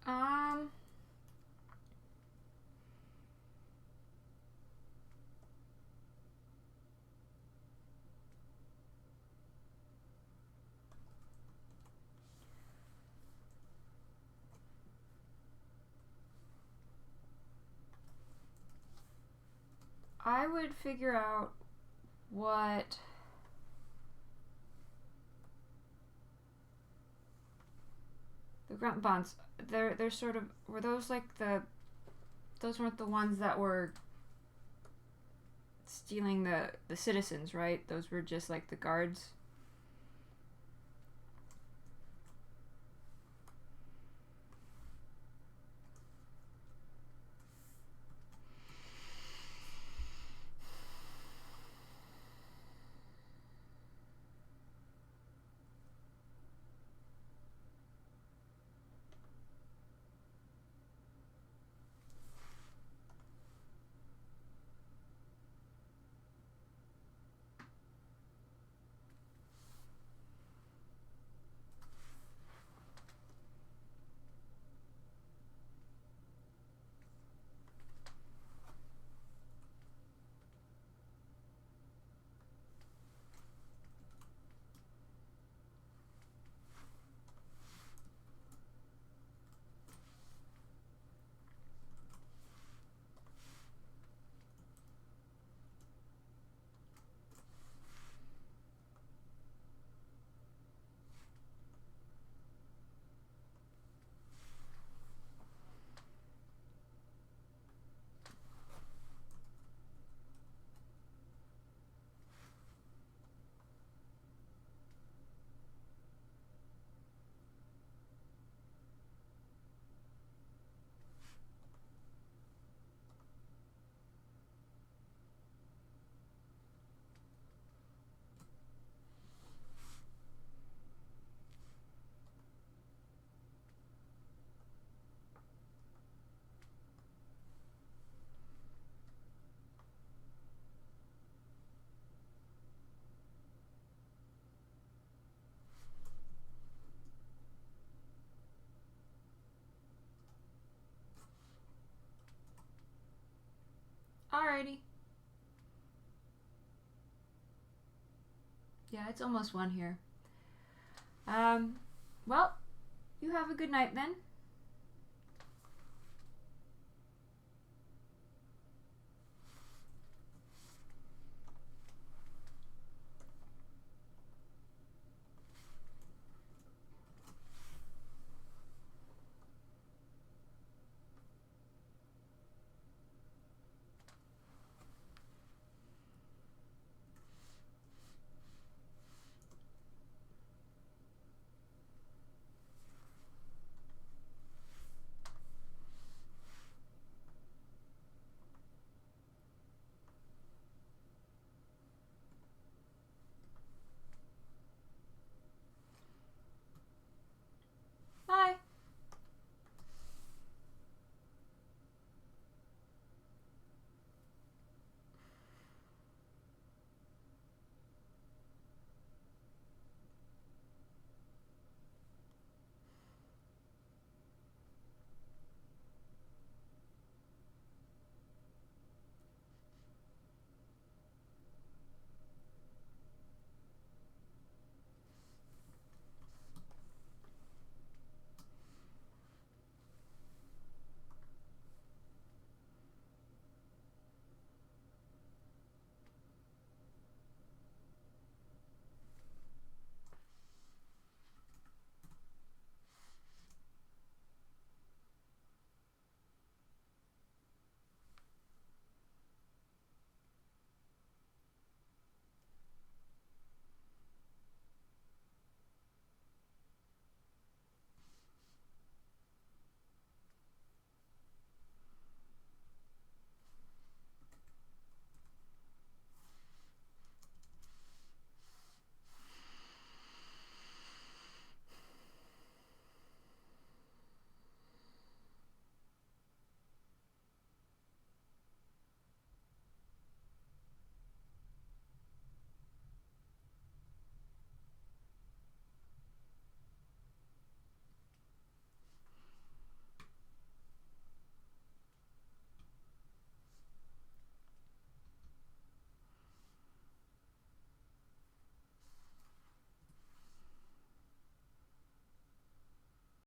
Um, I would figure out what the grunt bonds. They're sort of, were those like those weren't the ones that were stealing the citizens, right? Those were just like the guards. Alrighty. Yeah, it's almost 1 here. Well, you have a good night then.